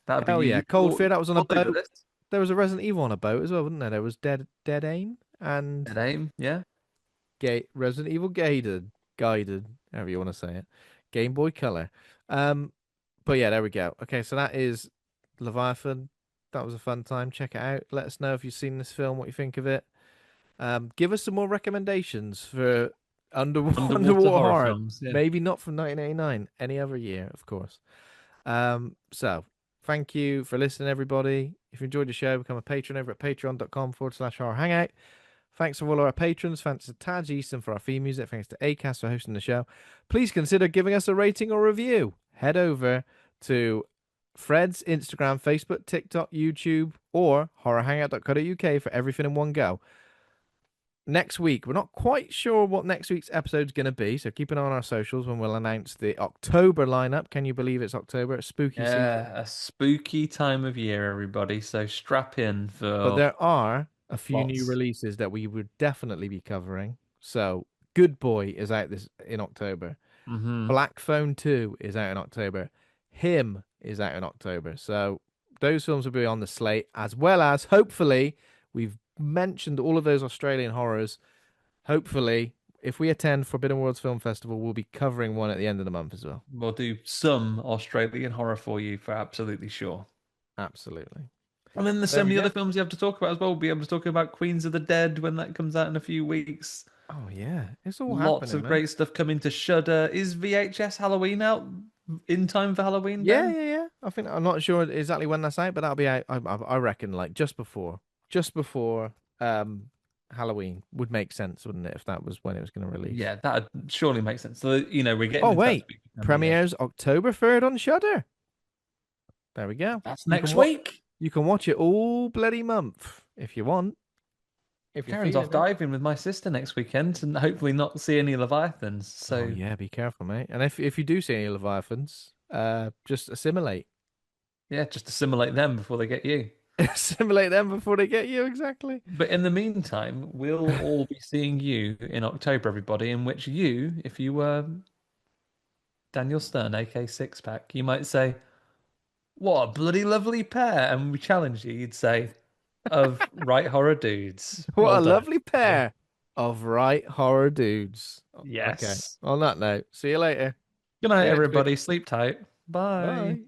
That'd be Hell you. yeah, Cold Fear. That was on a All over boat. this. There was a Resident Evil on a boat as well, wasn't there? There was Dead Aim and Dead Aim, yeah. Resident Evil Guided, however you want to say it. Game Boy Color. Um, but yeah, there we go. Okay, so that is Leviathan. That was a fun time. Check it out. Let us know if you've seen this film, what you think of it. Give us some more recommendations for Underwater underwater horror horror. films, yeah. Maybe not from 1989, any other year, of course. So thank you for listening, everybody. If you enjoyed the show, become a patron over at patreon.com/horror hangout. Thanks for all our patrons. Thanks to Taj Easton for our theme music. Thanks to Acast for hosting the show. Please consider giving us a rating or review. Head over to Fred's Instagram, Facebook, TikTok, YouTube, or horrorhangout.co.uk for everything in one go. Next week, we're not quite sure what next week's episode is going to be, so keep an eye on our socials when we'll announce the October lineup. Can you believe it's October? It's spooky season. Yeah, a spooky time of year, everybody. So strap in But for there are a few new lots. releases that we would definitely be covering. So, Good Boy is out this in October. Hmm. Black Phone 2 is out in October. Him is out in October. So, those films will be on the slate, as well as hopefully we've mentioned all of those Australian horrors. Hopefully, if we attend Forbidden Worlds Film Festival, we'll be covering one at the end of the month as well. We'll do some Australian horror for you for absolutely sure. Absolutely. And then there's There so we many other go. films you have to talk about as well. We'll be able to talk about Queens of the Dead when that comes out in a few weeks. Oh, yeah. It's all Lots happening, of man. great stuff coming to Shudder. Is VHS Halloween out in time for Halloween, Yeah, Ben? yeah, yeah. I think I'm not sure exactly when that's out, but that'll be out. I reckon like just before Halloween would make sense, wouldn't it? If that was when it was going to release. Yeah, that surely makes sense. So, we're getting Oh into that wait, spooky time of year. premieres October 3rd on Shudder. There we go. That's You can next watch. week. You can watch it all bloody month if you want. If you're Karen's off feeling it. diving with my sister next weekend and hopefully not see any Leviathans. Oh So, yeah, be careful, mate. And if you do see any Leviathans, just assimilate. yeah, just assimilate them before they get you. Assimilate them before they get you, exactly. But in the meantime, we'll all be seeing you in October, everybody, in which you, if you were Daniel Stern, aka Six Pack, you might say, "What a bloody lovely pair!" And we challenge you, you'd say, "Of right horror dudes." What Well a done, lovely everybody. pair of right horror dudes. Okay. Yes. On that note, see you later. Good See night, you next week. everybody. Sleep tight. Bye. Bye.